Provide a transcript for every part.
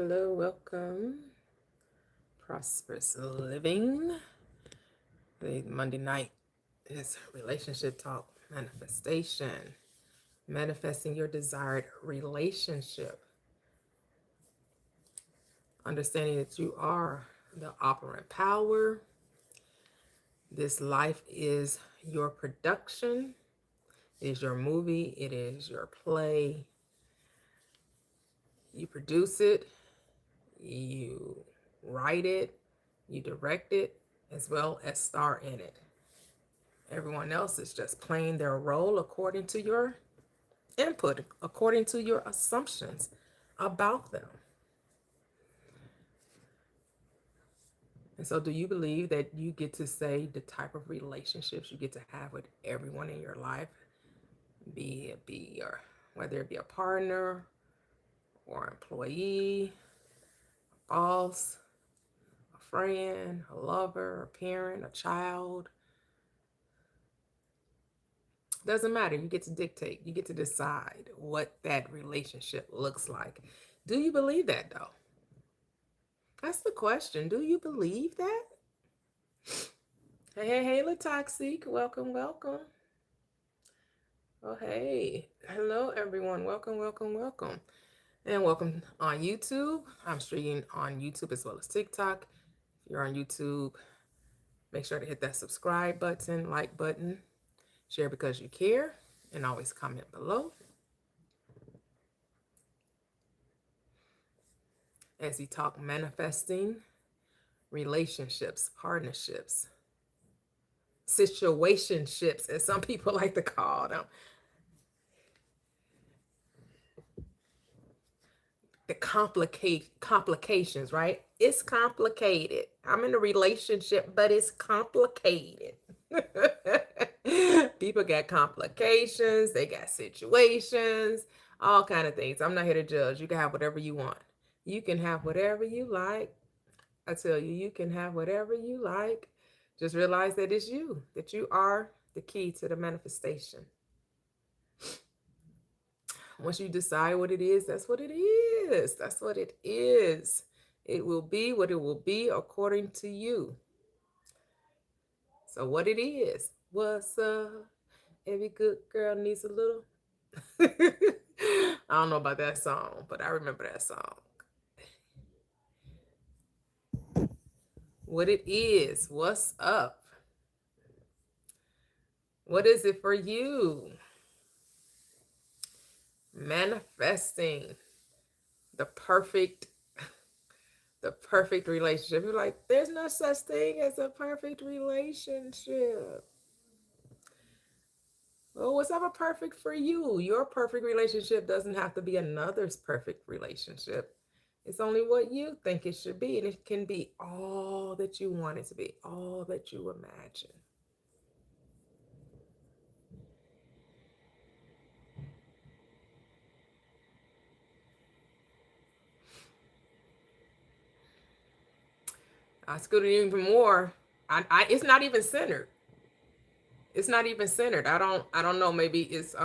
Hello, welcome. Prosperous Living. The Monday night is relationship talk, manifestation, manifesting your desired relationship, understanding that you are the operant power. This life is your production, it is your movie, it is your play. You produce it, you write it, you direct it, as well as star in it. Everyone else is just playing their role according to your input, according to your assumptions about them. And so, do you believe that you get to say the type of relationships you get to have with everyone in your life, whether it be a partner or employee, a boss, a friend, a lover, a parent, a child? Doesn't matter. You get to dictate. You get to decide what that relationship looks like. Do you believe that though? That's the question. Do you believe that? Hey, Latoxic. Welcome, welcome. Oh, hey. Hello, everyone. Welcome, welcome, welcome. And welcome on YouTube. I'm streaming on YouTube as well as TikTok. If you're on YouTube, make sure to hit that subscribe button, like button, share because you care, and always comment below. As we talk manifesting relationships, partnerships, situationships, as some people like to call them. The complications, right? It's complicated. I'm in a relationship, but it's complicated. People got complications, they got situations, all kind of things. I'm not here to judge. You can have whatever you want. You can have whatever you like. I tell you, you can have whatever you like. Just realize that it's you, that you are the key to the manifestation. Once you decide what it is, that's what it is. That's what it is. It will be what it will be according to you. So what it is, what's every good girl needs a little. I don't know about that song, but I remember that song. What it is, what's up? What is it for you? Manifesting the perfect relationship. You're like, there's no such thing as a perfect relationship. Well, what's ever perfect for you? Your perfect relationship doesn't have to be another's perfect relationship. It's only what you think it should be, and it can be all that you want it to be, all that you imagine. I screwed it even more. It's not even centered. It's not even centered. I don't know. Maybe it's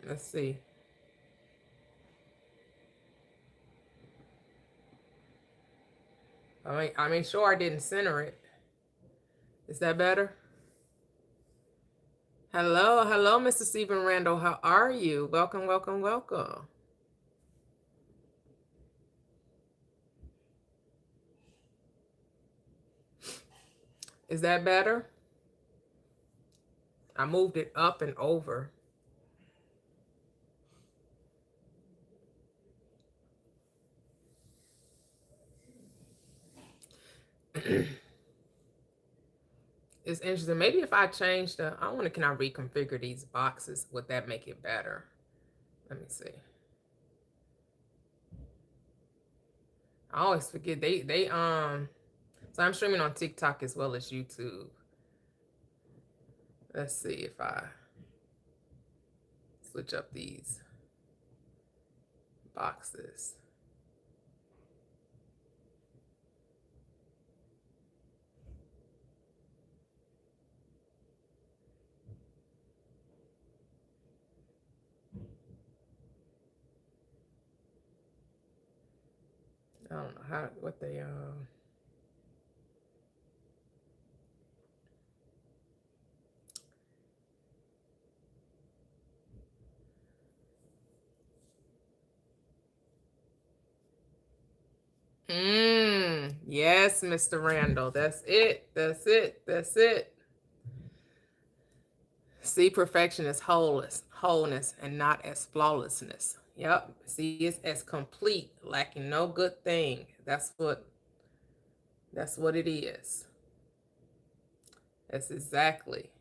let's see. I mean, sure, I didn't center it. Is that better? Hello, Mr. Stephen Randall. How are you? Welcome, welcome, welcome. Is that better? I moved it up and over. It's interesting. Maybe if I change can I reconfigure these boxes? Would that make it better? Let me see. I always forget so I'm streaming on TikTok as well as YouTube. Let's see if I switch up these boxes. I don't know how what they Yes, Mr. Randall. That's it. That's it. That's it. See perfection as wholeness, and not as flawlessness. Yep. See it's as complete, lacking no good thing. That's what it is. That's exactly.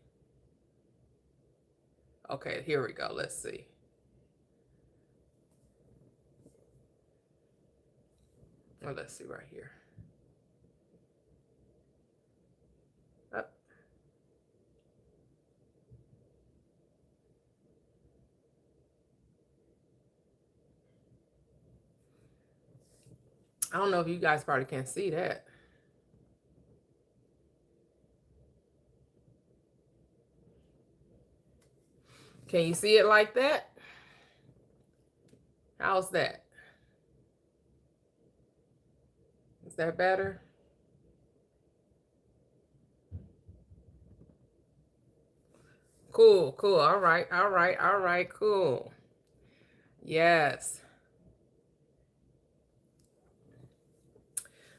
Okay, here we go. Let's see. Well, let's see right here. Oh, I don't know if you guys probably can't see that. Can you see it like that? How's that? Is that better? Cool, cool. All right, all right, all right, cool. Yes.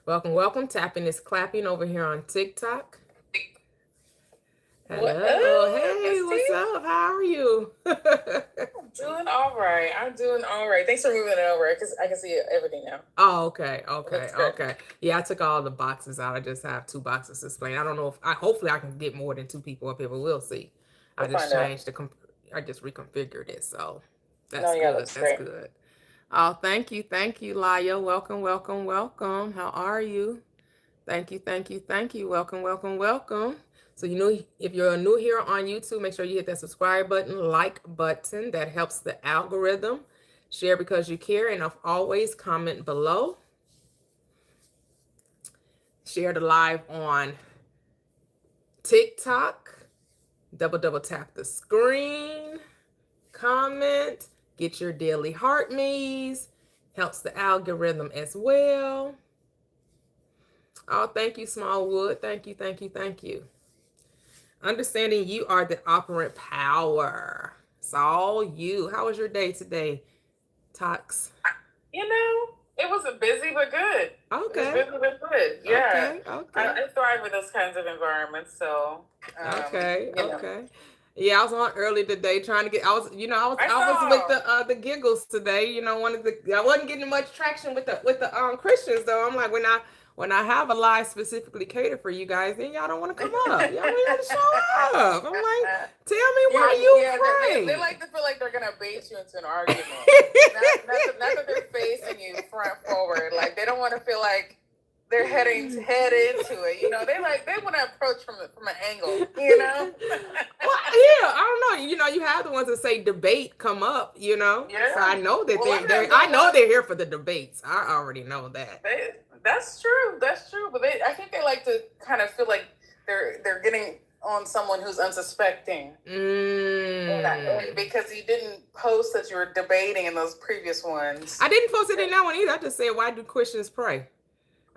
Welcome, welcome. Tapping is clapping over here on TikTok. What Hello. up, Hey, what's Misty? up? How are you? I'm doing all right. I'm doing all right. Thanks for moving it over because I can see everything now. Oh, okay, It okay, looks good. okay. Yeah, I took all the boxes out. I just have two boxes displaying. I don't know if I hopefully I can get more than two people up here, but we'll see. I We'll just find out. changed I just reconfigured it, so No, that's yeah, good. looks That's great. good. Oh, thank you, Laya. Welcome, welcome, welcome. How are you? Thank you, thank you, thank you. Welcome, welcome, welcome. So you know, if you're new here on YouTube, make sure you hit that subscribe button, like button. That helps the algorithm. Share because you care, and always comment below. Share the live on TikTok. Double tap the screen. Comment. Get your daily heart maze. Helps the algorithm as well. Oh, thank you, Smallwood. Thank you, thank you, thank you. Understanding you are the operant power. It's all you. How was your day today, Tox? You know, it wasn't busy but good. It was Okay, busy but good. Yeah, okay, okay, I thrive in those kinds of environments. So, okay, you know, okay. Yeah, I was on early today trying to get. I I was with saw. the giggles today. I wasn't getting much traction with the Christians though. I'm like when I have a live specifically catered for you guys, then y'all don't want to come up. Y'all don't want to show up. I'm like, tell me why you Yeah, they afraid. like to feel like they're gonna bait you into an argument. Not that they're facing you front forward. Like they don't want to feel like they're head into it. You know, they want to approach from an angle. You know. Well, yeah, I don't know. You have the ones that say debate come up. So Yeah. I know that Well, let me they're. know. I know they're here for the debates. I already know that. That's true. That's true. But I think they like to kind of feel like they're getting on someone who's unsuspecting. Because you didn't post that you were debating in those previous ones. I didn't post it in that one either. I just said, "Why do Christians pray?"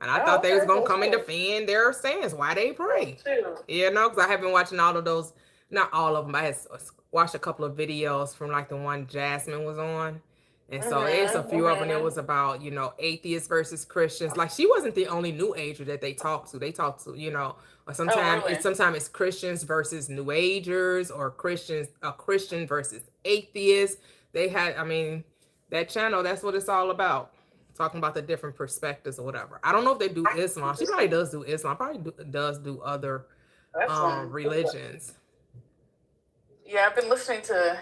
And I Oh, thought they okay. was gonna Well, come and cool. defend their stance. Why they Well, pray? too. Because I have been watching all of those. Not all of them. I had watched a couple of videos from like the one Jasmine was on. And so it's a few of them. It was about atheists versus Christians. Like she wasn't the only New Ager that they talked to. They talked to or Oh, sometimes really? it's Christians versus New Agers or Christian versus atheists. They had. I mean, that channel. That's what it's all about. Talking about the different perspectives or whatever. I don't know if they do Islam. She probably does do Islam. Probably does do other Excellent. religions. Yeah, I've been listening to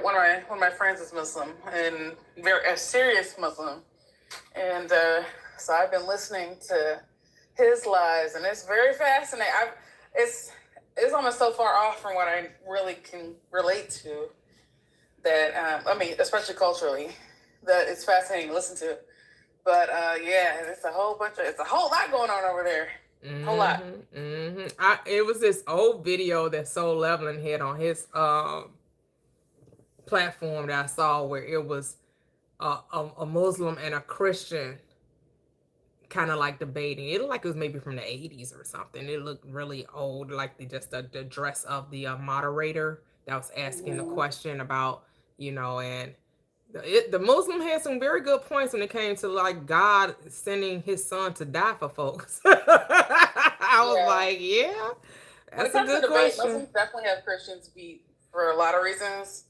one of my friends is Muslim and very a serious Muslim, and so I've been listening to his lives, and it's very fascinating. It's almost so far off from what I really can relate to that I mean, especially culturally, that it's fascinating to listen to. But yeah, it's a whole lot going on over there. Whole lot. It was this old video that Soul Leveling had on his platform that I saw where it was a Muslim and a Christian kind of like debating. It looked like it was maybe from the 80s or something. It looked really old, like the dress of the moderator that was asking the Mm-hmm. question about, and the Muslim had some very good points when it came to like God sending his son to die for folks. I was Yeah. like, yeah, When it that's a comes to good debate, question. Muslims definitely have Christians beat for a lot of reasons.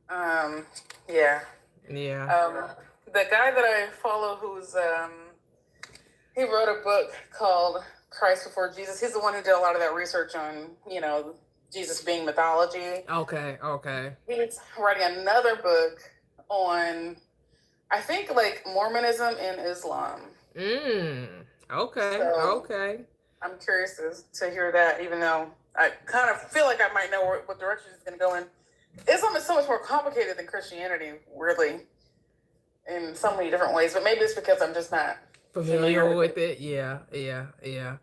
Um, yeah. Yeah. The guy that I follow, he wrote a book called Christ Before Jesus. He's the one who did a lot of that research on, Jesus being mythology. Okay. Okay. He's writing another book on, I think, like Mormonism and Islam. Mm. Okay. So Okay. I'm curious to hear that, even though I kind of feel like I might know what direction it's going to go in. Islam is so much more complicated than Christianity, really, in so many different ways. But maybe it's because I'm just not Familiar with it. Yeah. Yeah. Yeah.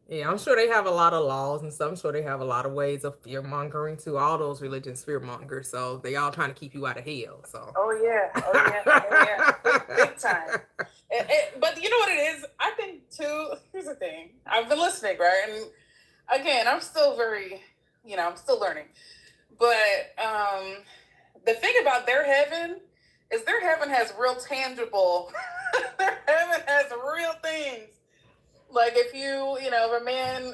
Yeah, I'm sure they have a lot of laws and stuff. I'm sure they have a lot of ways of fear mongering too. All those religions fear monger, so they all trying to keep you out of hell. So. Oh yeah, oh yeah, oh yeah, big time. But you know what it is? I think too. Here's the thing. I've been listening, right? And again, I'm still very, I'm still learning. But the thing about their heaven is their heaven has real tangible. Their heaven has real things. Like if if a man,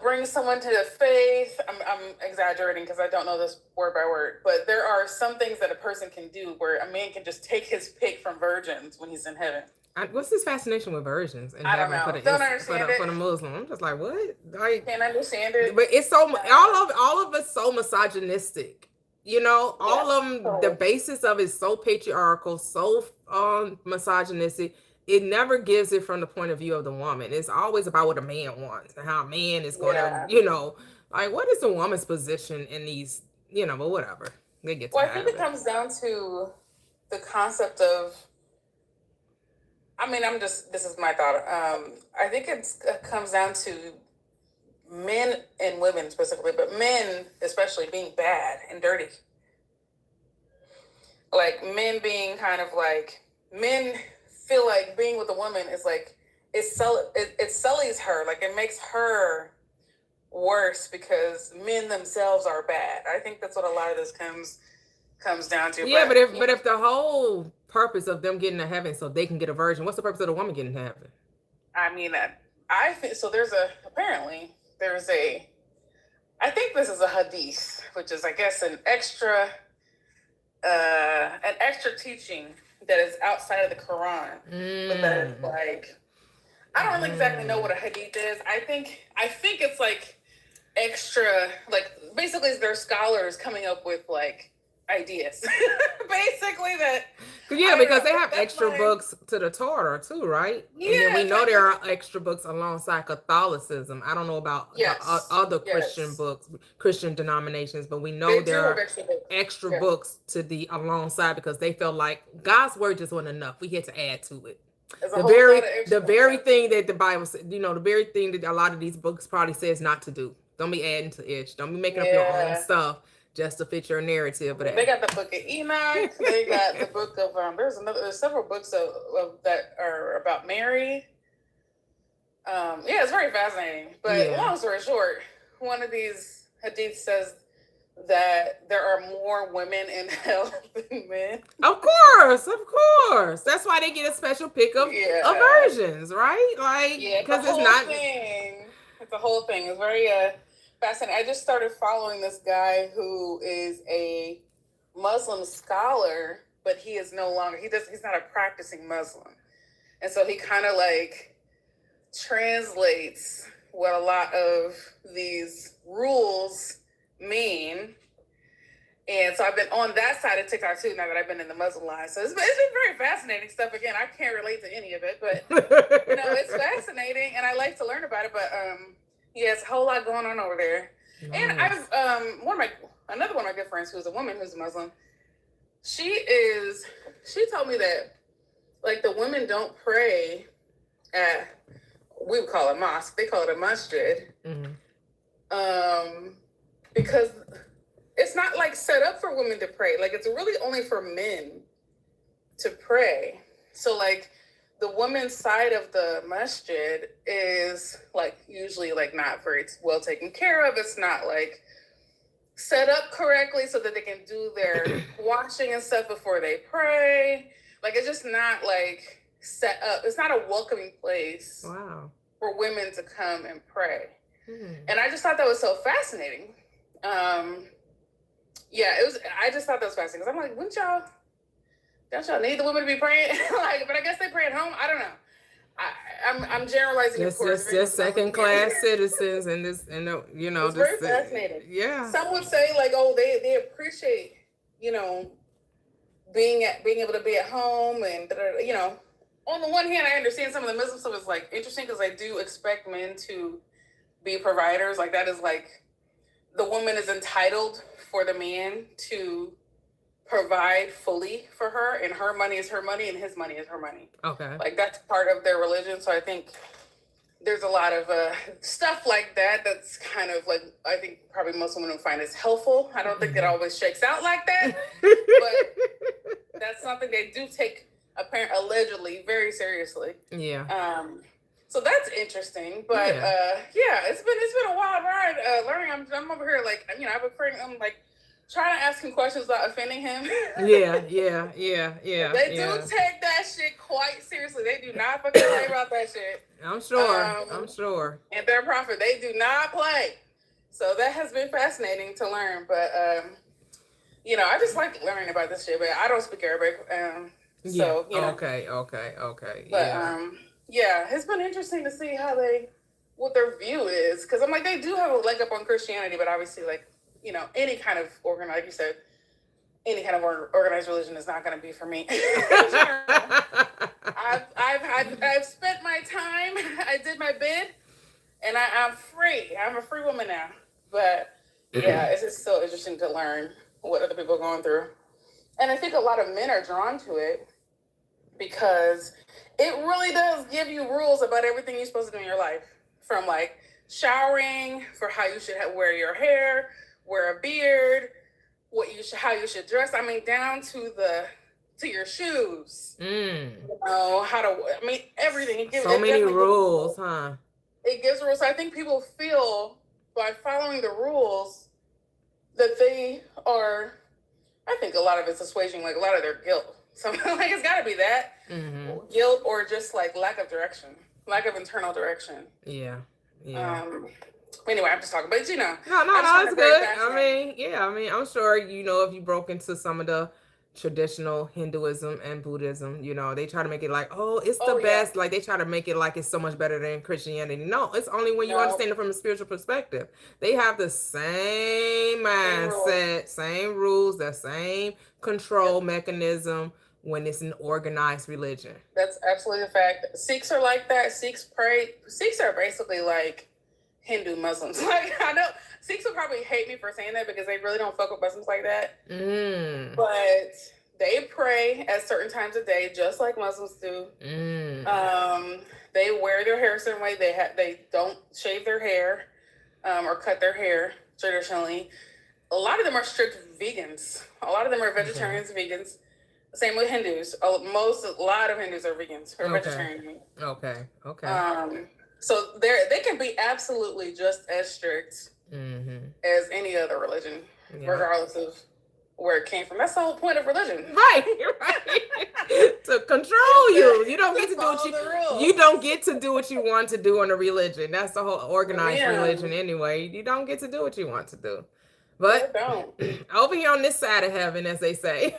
brings someone to the faith. I'm exaggerating because I don't know this word by word, but there are some things that a person can do where a man can just take his pick from virgins when he's in heaven. What's this fascination with virgins and I don't having know. for the Don't understand for the it. Muslim? I'm just like, what? Like, Can't understand it. but it's so all of it's so misogynistic. All Yes. of them. The basis of it is so patriarchal, so misogynistic. It never gives it from the point of view of the woman. It's always about what a man wants and how a man is going to, like what is the woman's position in these, but whatever. They get Well, I tired think of it it. comes down to the concept of. I mean, this is my thought. I think it comes down to men and women specifically, but men especially being bad and dirty. Like men being kind of like, men feel like being with a woman is like, it sullies her. Like it makes her worse because men themselves are bad. I think that's what a lot of this comes down to. Yeah, but if the whole purpose of them getting to heaven so they can get a virgin, what's the purpose of the woman getting to heaven? I mean, I think so. I think this is a hadith, which is, I guess, an extra teaching that is outside of the Quran. But that is like, I don't really exactly know what a hadith is. I think it's like extra, like basically their scholars coming up with like ideas, basically that. Yeah, because they have extra books to the Torah too, right? Yeah, and then we know there are extra books alongside Catholicism. I don't know about the other Christian books, Christian denominations, but we know there are extra books to the alongside because they felt like God's word just wasn't enough. We had to add to it. The very thing that the Bible said, the very thing that a lot of these books probably says not to do. Don't be adding to it. Don't be making up your own stuff just to fit your narrative. But they got the book of Enoch. They got the book of there's several books of that are about Mary. It's very fascinating. But long story short, one of these hadiths says that there are more women in hell than men. Of course. That's why they get a special pick of virgins, right? Like, because it's not. It's a whole thing. It's very fascinating. I just started following this guy who is a Muslim scholar, but he is no longer. He's not a practicing Muslim, and so he kind of like translates what a lot of these rules mean. And so I've been on that side of TikTok too, now that I've been in the Muslim line. So it's been very fascinating stuff. Again, I can't relate to any of it, but it's fascinating and I like to learn about it. But it's a whole lot going on over there. Nice. And I've another one of my good friends who's a woman who's a Muslim. She told me that like the women don't pray at, we would call it mosque, they call it a masjid. Mm-hmm. Because it's not like set up for women to pray. Like it's really only for men to pray. So like the women's side of the masjid is like usually like not very well taken care of. It's not like set up correctly so that they can do their washing and stuff before they pray. Like it's just not like set up. It's not a welcoming place Wow. for women to come and pray. And I just thought that was so fascinating. Yeah, it was. I just thought that was fascinating because I'm like, don't y'all need the women to be praying? Like, but I guess they pray at home. I don't know. I'm generalizing, of course. Just second class citizens, and this, and you know, it's very fascinating. Yeah. Some would say like, oh, they appreciate, being able to be at home, and on the one hand, I understand some of the Muslim stuff is like interesting because I do expect men to be providers. Like that is like the woman is entitled for the man to provide fully for her, and her money is her money and his money is her money. Okay. Like that's part of their religion. So I think there's a lot of stuff like that that's kind of like, I think probably most women would find is helpful. I don't think it always shakes out like that, but that's something they do take allegedly very seriously. Yeah. So that's interesting, but it's been a wild ride learning. I'm over here like I'm like trying to ask him questions without offending him. Yeah. They do take that shit quite seriously. They do not fucking play about that shit. I'm sure. And their prophet, they do not play. So that has been fascinating to learn. But I just like learning about this shit. But I don't speak Arabic. So Okay. But it's been interesting to see what their view is, because I'm like, they do have a leg up on Christianity, but obviously like any kind of organized, like you said, any kind of organized religion is not going to be for me. I've spent my time. I did my bid, and I'm free. I'm a free woman now. But it's just so interesting to learn what other people are going through, and I think a lot of men are drawn to it because it really does give you rules about everything you're supposed to do in your life, from like showering, for how you should wear your hair, wear a beard, how you should dress. I mean, down to your shoes. Everything. So many rules, huh? It gives rules. So I think people feel by following the rules that they are. I think a lot of it's assuaging like a lot of their guilt. So like it's got to be that guilt, or just like lack of direction, lack of internal direction. Yeah. Anyway, I'm just talking, but no, it's good. I mean, I'm sure if you broke into some of the traditional Hinduism and Buddhism, they try to make it like, oh, it's the best. Like they try to make it like it's so much better than Christianity. No, it's only when you understand it from a spiritual perspective. They have the same mindset, same rules, the same control mechanism when it's an organized religion. That's absolutely a fact. Sikhs are like that. Sikhs are basically like Hindu Muslims. Like I know Sikhs will probably hate me for saying that because they really don't fuck with Muslims like that. But they pray at certain times of day, just like Muslims do. They wear their hair a certain way. They don't shave their hair or cut their hair traditionally. A lot of them are strict vegans. A lot of them are vegetarians, vegans. Same with Hindus. A lot of Hindus are vegans or vegetarian. Okay. So they can be absolutely just as strict as any other religion, regardless of where it came from. That's the whole point of religion, right? To control you. You don't get to do you don't get to do what you want to do in a religion. That's the whole organized religion anyway. You don't get to do what you want to do. But over here on this side of heaven, as they say,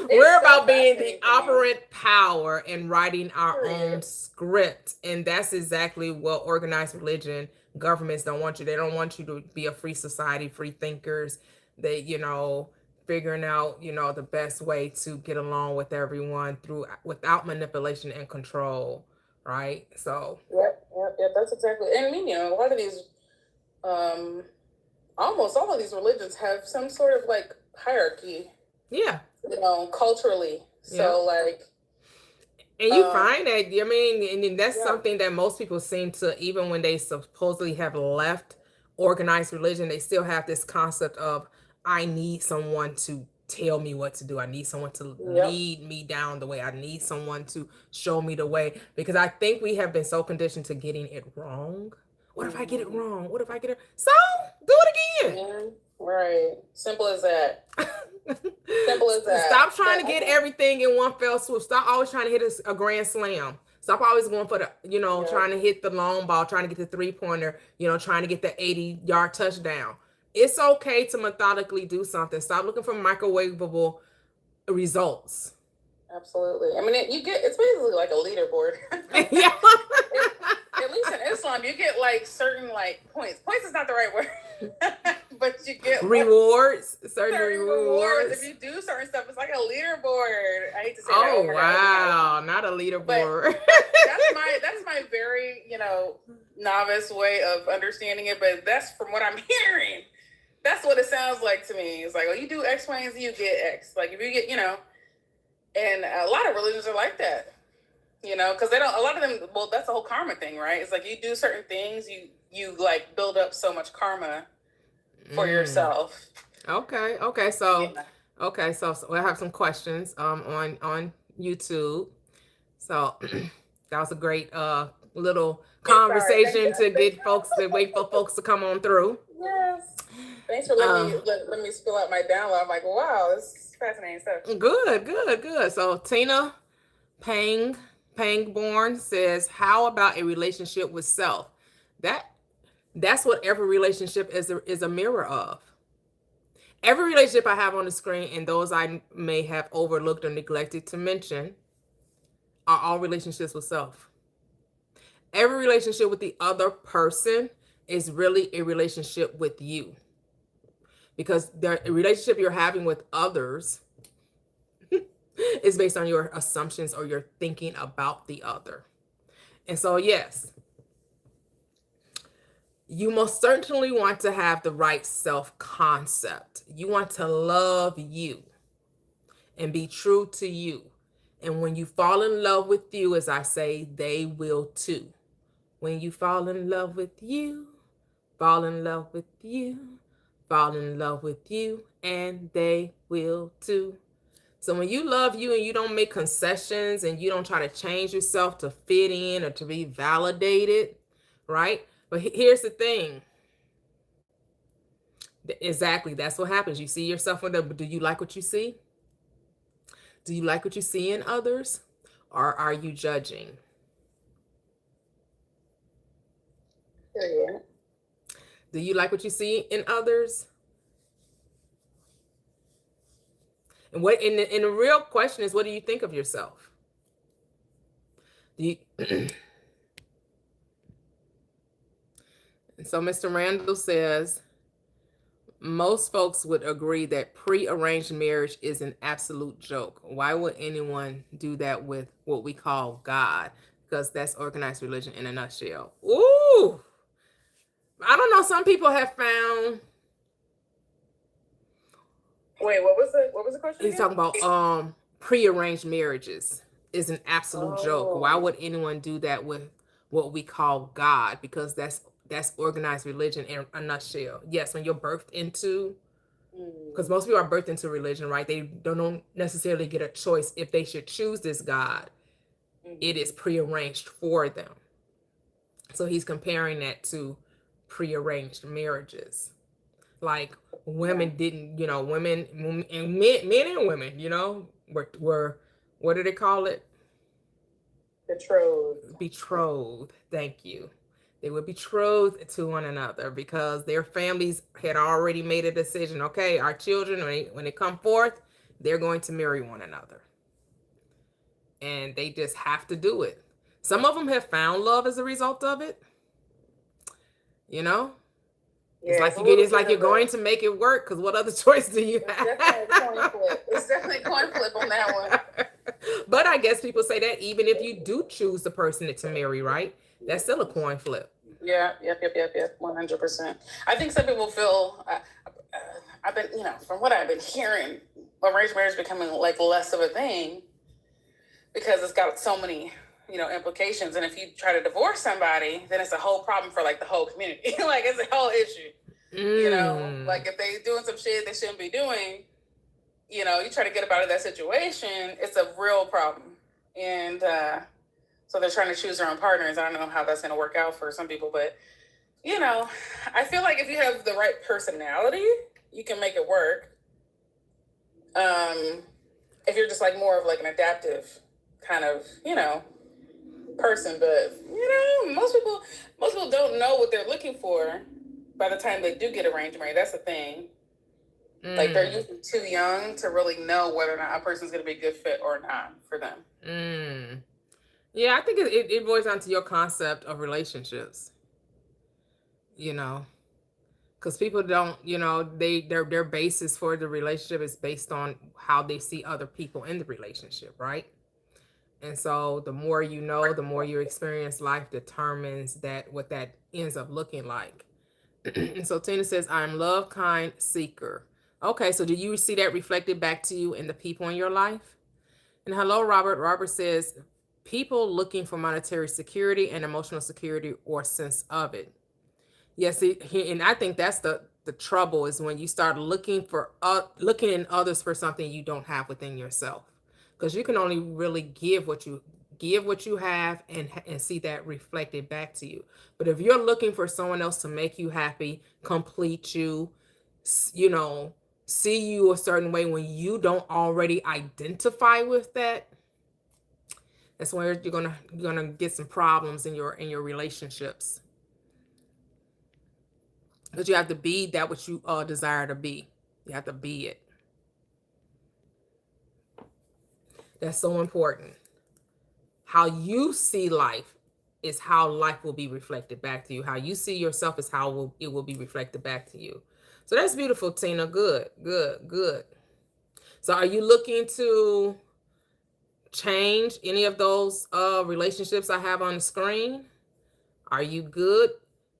we're about being the operant power and writing our own script. And that's exactly what organized religion, governments don't want you. They don't want you to be a free society, free thinkers. They, figuring out, the best way to get along with everyone without manipulation and control. Right. So. Yep. That's exactly. And a lot of these, almost all of these religions have some sort of like hierarchy. Yeah. Culturally. So like. And you find that, and that's something that most people seem to, even when they supposedly have left organized religion, they still have this concept of, I need someone to tell me what to do. I need someone to lead me down the way. I need someone to show me the way, because I think we have been so conditioned to getting it wrong. What if I get it wrong? What if I get it? So do it again. Yeah, right. Simple as that. Simple as that. Stop trying to get everything in one fell swoop. Stop always trying to hit a grand slam. Stop always going for the, trying to hit the long ball, trying to get the 3-pointer, trying to get the 80-yard touchdown. It's okay to methodically do something. Stop looking for microwavable results. Absolutely. I mean, it's basically like a leaderboard. Yeah. At least in Islam, you get like certain points. Points is not the right word, but you get rewards. Certain rewards. If you do certain stuff, it's like a leaderboard. I hate to say that. Oh wow, not a leaderboard. that's my very novice way of understanding it, but that's from what I'm hearing. That's what it sounds like to me. It's like, you do X, Y, and Z, you get X. Like if you get, and a lot of religions are like that. Because they don't, a lot of them, well, that's the whole karma thing, right? It's like you do certain things, you like build up so much karma for yourself. Okay. So, so I have some questions on YouTube. So that was a great little conversation to get folks to wait for folks to come on through. Yes. Thanks for letting me spill out my download. I'm like, wow, this is fascinating stuff. Good. So Tina Pangborn says, how about a relationship with self? That's what every relationship is a mirror of. Every relationship I have on the screen, and those I may have overlooked or neglected to mention, are all relationships with self. Every relationship with the other person is really a relationship with you, because the relationship you're having with others is based on your assumptions or your thinking about the other. And so, yes, you most certainly want to have the right self-concept. You want to love you and be true to you. And when you fall in love with you, as I say, they will too. When you fall in love with you, fall in love with you, fall in love with you, and they will too. So when you love you and you don't make concessions and you don't try to change yourself to fit in or to be validated, right? But here's the thing. Exactly, that's what happens. You see yourself with them, but do you like what you see? Do you like what you see in others? Or are you judging? Yeah. Do you like what you see in others? And the real question is, what do you think of yourself? Do you So Mr. Randall says, most folks would agree that pre-arranged marriage is an absolute joke. Why would anyone do that with what we call God? Because that's organized religion in a nutshell. Ooh, I don't know. Some people have found. Wait, what was the question? He's talking about pre-arranged marriages is an absolute joke. Why would anyone do that with what we call God? Because that's organized religion in a nutshell. Yes, when you're birthed into, because most people are birthed into religion, right? They don't necessarily get a choice if they should choose this God. It is prearranged for them. So he's comparing that to prearranged marriages. Like women didn't, women and men and women, were what do they call it? Betrothed. Thank you. They were betrothed to one another because their families had already made a decision. Okay, our children, when they come forth, they're going to marry one another. And they just have to do it. Some of them have found love as a result of it. Yeah, it's like you're going to make it work, because what other choice do you have? It's definitely a coin flip on that one. But I guess people say that even if you do choose the person to marry, right? That's still a coin flip. Yeah, yep, 100%. I think some people feel, I've been, from what I've been hearing, arranged marriage becoming like less of a thing because it's got so many, implications. And if you try to divorce somebody, then it's a whole problem for like the whole community. Like it's a whole issue. Like if they doing some shit they shouldn't be doing, you try to get up out of that situation, it's a real problem. And so they're trying to choose their own partners. I don't know how that's going to work out for some people, but I feel like if you have the right personality, you can make it work. If you're just like more of like an adaptive kind of, person, but most people don't know what they're looking for by the time they do get arranged married. That's the thing. Like they're usually too young to really know whether or not a person's going to be a good fit or not for them. Yeah, I think it boils down to your concept of relationships. You know, because people don't, their basis for the relationship is based on how they see other people in the relationship, right? And so the more you know, the more you experience, life determines that what that ends up looking like. And so Tina says, I'm love, kind, seeker. Okay, so do you see that reflected back to you in the people in your life? And hello, Robert. Robert says, people looking for monetary security and emotional security or sense of it. Yes, and I think that's the trouble is when you start looking in others for something you don't have within yourself, because you can only really give what you have and see that reflected back to you. But if you're looking for someone else to make you happy, complete you, you know, see you a certain way when you don't already identify with that, that's where you're gonna get some problems in your relationships. Because you have to be that what you desire to be. You have to be it. That's so important. How you see life is how life will be reflected back to you. How you see yourself is how it will be reflected back to you. So that's beautiful, Tina. Good, good, good. So are you looking to change any of those relationships I have on the screen? Are you good?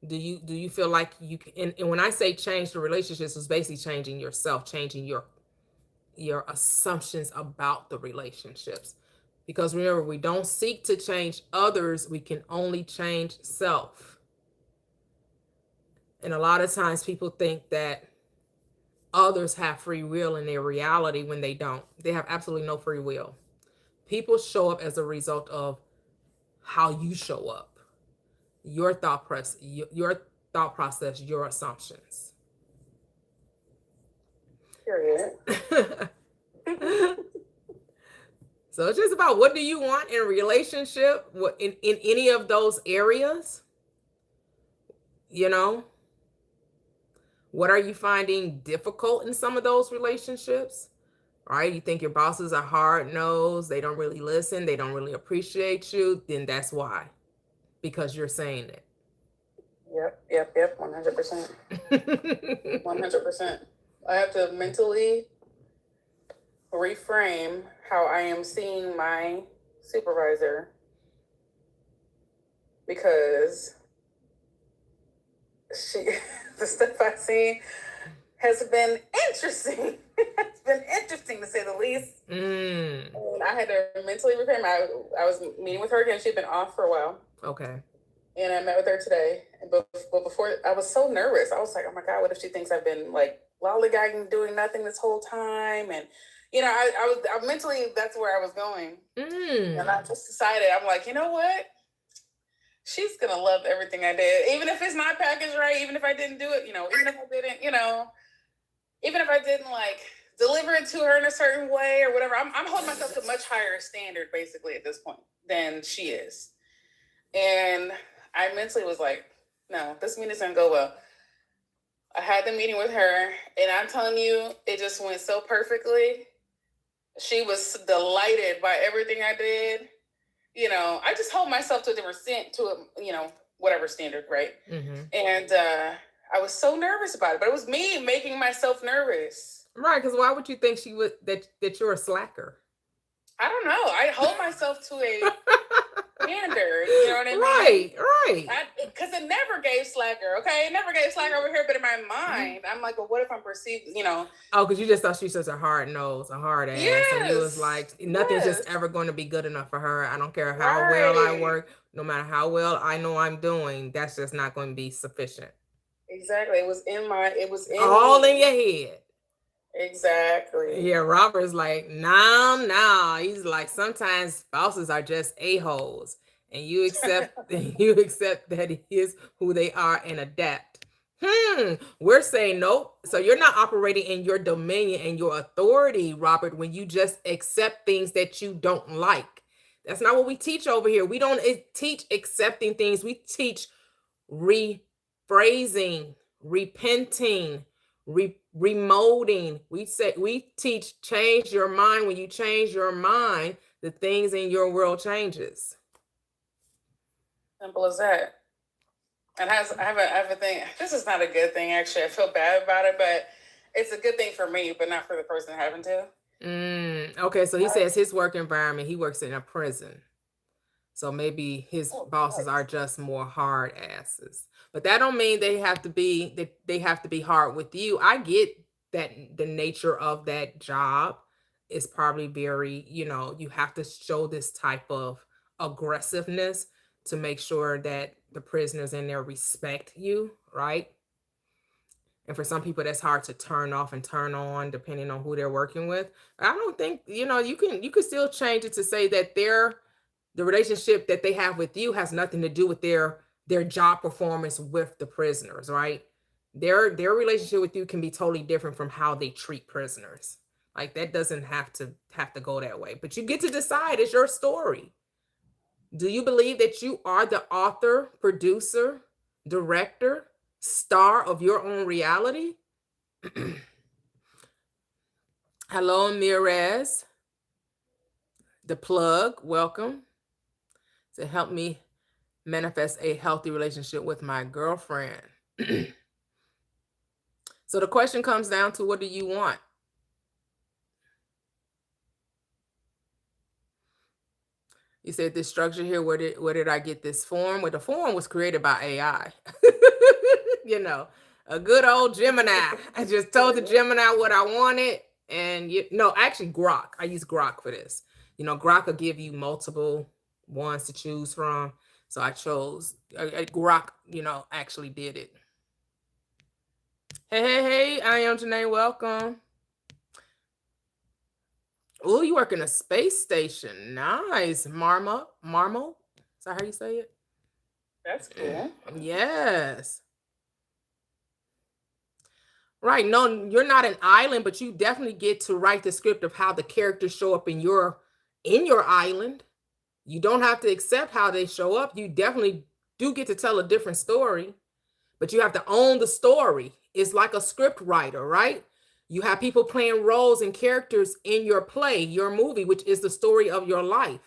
Do you feel like you can, and when I say change the relationships, it's basically changing yourself, changing your assumptions about the relationships. Because remember, we don't seek to change others, we can only change self. And a lot of times people think that others have free will in their reality when they don't. They have absolutely no free will. People show up as a result of how you show up, your thought process, your assumptions. Period. So it's just about what do you want in a relationship, what in any of those areas, you know? What are you finding difficult in some of those relationships? Right? You think your bosses are hard nosed, they don't really listen, they don't really appreciate you, then that's why. Because you're saying it. Yep. 100%. 100%. I have to mentally reframe how I am seeing my supervisor, because the stuff I've seen has been interesting. It's been interesting to say the least. And I had to mentally reframe. I was meeting with her again. She'd been off for a while. Okay. And I met with her today. But before, I was so nervous. I was like, oh my God, what if she thinks I've been like lollygagging, doing nothing this whole time? And, I mentally, that's where I was going. And I just decided, I'm like, you know what? She's going to love everything I did. Even if it's not packaged right, even if I didn't do it, even if I didn't, even if I didn't like deliver it to her in a certain way or whatever, I'm holding myself to a much higher standard basically at this point than she is. And I mentally was like, no, this meeting's gonna go well. I had the meeting with her, and I'm telling you, it just went so perfectly. She was delighted by everything I did. I just hold myself to a different whatever standard, right? And I was so nervous about it, but it was me making myself nervous. Right, because why would you think she would that you're a slacker? I don't know. I hold myself to a standard, you know what I mean? Right. Because it never gave slacker, okay? It never gave slacker over here, but in my mind, I'm like, well, what if I'm perceived, Oh, because you just thought she's such a hard nose, a hard ass. Yes. And you was like, nothing's just ever going to be good enough for her. I don't care how well I work, no matter how well I know I'm doing, that's just not going to be sufficient. Exactly. It was in all in your head. Exactly. Yeah, Robert's like, nah, nah. He's like, sometimes bosses are just a-holes, and you accept you accept that it is who they are and adapt. We're saying nope. So you're not operating in your dominion and your authority, Robert, when you just accept things that you don't like. That's not what we teach over here. We don't teach accepting things. We teach rephrasing, repenting, remolding. We teach change your mind. When you change your mind, the things in your world changes. Simple as that. And I have a thing. This is not a good thing, actually. I feel bad about it, but it's a good thing for me, but not for the person having to. Okay, so he says his work environment, he works in a prison. So maybe his bosses are just more hard asses. But that don't mean they have to be hard with you. I get that the nature of that job is probably very, you have to show this type of aggressiveness to make sure that the prisoners in there respect you, right? And for some people that's hard to turn off and turn on depending on who they're working with. I don't think, you can still change it to say that the relationship that they have with you has nothing to do with their job performance with the prisoners, right? Their relationship with you can be totally different from how they treat prisoners. Like that doesn't have to go that way. But you get to decide. It's your story. Do you believe that you are the author, producer, director, star of your own reality? Hello, Mirez. The plug, welcome to help me manifest a healthy relationship with my girlfriend. So the question comes down to, what do you want? You said this structure here, where did I get this form? Well, the form was created by AI. you know, a good old Gemini. I just told the Gemini what I wanted. And no, actually Grok. I use Grok for this. Grok will give you multiple ones to choose from. So I chose Grok, actually did it. Hey, hey, hey, I am Janae. Welcome. Oh, you work in a space station. Nice. Marmo. Is that how you say it? That's cool. Yes. Right. No, you're not an island, but you definitely get to write the script of how the characters show up in your island. You don't have to accept how they show up. You definitely do get to tell a different story, but you have to own the story. It's like a script writer, right? You have people playing roles and characters in your play, your movie, which is the story of your life.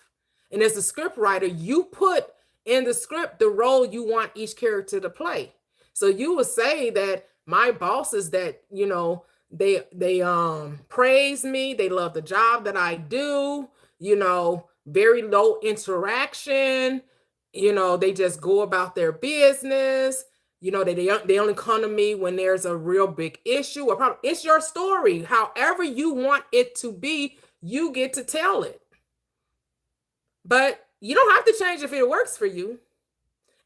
And as a script writer, you put in the script the role you want each character to play. So you would say that my bosses that, they praise me, they love the job that I do, very low interaction, they just go about their business. They only come to me when there's a real big issue or problem. It's your story. However you want it to be, you get to tell it. But you don't have to change if it works for you.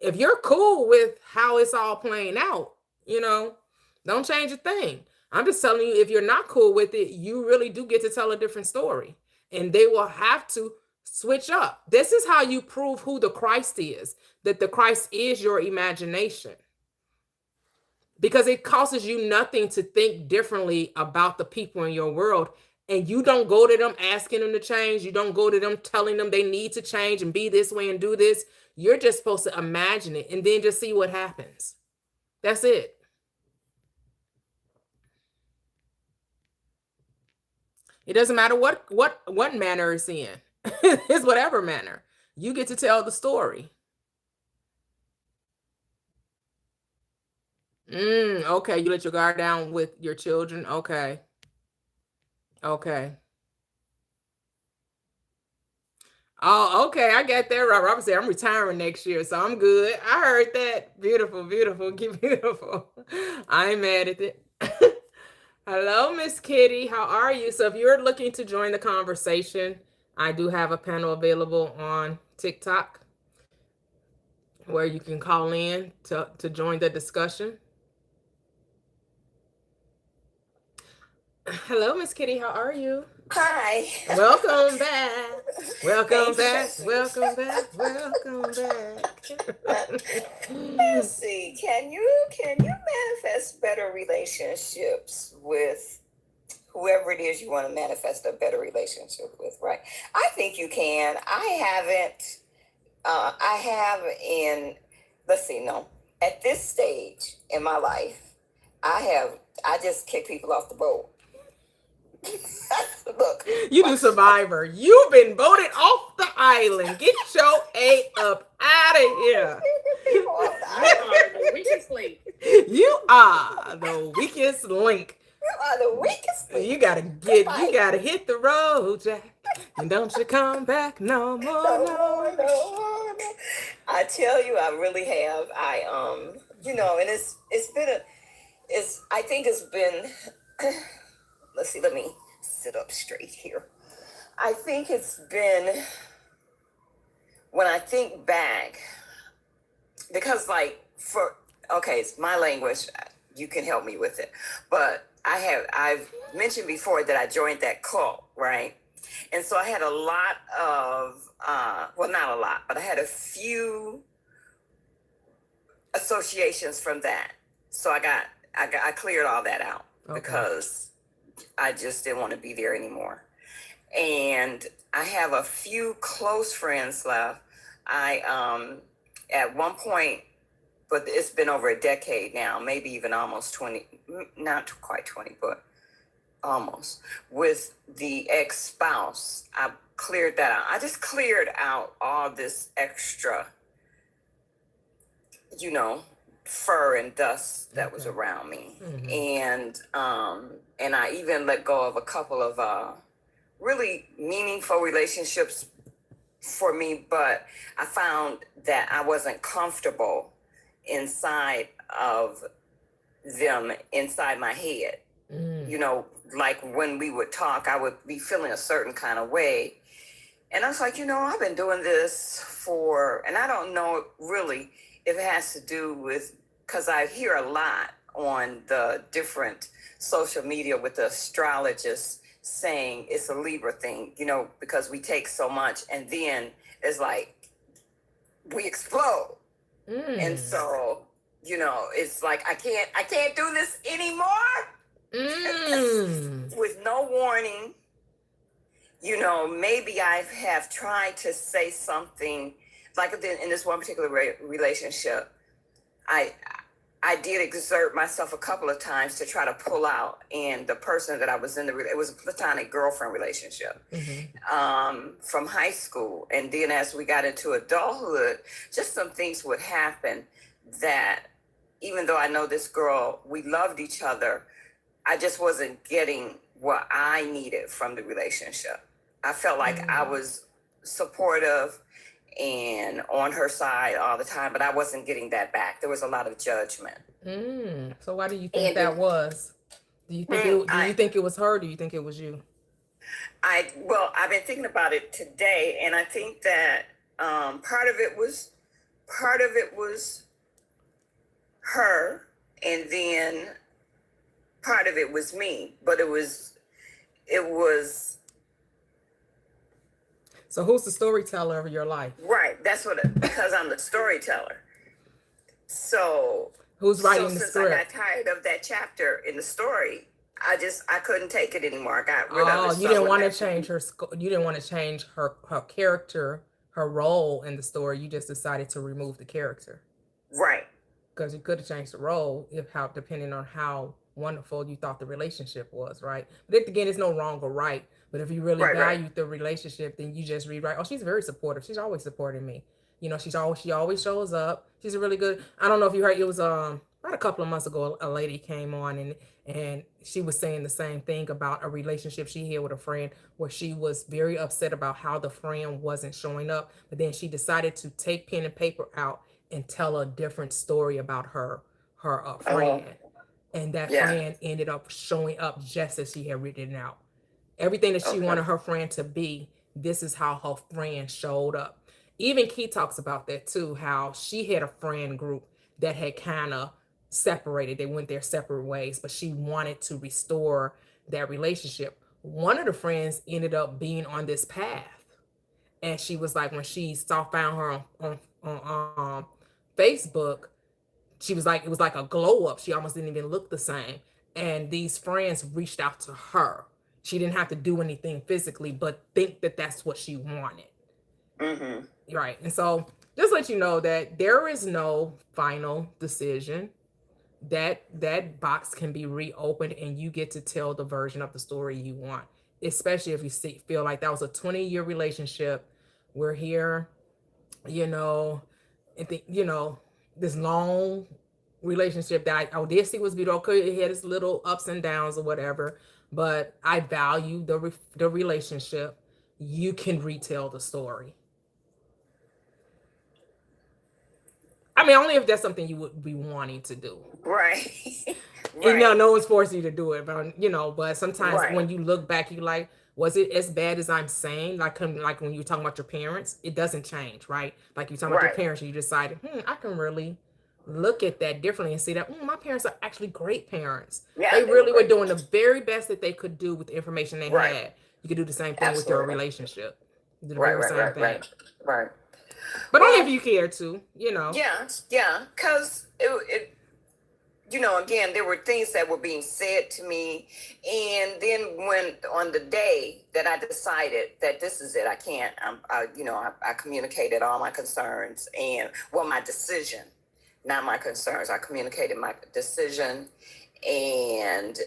If you're cool with how it's all playing out, don't change a thing. I'm just telling you, if you're not cool with it, you really do get to tell a different story. And they will have to switch up. This is how you prove who the Christ is, that the Christ is your imagination. Because it costs you nothing to think differently about the people in your world. And you don't go to them asking them to change. You don't go to them telling them they need to change and be this way and do this. You're just supposed to imagine it and then just see what happens. That's it. It doesn't matter what manner it's in. It's whatever manner. You get to tell the story. Okay, you let your guard down with your children. Okay. Okay. Oh, okay. I got that right. Robert said I'm retiring next year, so I'm good. I heard that. Beautiful, beautiful, beautiful. I ain't mad at it. Hello, Miss Kitty. How are you? So if you're looking to join the conversation, I do have a panel available on TikTok where you can call in to join the discussion. Hello, Miss Kitty. How are you? Hi. Welcome back. Welcome Thank you, back. sweetie. Welcome back. Welcome back. Let's see. Can you manifest better relationships with whoever it is you want to manifest a better relationship with? Right. I think you can. I haven't. I have in. Let's see. No. At this stage in my life, I have. I just kick people off the boat. Look, You do watch. Survivor. You've been voted off the island. Get your A up out of here. People off the You island. are the weakest link. You are the weakest link. You are the weakest You link. gotta get, you Goodbye. gotta hit the road, Jack. And don't you come back no more, No no. more, no more, no. I tell you, I really have. And it's been a, it's. I think it's been. Let's see. Let me sit up straight here. I think it's been when I think back because okay, it's my language. You can help me with it, but I've mentioned before that I joined that cult, right? And so I had a lot of well, not a lot, but I had a few associations from that. So I cleared all that out because I just didn't want to be there anymore. And I have a few close friends left. I at one point, but it's been over a decade now, maybe even almost 20, not quite 20, but almost, with the ex-spouse. I cleared that out. I just cleared out all this extra, fur and dust that was around me. And I even let go of a couple of really meaningful relationships for me, but I found that I wasn't comfortable inside of them, inside my head. Like when we would talk, I would be feeling a certain kind of way. And I was like, I've been doing this and I don't know really if it has to do with, because I hear a lot on the different social media with the astrologists saying it's a Libra thing, because we take so much and then it's like we explode. And so, it's like I can't do this anymore. With no warning. Maybe I have tried to say something like in this one particular relationship. I did exert myself a couple of times to try to pull out, and the person that I was it was a platonic girlfriend relationship from high school. And then as we got into adulthood, just some things would happen that, even though I know this girl, we loved each other, I just wasn't getting what I needed from the relationship. I felt like I was supportive and on her side all the time, but I wasn't getting that back. There was a lot of judgment. So why do you think that was? Do you think it was her? Or do you think it was you? I've been thinking about it today, and I think that part of it was her, and then part of it was me. But it was. So who's the storyteller of your life? Right. That's because I'm the storyteller. So who's writing the since script? I got tired of that chapter in the story, I couldn't take it anymore. I got rid of it. You didn't want to change her. You didn't want to change her character, her role in the story. You just decided to remove the character. Right. Because you could have changed the role depending on how wonderful you thought the relationship was, right? But again, it's no wrong or right. But if you really valued the relationship, then you just rewrite. Oh, she's very supportive. She's always supporting me. She always shows up. She's a really good. I don't know if you heard. It was about a couple of months ago. A lady came on and she was saying the same thing about a relationship she had with a friend where she was very upset about how the friend wasn't showing up. But then she decided to take pen and paper out and tell a different story about her friend. And that friend ended up showing up just as she had written it out. Everything that she wanted her friend to be, this is how her friend showed up. Even Key talks about that too, how she had a friend group that had kind of separated. They went their separate ways, but she wanted to restore that relationship. One of the friends ended up being on this path, and she was like, when she found her on Facebook, she was like, it was like a glow up. She almost didn't even look the same. And these friends reached out to her. She didn't have to do anything physically, but think that that's what she wanted. Right. And so just let you know that there is no final decision. That box can be reopened, and you get to tell the version of the story you want, especially if you feel like that was a 20-year relationship. We're here, you know, and this long relationship that I did see was beautiful. Okay, it had its little ups and downs or whatever, but I value the relationship. You can retell the story. I mean, only if that's something you would be wanting to do. Right. And no one's forcing you to do it, but but sometimes when you look back, you like, was it as bad as I'm saying? Like when you're talking about your parents, it doesn't change, right? Like you're talking about your parents, and you decided, I can really look at that differently and see that my parents are actually great parents. Yeah, they really were doing the very best that they could do with the information they had. You could do the same thing with your relationship. Do the very same thing. Right. But only if you care to, Yeah, because it again, there were things that were being said to me. And then when on the day that I decided that this is it, I can't, I communicated all my concerns and, my decision, not my concerns. I communicated my decision, and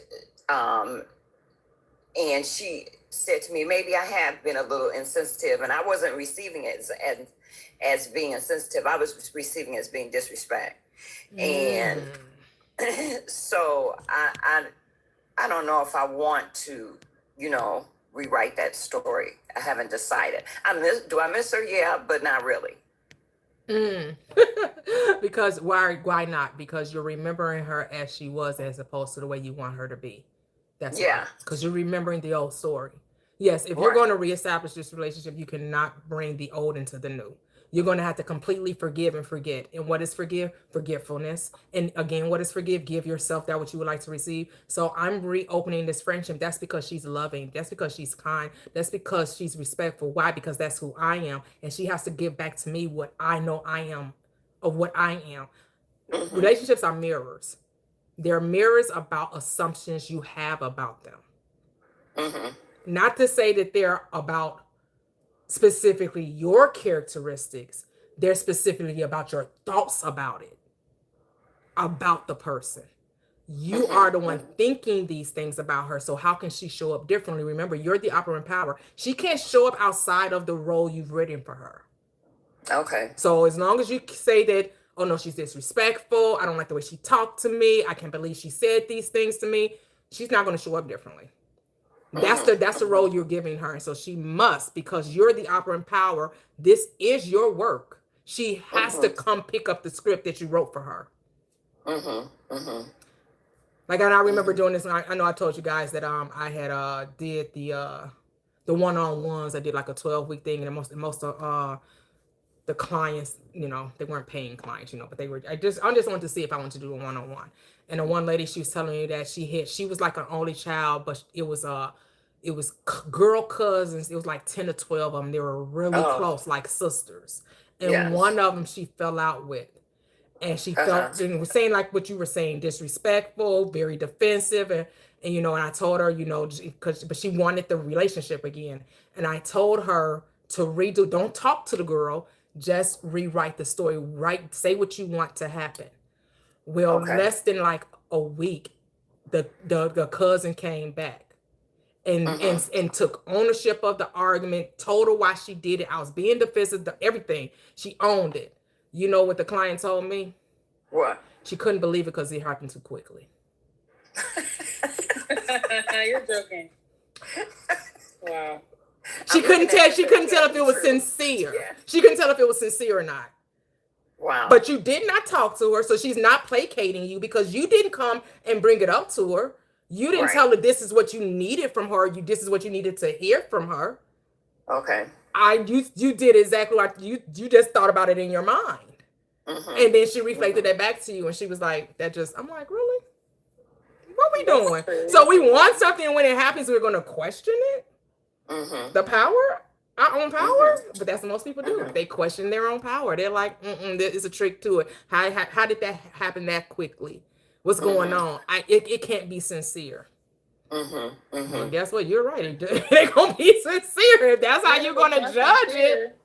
she said to me, maybe I have been a little insensitive, and I wasn't receiving it as being insensitive. I was receiving it as being disrespect. And so I don't know if I want to, rewrite that story. I haven't decided. Do I miss her? Yeah, but not really. Because why not? Because you're remembering her as she was, as opposed to the way you want her to be. That's why. Because you're remembering the old story. Yes, if you're going to reestablish this relationship, you cannot bring the old into the new. You're going to have to completely forgive and forget. And what is forgive? Forgetfulness. And again, what is forgive? Give yourself that what you would like to receive. So I'm reopening this friendship. That's because she's loving. That's because she's kind. That's because she's respectful. Why? Because that's who I am. And she has to give back to me what I know I am, of what I am. Relationships are mirrors. They're mirrors about assumptions you have about them. Not to say that they're about specifically your characteristics. They're specifically about your thoughts about it, about the person. You are the one thinking these things about her. So how can she show up differently? Remember, you're the operant power. She can't show up outside of the role you've written for her. Okay. So as long as you say that, oh no, she's disrespectful, I don't like the way she talked to me, I can't believe she said these things to me, she's not going to show up differently. That's the role you're giving her. And so she must, because you're the operant power, this is your work. She has to come pick up the script that you wrote for her. Like, and I remember doing this, and I know I told you guys that I had did the one-on-ones. I did like a 12-week thing, and most of the clients, they weren't paying clients, but they were. I just wanted to see if I wanted to do a one-on-one. And the one lady, she was telling me that she was like an only child, but it was girl cousins. It was like 10 to 12 of them. They were really close, like sisters. And one of them she fell out with. And she felt, and was saying like what you were saying, disrespectful, very defensive. And and I told her, but she wanted the relationship again. And I told her to don't talk to the girl, just rewrite the story. Say what you want to happen. Well, less than like a week, the cousin came back and took ownership of the argument, told her why she did it. I was being defensive, everything. She owned it. You know what the client told me? What? She couldn't believe it because it happened too quickly. You're joking. Wow. She couldn't tell if it was sincere. Yeah. She couldn't tell if it was sincere or not. Wow. But you did not talk to her, so she's not placating you because you didn't come and bring it up to her. You didn't tell her this is what you needed from her. This is what you needed to hear from her. Okay. You did exactly what you just thought about it in your mind. And then she reflected that back to you, and she was like, I'm like, really? What we That's doing? true. So we want something, and when it happens, we're going to question it. Mm-hmm. The power, our own power. Mm-hmm. But that's what most people do. Mm-hmm. They question their own power. They're like, there's a trick to it. How did that happen that quickly? What's going on? It can't be sincere. Mm-hmm. Mm-hmm. Well, guess what? You're right. They're gonna be sincere. If that's how you're gonna judge it,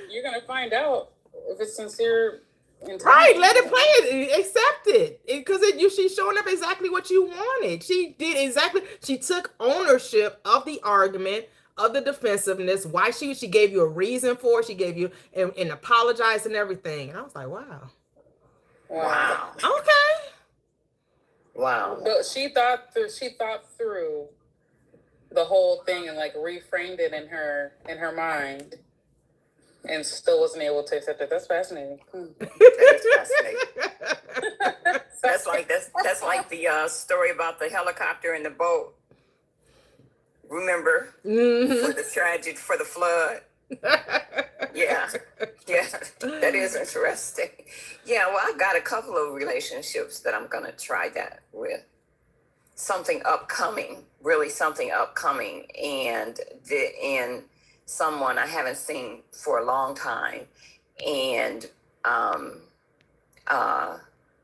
you're gonna find out if it's sincere. Right? Let it play it. Accept it, because she's showing up exactly what you wanted. She did exactly. She took ownership of the argument, of the defensiveness. Why she gave you a reason for it. She gave you and apologized and everything. And I was like, wow. Okay. Wow. But she thought through the whole thing and like reframed it in her mind, and still wasn't able to accept it. That's fascinating. That is fascinating. That's like the story about the helicopter and the boat. Remember, for the tragedy, for the flood. Yeah, that is interesting. Yeah, well, I've got a couple of relationships that I'm gonna try that with. Something upcoming, really something upcoming, and someone I haven't seen for a long time, and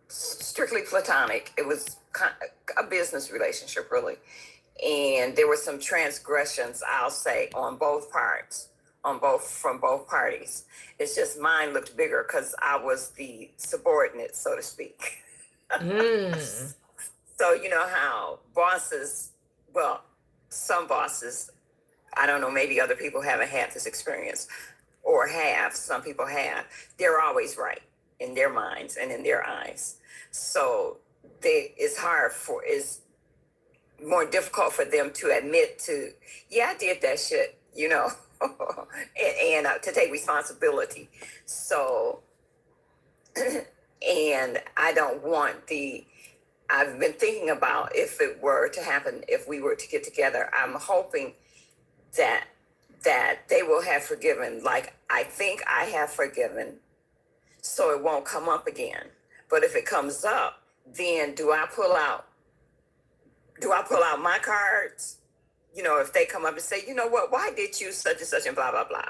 strictly platonic. It was a business relationship, really, and there were some transgressions, I'll say, on both parts. From both parties. It's just mine looked bigger because I was the subordinate, so to speak. So you know how bosses, well, some bosses, I don't know, maybe other people haven't had this experience, or some people have. They're always right in their minds and in their eyes. So it's more difficult for them to admit to, yeah, I did that shit, you know. and to take responsibility. So, and I don't want I've been thinking about if it were to happen, if we were to get together, I'm hoping that they will have forgiven, like I think I have forgiven, so it won't come up again. But if it comes up, then do I pull out my cards? You know, if they come up and say, you know what, why did you such and such and blah, blah, blah,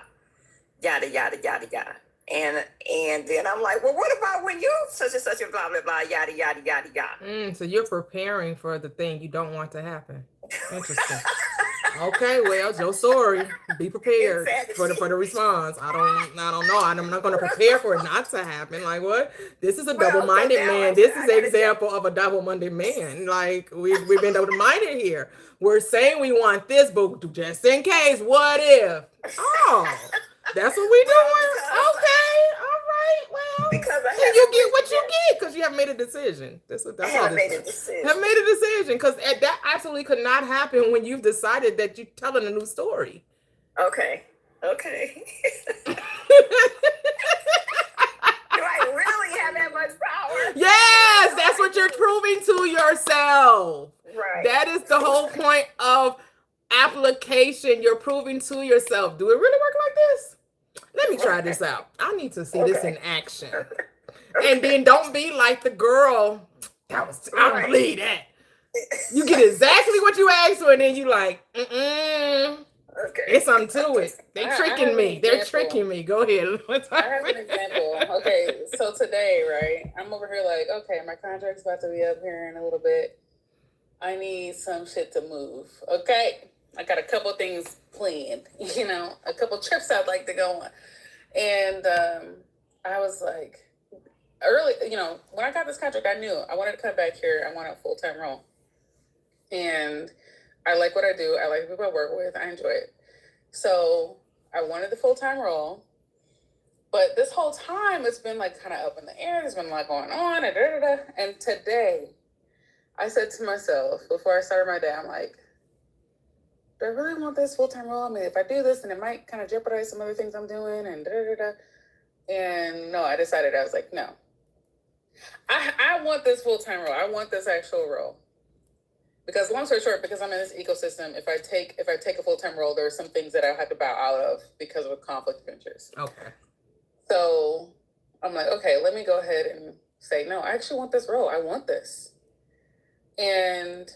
yada, yada, yada, yada. And then I'm like, well, what about when you such and such and blah, blah, blah, yada, yada, yada, yada. So you're preparing for the thing you don't want to happen. Interesting. Okay, well, your story. Be prepared for the response. I don't know. I'm not going to prepare for it not to happen. Like what? This is a double-minded man. This is an example of a double-minded man. Like we've been double-minded here. We're saying we want this, but just in case, what if? Oh, that's what we doing. Okay, all right. Well, because you get what you get because you have made a decision. That's all this have made a decision. Have made a decision because that absolutely could not happen when you've decided that you're telling a new story. Okay. Do I really have that much power? Yes, that's what you're proving to yourself. Right. That is the whole point of application. You're proving to yourself. Do it really work like this? Let me try this out. I need to see this in action. And then don't be like the girl. I don't believe that. You get exactly what you asked for, and then you like, Okay. It's something to it. They tricking me. They're tricking me. Go ahead. I have an example. Okay, so today, right, I'm over here like, okay, my contract's about to be up here in a little bit. I need some shit to move. Okay, I got a couple things planned. You know, a couple trips I'd like to go on, and I was like, early, you know, when I got this contract, I knew I wanted to come back here. I wanted a full-time role, and I like what I do. I like the people I work with. I enjoy it. So I wanted the full-time role. But this whole time, it's been like kind of up in the air. There's been a lot going on. And today, I said to myself, before I started my day, I'm like, do I really want this full-time role? I mean, if I do this, then it might kind of jeopardize some other things I'm doing. And no, I decided, I was like, no. I want this full-time role. I want this actual role. Because long story short, because I'm in this ecosystem, if I take a full-time role, there are some things that I have to bow out of because of a conflict of interest. Okay. So I'm like, okay, let me go ahead and say, no, I actually want this role. I want this. And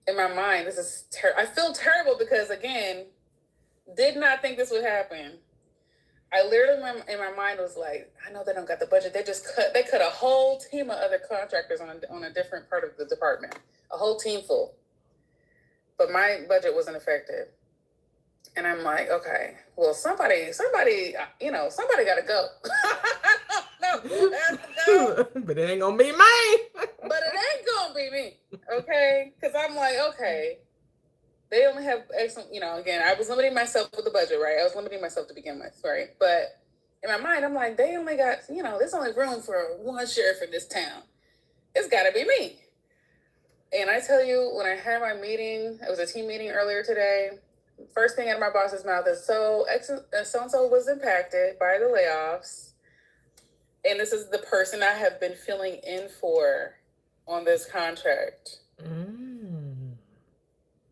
in my mind, this is I feel terrible because, again, did not think this would happen. I literally in my mind was like, I know they don't got the budget. They cut a whole team of other contractors on a different part of the department, a whole team full. But my budget wasn't affected. And I'm like, okay, well, somebody, somebody got to go. No, has to go. But it ain't gonna be me. But it ain't gonna be me, okay? Because I'm like, okay, they only have excellent, again, I was limiting myself with the budget, right? I was limiting myself to begin with, right? But in my mind, I'm like, they only got, there's only room for one sheriff in this town. It's got to be me. And I tell you, when I had my meeting, it was a team meeting earlier today, first thing out of my boss's mouth is, so-and-so was impacted by the layoffs. And this is the person I have been filling in for on this contract.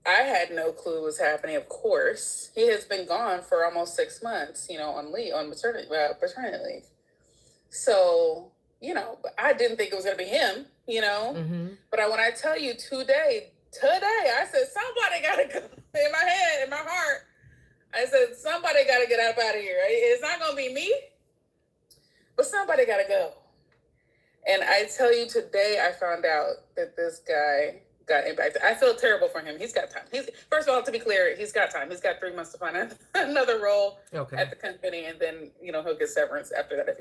I had no clue what was happening, of course. He has been gone for almost 6 months, on paternity leave. So, I didn't think it was going to be him, But when I tell you today, I said, somebody got to go. In my head, in my heart, I said, somebody got to get out of here. It's not going to be me, but somebody got to go. And I tell you, today I found out that this guy got impacted. I feel terrible for him. He's got time. First of all, to be clear, he's got time. He's got 3 months to find another role at the company, and then he'll get severance after that if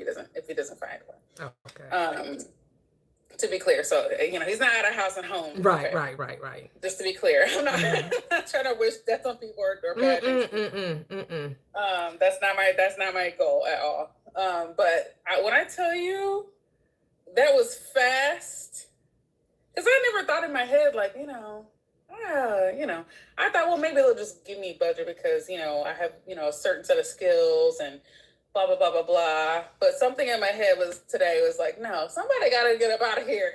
he doesn't find one. Okay. To be clear, so he's not out of house and home. Right, okay. Right. Just to be clear, I'm not trying to wish death on people or bad things. That's not my goal at all. But when I tell you that was fast, because I never thought in my head like I thought, well, maybe they'll just give me budget because I have a certain set of skills and blah, blah, blah, blah, blah. But something in my head was like, no, somebody got to get up out of here.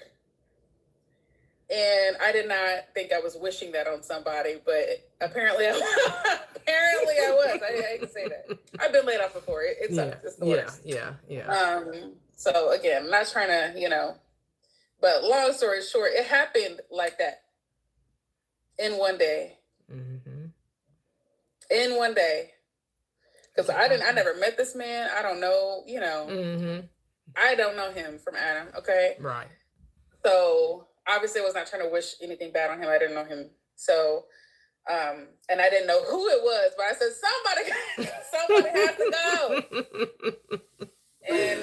And I did not think I was wishing that on somebody, but apparently I was. I can say that. I've been laid off before. It sucks. It's the worst. Yeah. So again, I'm not trying to, but long story short, it happened like that in one day. Mm-hmm. In one day. Because I never met this man. I don't know, I don't know him from Adam, okay? Right. So obviously I was not trying to wish anything bad on him. I didn't know him. So, and I didn't know who it was, but I said, somebody has to go. And,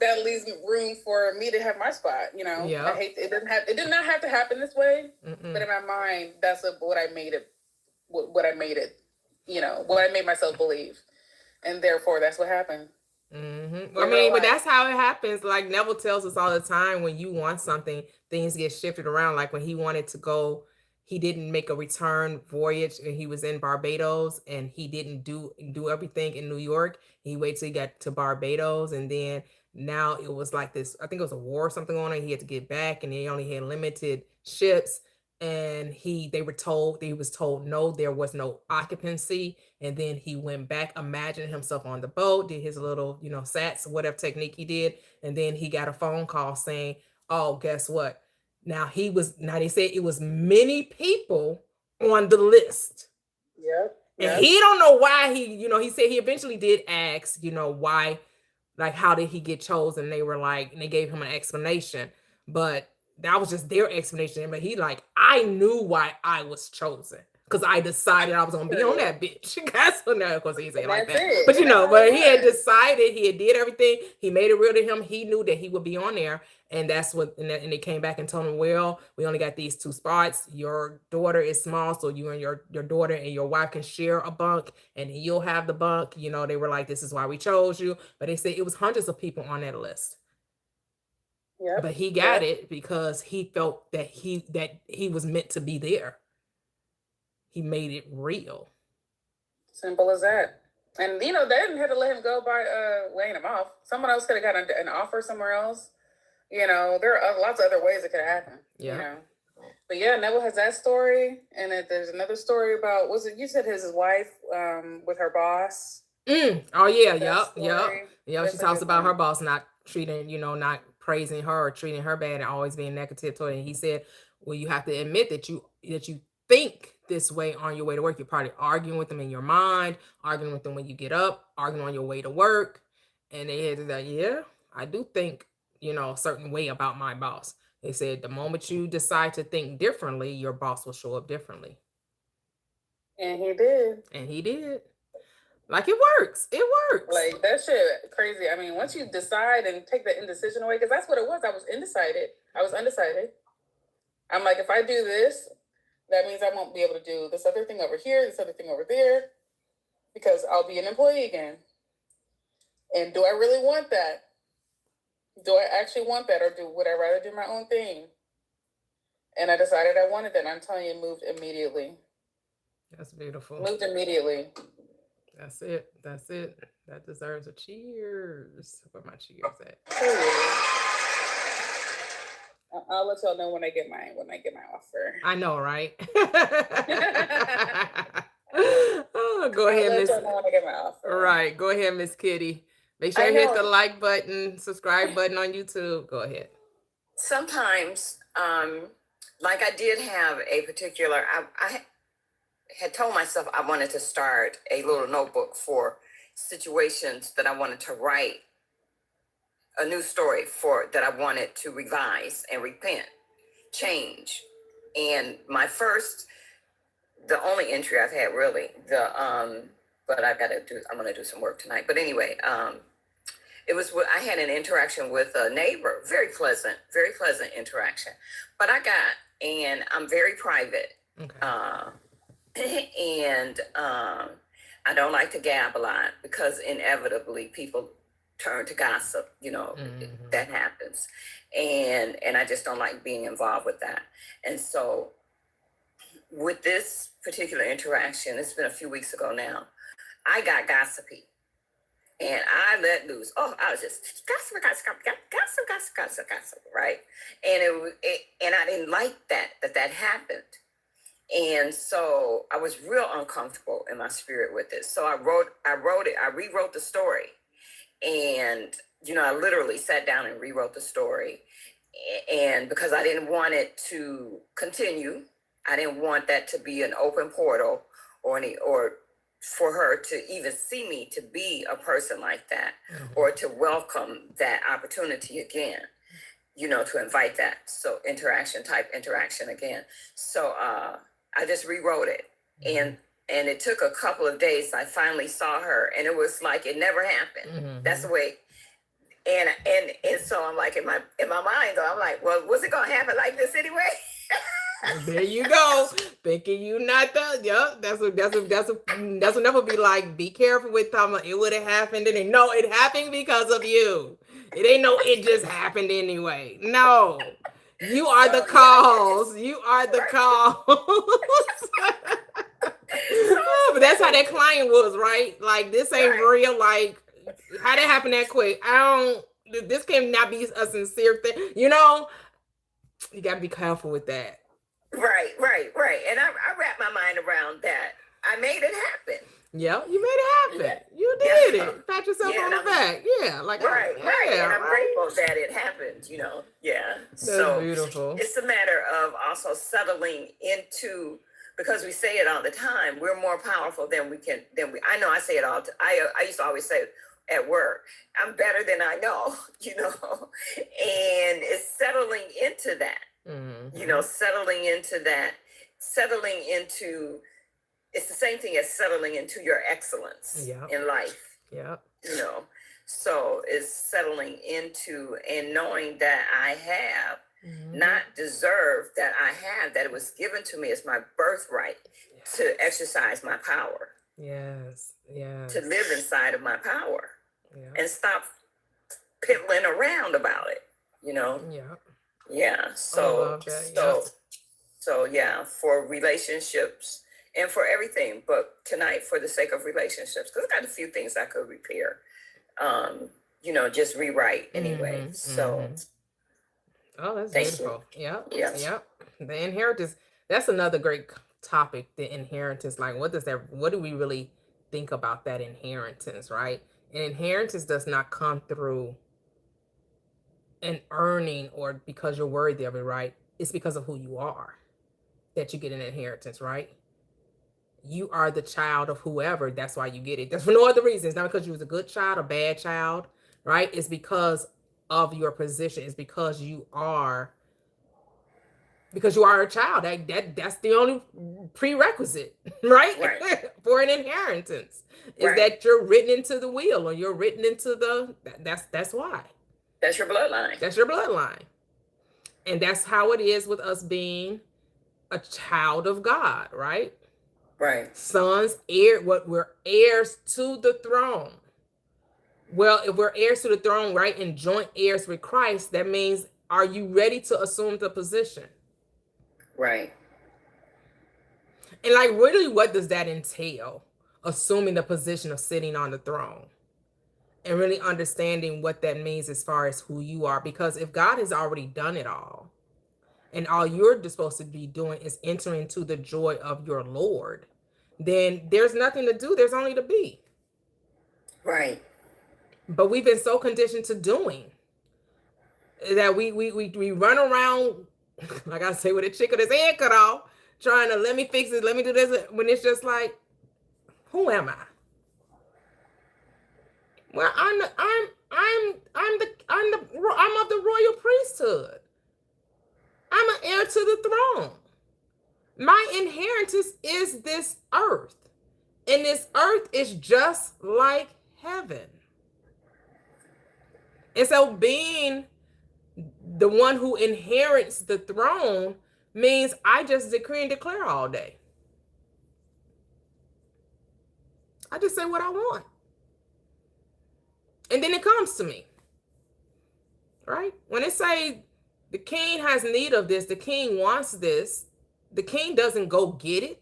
that leaves room for me to have my spot, Yeah. I hate it did not have to happen this way. Mm-mm. But in my mind, that's what I made it, what I made myself believe. And therefore that's what happened. Mm-hmm. But that's how it happens. Like Neville tells us all the time, when you want something, things get shifted around. Like when he wanted to go, he didn't make a return voyage, and he was in Barbados, and he didn't do everything in New York. He waited till he got to Barbados, and then now it was like this, I think it was a war or something on it. He had to get back, and he only had limited ships. And he was told no, there was no occupancy. And then he went back, imagining himself on the boat, did his little, sats, whatever technique he did. And then he got a phone call saying, oh, guess what? Now they said it was many people on the list. Yep. And he don't know why he said he eventually did ask, why, like, how did he get chosen? And they were like, and they gave him an explanation, but that was just their explanation. But he like, I knew why I was chosen, because I decided I was gonna be on that bitch. So no, of course he said like that. But but he had decided, he had did everything. He made it real to him. He knew that he would be on there. And that's what, and they came back and told him, well, we only got these 2 spots. Your daughter is small, so you and your daughter and your wife can share a bunk, and you'll have the bunk. They were like, this is why we chose you. But they said it was hundreds of people on that list. Yep. But he got it because he felt that he was meant to be there. He made it real. Simple as that. And they didn't have to let him go by laying him off. Someone else could have got an offer somewhere else. There are lots of other ways it could happen. Yeah. But yeah, Neville has that story, and there's another story about, you said his wife with her boss. Oh yeah, yep. She talks about her boss not treating, not praising her or treating her bad and always being negative toward her. And he said, Well, you have to admit that you think this way on your way to work. You're probably arguing with them in your mind, arguing with them when you get up, arguing on your way to work. And they had to like, yeah, I do think, a certain way about my boss. They said the moment you decide to think differently, your boss will show up differently. And he did. And he did. Like it works. It works. Like that shit crazy. I mean, once you decide and take the indecision away, because that's what it was. I was undecided. I'm like, if I do this, that means I won't be able to do this other thing over here, this other thing over there, because I'll be an employee again. And do I really want that? Do I actually want that, or would I rather do my own thing? And I decided I wanted that. And I'm telling you, moved immediately. That's beautiful. Moved immediately. That's it. That's it. That deserves a cheers. Where my cheers at? I'll let y'all know when I get my offer. I know, right? Oh, go ahead, Miss. I'll let y'all know when I get my offer. Right. Go ahead, Miss Kitty. Make sure you hit the like button, subscribe button on YouTube. Go ahead. Sometimes, like I did have a particular, I had told myself I wanted to start a little notebook for situations that I wanted to write a new story for, that I wanted to revise and repent, change. And the only entry I've had really, but I'm going to do some work tonight. But anyway, it was, I had an interaction with a neighbor, very pleasant interaction. But and I'm very private. Okay. And I don't like to gab a lot because inevitably people turn to gossip, that happens. And I just don't like being involved with that. And so with this particular interaction, it's been a few weeks ago now, I got gossipy. And I let loose. Oh, I was just gossip, right? And and I didn't like that happened. And so I was real uncomfortable in my spirit with this. So I rewrote the story. And, I literally sat down and rewrote the story. And because I didn't want it to continue, I didn't want that to be an open portal or for her to even see me to be a person like that, or to welcome that opportunity again, to invite that. So interaction again. So I just rewrote it. And it took a couple of days. I finally saw her, and it was like it never happened. That's the way. And so I'm like, in my mind though, I'm like, well, was it gonna happen like this anyway? There you go, thinking you not the. Yep, that's enough will be like. Be careful with talking. It would have happened, and no, it happened because of you. It ain't no. It just happened anyway. No, you are the cause. You are the cause. But that's how that client was, right? Like this ain't real. Like how that happened that quick? This cannot be a sincere thing. You gotta be careful with that. Right. And I wrapped my mind around that. I made it happen. Yeah, you made it happen. Yeah. You did it. Pat yourself on the back. Yeah, like right. And I'm grateful that it happened. Yeah. That's beautiful. It's a matter of also settling into, because we say it all the time. We're more powerful than we. I know I say it all. I used to always say it at work, I'm better than I know. And it's settling into that. Settling into, it's the same thing as settling into your excellence in life. Yeah. So it's settling into and knowing that I have not deserved, that I have, that it was given to me as my birthright to exercise my power. Yes. To live inside of my power and stop piddling around about it, Yeah. So for relationships and for everything, but tonight for the sake of relationships, because I got a few things I could repair, just rewrite anyway. So. Oh, that's beautiful. Yep. The inheritance, that's another great topic, the inheritance. Like what do we really think about that inheritance, right? And inheritance does not come through an earning or because you're worthy of it, right? it's because of who you are that you get an inheritance, right? You are the child of whoever. That's why you get it. That's for no other reason. It's not because you was a good child, a bad child, right? It's because of your position. It's because you are a child. That's the only prerequisite, right? Right. For an inheritance is Right. that you're written into the will, or you're written into that's why. That's your bloodline. That's your bloodline. And that's how it is with us being a child of God, right? Right. Sons, we're heirs to the throne. Well, if we're heirs to the throne, right, and joint heirs with Christ, that means, are you ready to assume the position? Right. And like, really, what does that entail? Assuming the position of sitting on the throne, and really understanding what that means as far as who you are. Because if God has already done it all, and all you're supposed to be doing is entering into the joy of your Lord, then there's nothing to do. There's only to be. Right. But we've been so conditioned to doing that we run around, like I say, with a chick with his head cut off, trying to let me fix it, let me do this, when it's just like, who am I? Well, I'm of the royal priesthood. I'm an heir to the throne. My inheritance is this earth, and this earth is just like heaven. And so being the one who inherits the throne means I just decree and declare all day. I just say what I want. And then it comes to me. Right? When it say the king has need of this, the king wants this, the king doesn't go get it.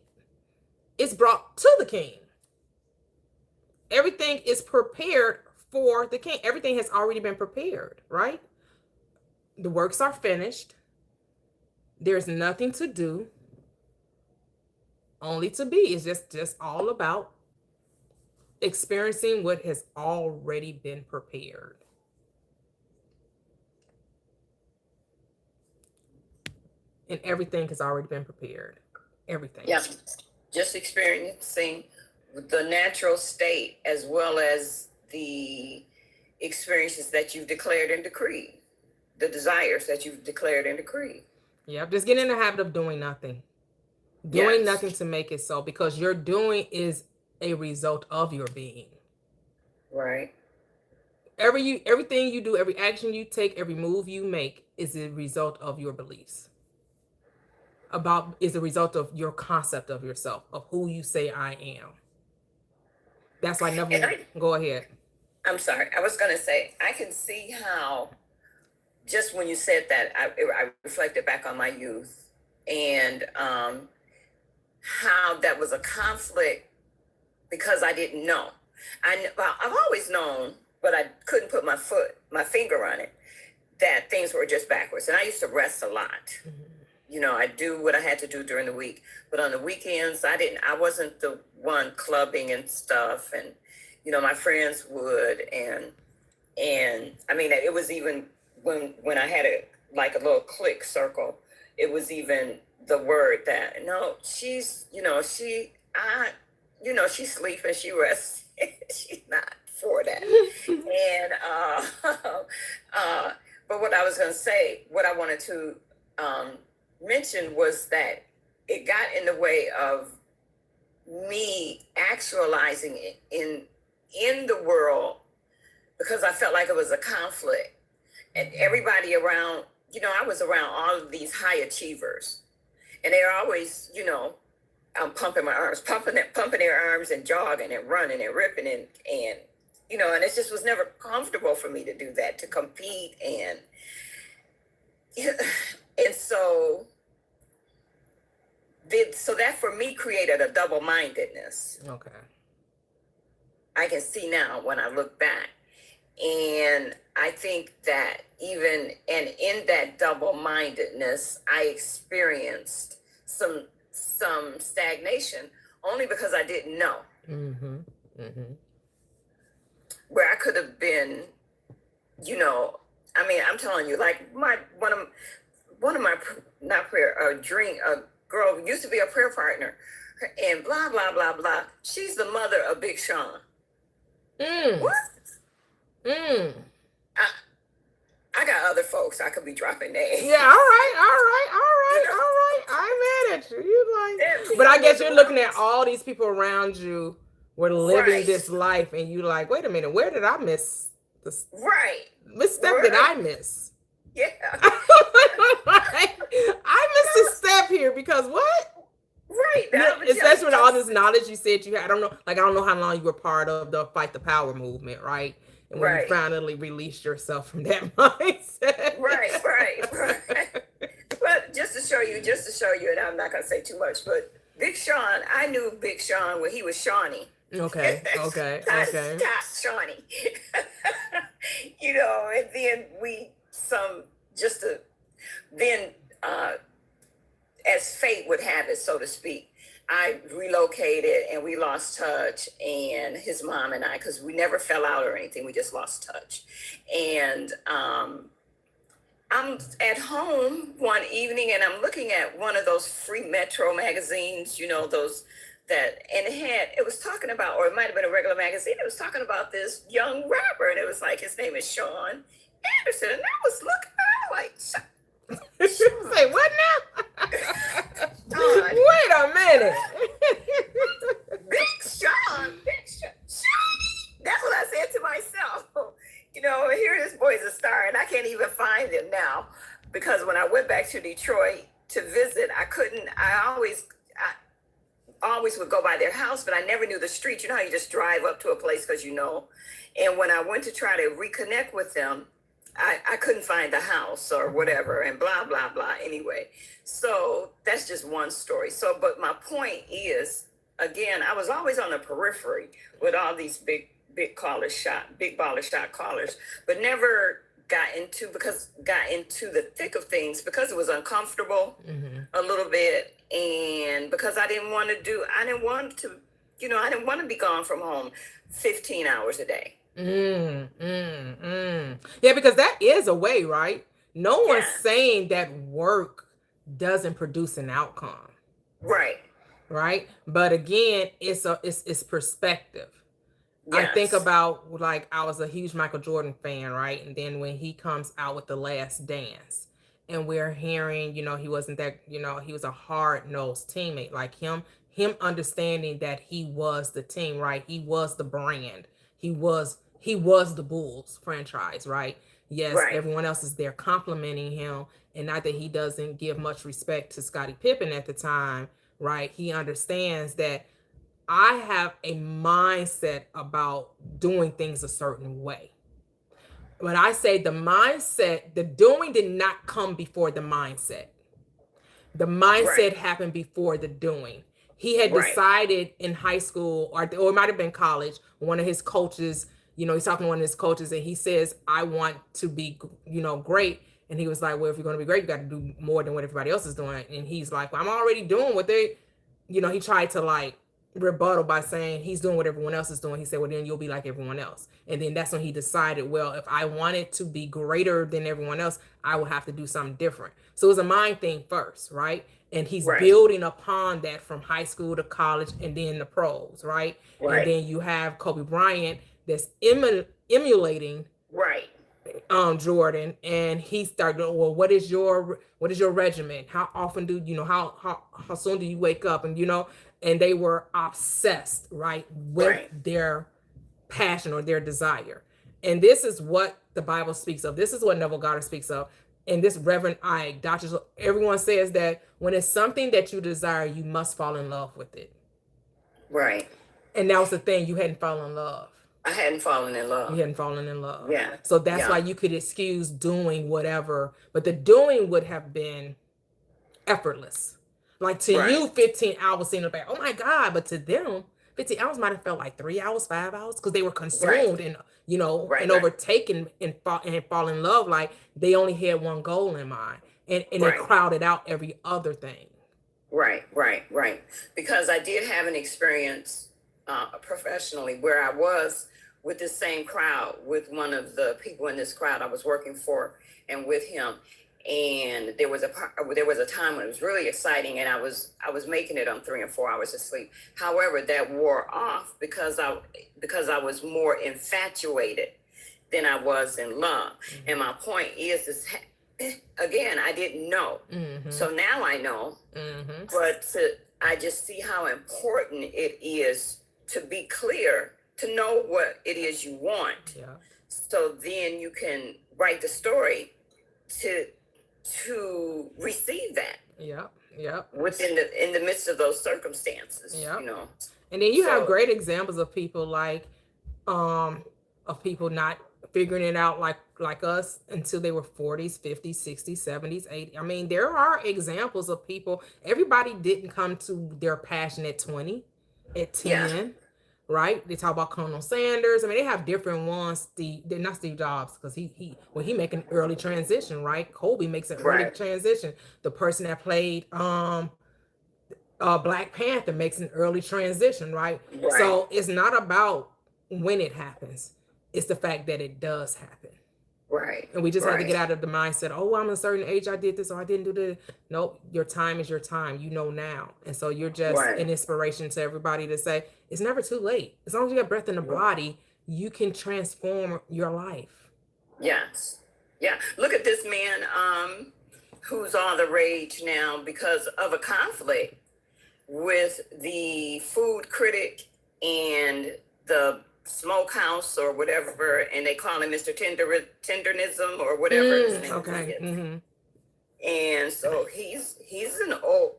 It's brought to the king. Everything is prepared for the king. Everything has already been prepared, right? The works are finished. There's nothing to do, only to be. It's just all about experiencing what has already been prepared. And everything has already been prepared. Everything. Yeah. Just experiencing the natural state as well as the experiences that you've declared and decreed, the desires that you've declared and decreed. Yeah, just get in the habit of doing nothing. Doing nothing to make it so, because your doing is a result of your being. Right. Everything you do, every action you take, every move you make is a result of your beliefs. Is a result of your concept of yourself, of who you say I am. That's why go ahead. I'm sorry. I was going to say, I can see how, just when you said that, I reflected back on my youth and how that was a conflict because I didn't know. I've always known, but I couldn't put my finger on it, that things were just backwards. And I used to rest a lot. Mm-hmm. You know, I do what I had to do during the week, but on the weekends, I wasn't the one clubbing and stuff. And, you know, my friends would, and I mean, it was even when I had a little clique circle, it was even the word that, no, she's sleeping, she rests. She's not for that. And, but what I was going to say, what I wanted to, mentioned was that it got in the way of me actualizing it in the world because I felt like it was a conflict. And everybody around, you know, I was around all of these high achievers, and they're always, you know, I'm pumping my arms, pumping their arms and jogging and running and ripping and you know, and it just was never comfortable for me to do that, to compete and so that for me created a double-mindedness. Okay. I can see now when I look back. And I think that in that double-mindedness, I experienced some stagnation only because I didn't know. Mm-hmm. Mm-hmm. Where I could have been, you know, I mean, I'm telling you, like one of my not prayer, a dream, a girl who used to be a prayer partner, and blah, blah, blah, blah. She's the mother of Big Sean. What? Mm. I got other folks. I could be dropping names. Yeah, all right. I'm mad at you. You like, but I guess you're looking at all these people around you were living this life, and you like, wait a minute, where did I miss this? Right. Misstep did I miss? Yeah. I missed a step here because what? Right. Especially with all this knowledge you said you had. I don't know how long you were part of the Fight the Power movement, right? And when you finally released yourself from that mindset. Right. But just to show you, and I'm not going to say too much, but Big Sean, I knew Big Sean when he was Shawnee. Okay. Top Shawnee. And then as fate would have it, so to speak, I relocated and we lost touch, and his mom and I, because we never fell out or anything, we just lost touch. And I'm at home one evening and I'm looking at one of those free Metro magazines, those and it was talking about, or it might have been a regular magazine, it was talking about this young rapper, and it was like, his name is Sean Anderson. And I was looking at it like, say what now? Wait a minute. Big Sean. That's what I said to myself. Here this boy's a star, and I can't even find him now, because when I went back to Detroit to visit, I always would go by their house, but I never knew the street. You know how you just drive up to a place because and when I went to try to reconnect with them, I couldn't find the house or whatever, and blah, blah, blah. Anyway, so that's just one story. But my point is, again, I was always on the periphery with all these big baller shot callers, but never got into the thick of things because it was uncomfortable a little bit, and because I didn't want to be gone from home 15 hours a day. Yeah, because that is a way, right? No one's saying that work doesn't produce an outcome. Right. But again, it's perspective. Yes. I think about, like, I was a huge Michael Jordan fan, right? And then when he comes out with The Last Dance, and we're hearing, he wasn't that, he was a hard-nosed teammate, like him understanding that he was the team, right? He was the brand. He was the Bulls franchise, right? Yes, everyone else is there complimenting him, and not that he doesn't give much respect to Scottie Pippen at the time, right? He understands that I have a mindset about doing things a certain way. When I say the mindset, the doing did not come before the mindset. The mindset happened before the doing. He had decided in high school, or it might have been college, one of his coaches, he's talking to one of his coaches, and he says, I want to be, great. And he was like, well, if you're going to be great, you got to do more than what everybody else is doing. And he's like, well, I'm already doing what they, he tried to like rebuttal by saying he's doing what everyone else is doing. He said, well, then you'll be like everyone else. And then that's when he decided, well, if I wanted to be greater than everyone else, I will have to do something different. So it was a mind thing first, right? And he's building upon that from high school to college and then the pros, right? And then you have Kobe Bryant that's emulating Jordan, and he started, well, what is your regimen? How often do how soon do you wake up? And and they were obsessed, right, with their passion or their desire. And this is what the Bible speaks of. This is what Neville Goddard speaks of. And this Reverend Ike, doctors, everyone says that when it's something that you desire, you must fall in love with it. Right. And that was the thing. You hadn't fallen in love. I hadn't fallen in love. You hadn't fallen in love. Yeah. So that's why you could excuse doing whatever, but the doing would have been effortless. Like to you, 15 hours seemed like, oh my God, but to them, 15 hours might have felt like 3 hours, 5 hours, because they were consumed and and overtaken and fall in love. Like they only had one goal in mind, and it crowded out every other thing. Right. Because I did have an experience professionally where I was with the same crowd, with one of the people in this crowd I was working for, and with him. and there was a time when it was really exciting, and I was making it on 3 and 4 hours of sleep. However, that wore off because I was more infatuated than I was in love. Mm-hmm. And my point is again, I didn't know. Mm-hmm. So now I know. Mm-hmm. But I just see how important it is to be clear, to know what it is you want. Yeah. So then you can write the story to receive that. Yeah. Yeah. In the midst of those circumstances. Yeah. And then you have great examples of people of people not figuring it out like us until they were 40s, 50s, 60s, 70s, 80s. I mean, there are examples of people. Everybody didn't come to their passion at 20, at 10. Yeah. Right? They talk about Colonel Sanders. I mean, they have different ones. They're not Steve Jobs, because he make an early transition, right? Kobe makes an early transition. The person that played Black Panther makes an early transition, right? So it's not about when it happens. It's the fact that it does happen. Right. And we just have to get out of the mindset, oh, I'm a certain age, I did this, or I didn't do this. Nope, your time is your time. You know now. And so you're just an inspiration to everybody to say, it's never too late. As long as you got breath in the body, you can transform your life. Yes. Yeah. Look at this man who's all the rage now because of a conflict with the food critic and the smokehouse or whatever, and they call him Mr. Tendernism or whatever his name is. Mm-hmm. And so he's an old,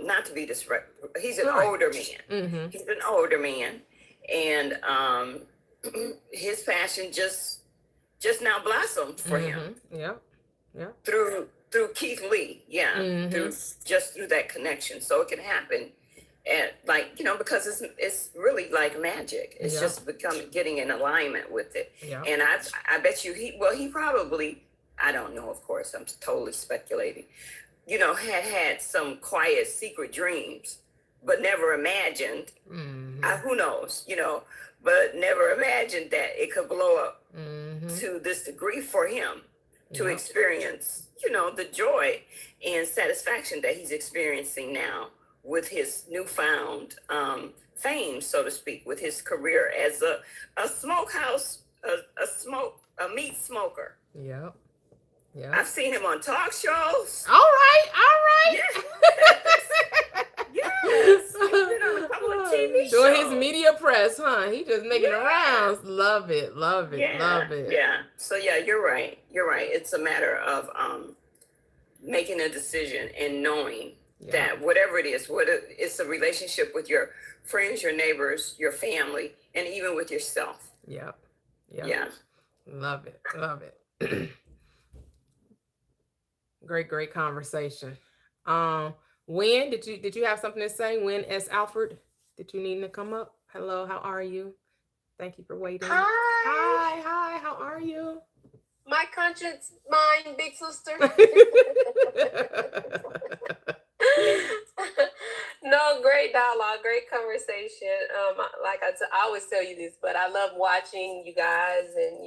not to be disrespectful, he's an older man. Mm-hmm. He's an older man, and his passion just now blossomed for him. Yeah, yeah. Through Keith Lee, through that connection. So it can happen. And because it's really like magic. It's just getting in alignment with it. Yeah. And I bet you he probably, I don't know, of course, I'm totally speculating, had some quiet secret dreams, but never imagined, who knows, but never imagined that it could blow up to this degree for him to experience, the joy and satisfaction that he's experiencing now with his newfound fame, so to speak, with his career as a smokehouse, a meat smoker. Yeah. Yeah. I've seen him on talk shows. All right. Yes. Yes. He's been on a couple of TV shows. Doing his media press, huh? He just making the rounds. Love it. Yeah. Love it. Yeah. So yeah, you're right. It's a matter of making a decision and knowing that whatever it is, it's a relationship with your friends, your neighbors, your family, and even with yourself. Yeah. Love it. Great conversation. Wynn, did you have something to say? Wynn S. Alfred, did you need to come up? Hello, how are you? Thank you for waiting. Hi, how are you? My conscience, mine, big sister. No, great dialogue, great conversation. Like I always tell you this, but I love watching you guys and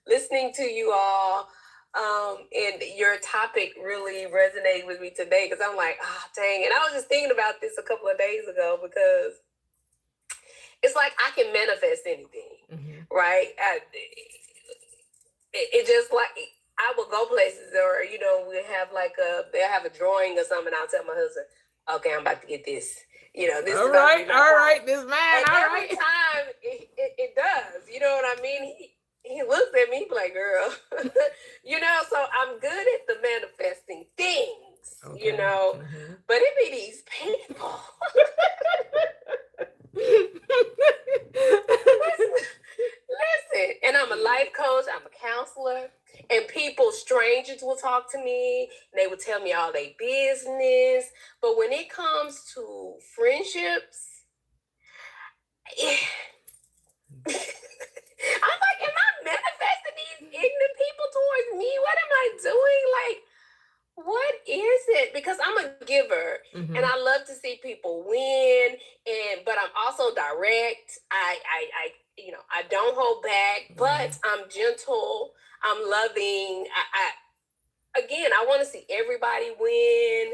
listening to you all. And your topic really resonated with me today because I'm like, dang. And I was just thinking about this a couple of days ago because it's like I can manifest anything, right? It just like I will go places or, they'll have a drawing or something. And I'll tell my husband, okay, I'm about to get this. This all right, this man. And every time it does, you know what I mean? He looks at me like, girl, so I'm good at the manifesting things, but it be these people. Listen, and I'm a life coach, I'm a counselor, and strangers will talk to me, and they will tell me all their business, but when it comes to friendships, I'm like, am I manifesting these ignorant people towards me? What am I doing? Like, what is it? Because I'm a giver, and I love to see people win, but I'm also direct. I don't hold back, but I'm gentle. I'm loving. again, I want to see everybody win.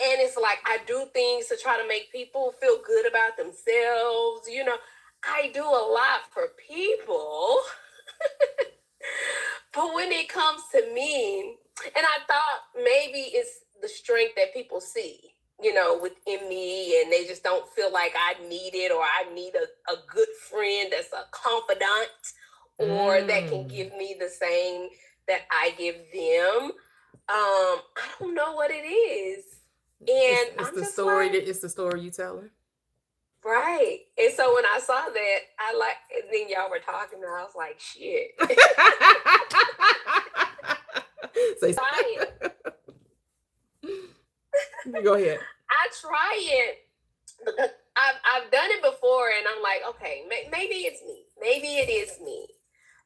And it's like I do things to try to make people feel good about themselves. You know, I do a lot for people. But when it comes to me, and I thought maybe it's the strength that people see, you know, within me, and they just don't feel like I need it, or I need a good friend that's a confidant, or that can give me the same that I give them. I don't know what it is. And It's I'm the just story like, it's the story you telling. right. And so when I saw that, I like, and then y'all were talking, and I was like, shit. Say Try it. Go ahead. I try it because I've done it before, and I'm like, okay, maybe it's me. Maybe it is me.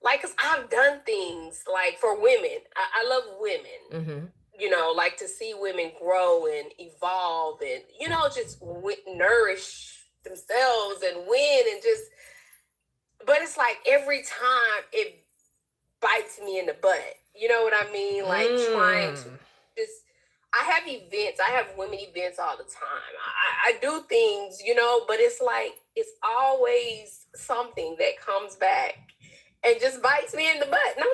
Like, cause I've done things like for women. I love women. Mm-hmm. You know, like to see women grow and evolve, and you know, just nourish themselves and win, and just. But it's like every time it bites me in the butt. You know what I mean? Like trying to just. I have events. I have women events all the time. I do things, you know, but it's like it's always something that comes back and just bites me in the butt. And I'm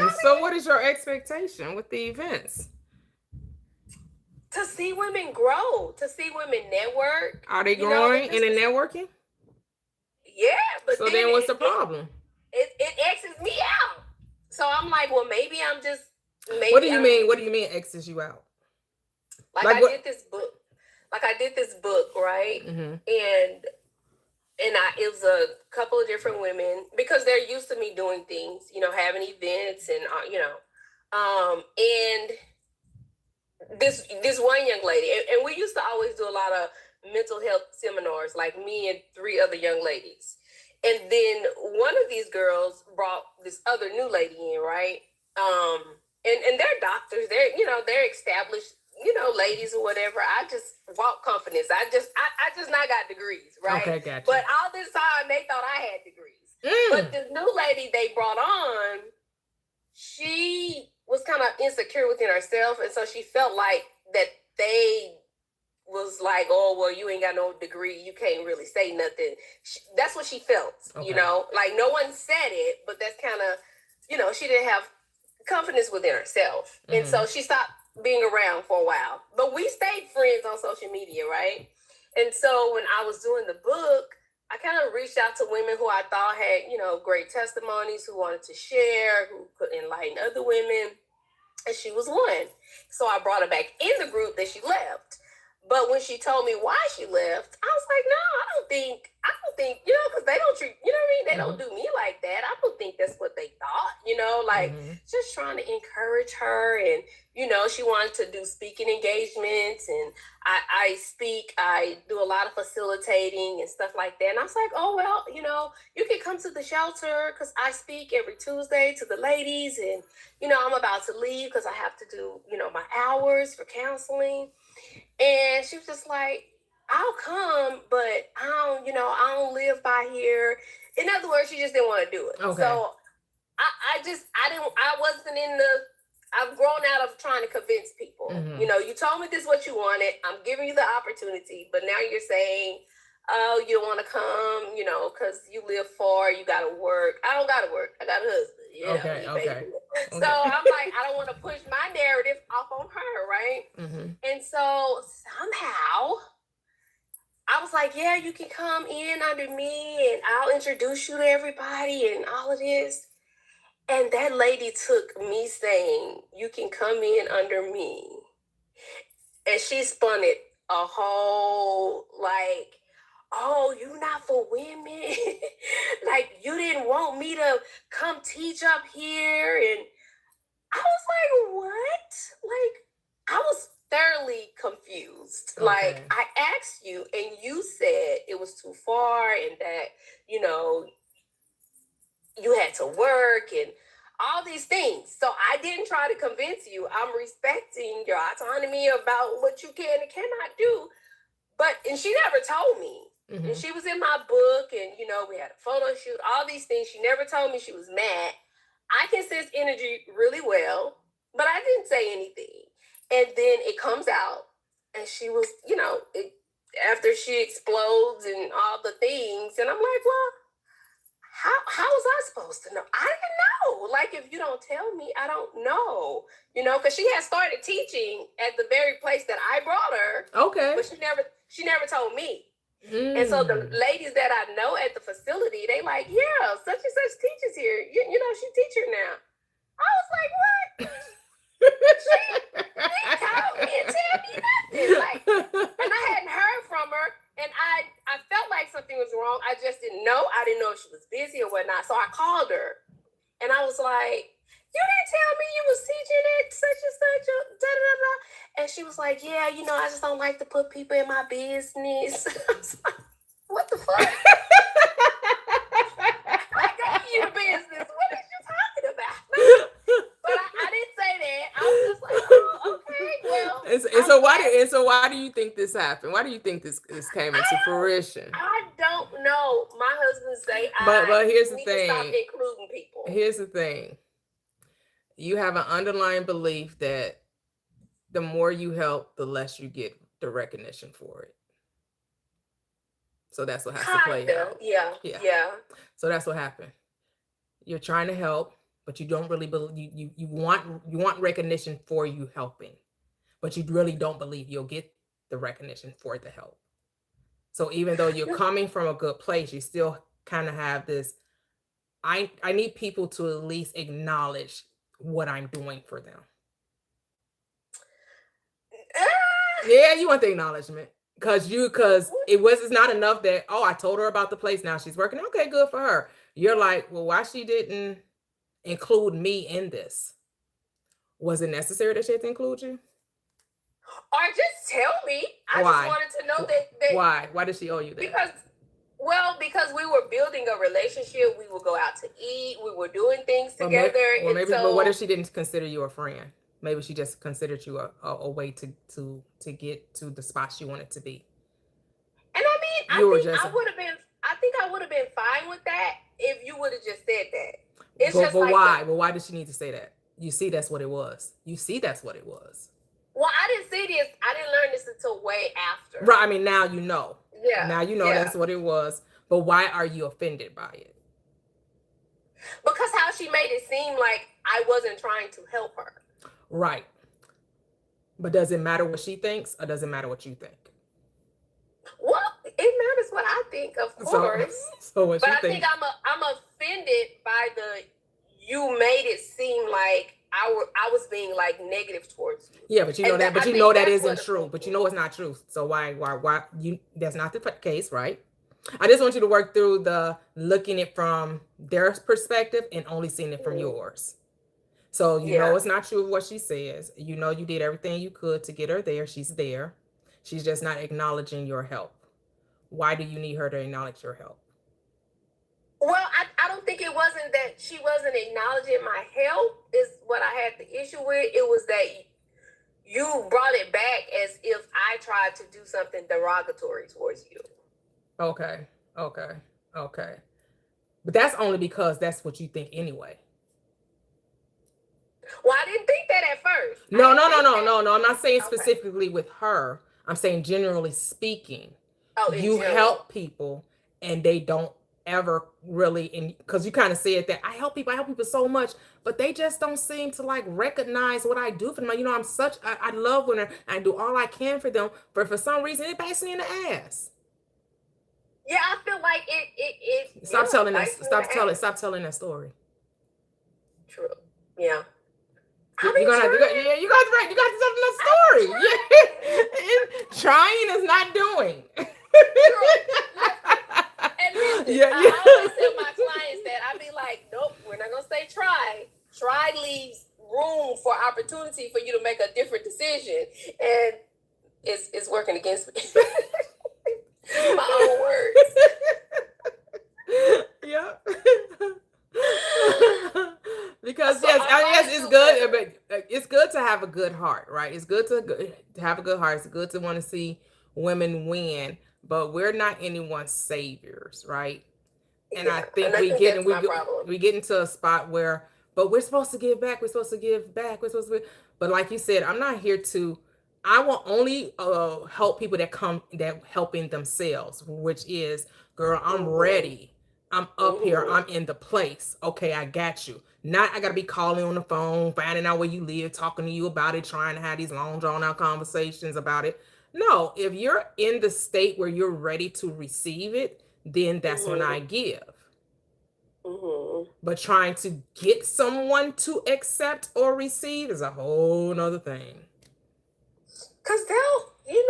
like, so what is your expectation with the events? to see women grow, to see women network. Are they You know, growing and in networking? yeah, but So then what's the problem? It X's me out. So I'm like, well, maybe I'm just. Maybe What do you mean? What do you mean X's you out? Like I did this book. Like I did this book, right? Mm-hmm. And it was a couple of different women, because they're used to me doing things, you know, having events, and you know, and this one young lady, and we used to always do a lot of mental health seminars, like me and 3 other young ladies. And then one of these girls brought this other new lady in, right? And they're doctors, they're established, you know, ladies or whatever. I just walk confidence. I just not got degrees, right? Okay, gotcha. But all this time they thought I had degrees. But this new lady they brought on, she was kind of insecure within herself, and so she felt like that they was like, oh, well, you ain't got no degree, you can't really say nothing. That's what she felt, you know, like no one said it, but that's kind of, you know, she didn't have confidence within herself. Mm-hmm. And so she stopped being around for a while, but we stayed friends on social media, right? And so when I was doing the book, I kind of reached out to women who I thought had, you know, great testimonies, who wanted to share, who could enlighten other women. And she was one. So I brought her back in the group that she left. But when she told me why she left, I was like, no, I don't think, you know, because they don't treat, you know what I mean? They don't do me like that. I don't think that's what they thought, you know, like just trying to encourage her. And, you know, she wanted to do speaking engagements, and I do a lot of facilitating and stuff like that. And I was like, oh, well, you know, you can come to the shelter because I speak every Tuesday to the ladies. And, you know, I'm about to leave because I have to do, you know, my hours for counseling. And she was just like, I'll come, but I don't live by here. In other words, she just didn't want to do it. Okay. So I've grown out of trying to convince people. Mm-hmm. You know, you told me this is what you wanted. I'm giving you the opportunity, but now you're saying, oh, you don't want to come, you know, because you live far, you got to work. I don't got to work. I got a husband. You know, okay. So I'm like, I don't want to push my narrative off on her, right? Mm-hmm. And so somehow I was like, yeah, you can come in under me and I'll introduce you to everybody and all of this. And that lady took me saying, you can come in under me, and she spun it a whole like, oh, you not for women? Like, you didn't want me to come teach up here? And I was like, what? Like, I was thoroughly confused. Okay. Like, I asked you, and you said it was too far, and that, you know, you had to work and all these things. So I didn't try to convince you. I'm respecting your autonomy about what you can and cannot do. And she never told me. Mm-hmm. And she was in my book, and, you know, we had a photo shoot, all these things. She never told me she was mad. I can sense energy really well. But I didn't say anything. And then it comes out, and she was, after she explodes and all the things, and I'm like, well, how was I supposed to know? I didn't know. Like, if you don't tell me, I don't know. Because she had started teaching at the very place that I brought her. Okay. But she never told me. And so the ladies that I know at the facility, they like, yeah, such and such teaches here. She teacher now. I was like, what? She didn't call me and tell me nothing. Like, and I hadn't heard from her, and I felt like something was wrong. I just didn't know. I didn't know if she was busy or whatnot. So I called her, and I was like, you didn't tell me you was teaching at such and such, da da da. And she was like, yeah, I just don't like to put people in my business. I was like, what the fuck? I gave you the business. What are you talking about? But I didn't say that. I was just like, oh, okay, well. And so why do you think this happened? Why do you think this came into fruition? I don't know. My husband say but here's the need thing. to stop including people. Here's the thing. You have an underlying belief that the more you help, the less you get the recognition for it. So that's what has to play out. Yeah. So that's what happened. You're trying to help, but you don't really believe you want recognition for you helping, but you really don't believe you'll get the recognition for the help. So even though you're coming from a good place, you still kind of have this. I need people to at least acknowledge what I'm doing for them. Yeah, you want the acknowledgement because it's not enough that, oh, I told her about the place, now she's working. Okay, good for her. You're like, well, why she didn't include me in this? Was it necessary that she had to include you? Or just tell me. I Why? just wanted to know that. Why did she owe you that? Because we were building a relationship. We would go out to eat. We were doing things together. But what if she didn't consider you a friend? Maybe she just considered you a way to get to the spot she wanted to be. And I think I would have been fine with that if you would have just said that. But why? Well, why did she need to say that? You see, that's what it was. Well, I didn't see this. I didn't learn this until way after. Right. I mean, now you know. Yeah. Now you know that's what it was. But why are you offended by it? Because how she made it seem like I wasn't trying to help her. Right. But does it matter what she thinks, or does it matter what you think? Well, it matters what I think, of course. So what but you I think I'm offended by you made it seem like I was being like negative towards you. Yeah, but you know that isn't true. But you know it's not true. So why that's not the case, right? I just want you to work through the looking it from their perspective and only seeing it from yours. So you know it's not true of what she says. You know you did everything you could to get her there. She's there. She's just not acknowledging your help. Why do you need her to acknowledge your help? Well, I don't think it wasn't that she wasn't acknowledging my help is what I had the issue with. It was that you brought it back as if I tried to do something derogatory towards you. Okay. But that's only because that's what you think anyway. Well, I didn't think that at first. No. I'm not saying specifically with her. I'm saying generally speaking. You help people and they don't ever really, because you kind of said that I help people so much, but they just don't seem to like recognize what I do for them. I love when I do all I can for them, but for some reason it bites me in the ass. Yeah, I feel like it Stop telling that story. True. Yeah. You got to tell that story. Yeah. Trying is not doing. And listen, I always tell my clients that I be like, nope, we're not gonna say try. Try leaves room for opportunity for you to make a different decision, and it's working against me. My own words. Yeah. Because yes, it's good, but it's good to have a good heart, right? It's good to have a good heart. It's good to want to see women win, but we're not anyone's saviors, right? And I think we get into a spot where but we're supposed to give back. We're supposed to give back. We're supposed to. But like you said, I'm not here to. I will only help people that helping themselves, which is, girl, I'm ready. I'm up here. I'm in the place. Okay, I got you. Not I gotta be calling on the phone, finding out where you live, talking to you about it, trying to have these long drawn out conversations about it. No, if you're in the state where you're ready to receive it, then that's when I give. But trying to get someone to accept or receive is a whole nother thing. Cause they'll, she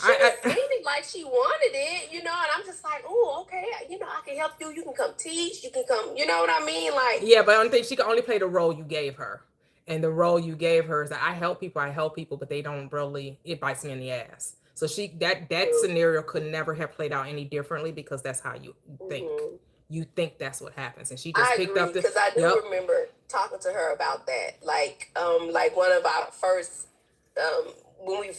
was seeming like she wanted it, and I'm just like, oh, okay, I can help you. You can come teach. You can come, you know what I mean? Like, yeah, but I don't think she can only play the role you gave her, and the role you gave her is that I help people, but they don't really. It bites me in the ass. So that scenario could never have played out any differently because that's how you think. You think that's what happens, and she just picked up the. Because I do remember talking to her about that, like one of our first. When we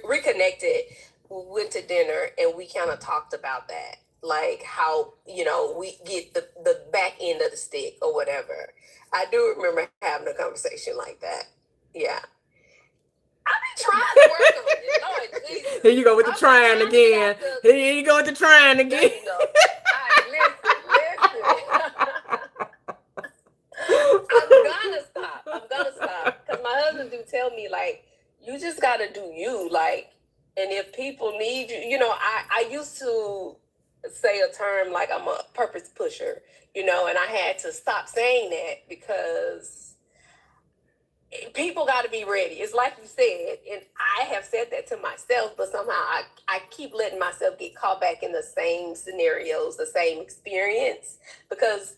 reconnected, we went to dinner and we kind of talked about that, like how we get the back end of the stick or whatever. I do remember having a conversation like that. Yeah, I've been trying to work on it. Lord Jesus. Here you go with the trying again. Here you go with the trying again. There you go. All right, listen. I'm gonna stop because my husband do tell me, like, you just gotta do you, like, and if people need you, I used to say a term like I'm a purpose pusher, and I had to stop saying that because people got to be ready. It's like you said, and I have said that to myself, but somehow I keep letting myself get caught back in the same scenarios, the same experience, because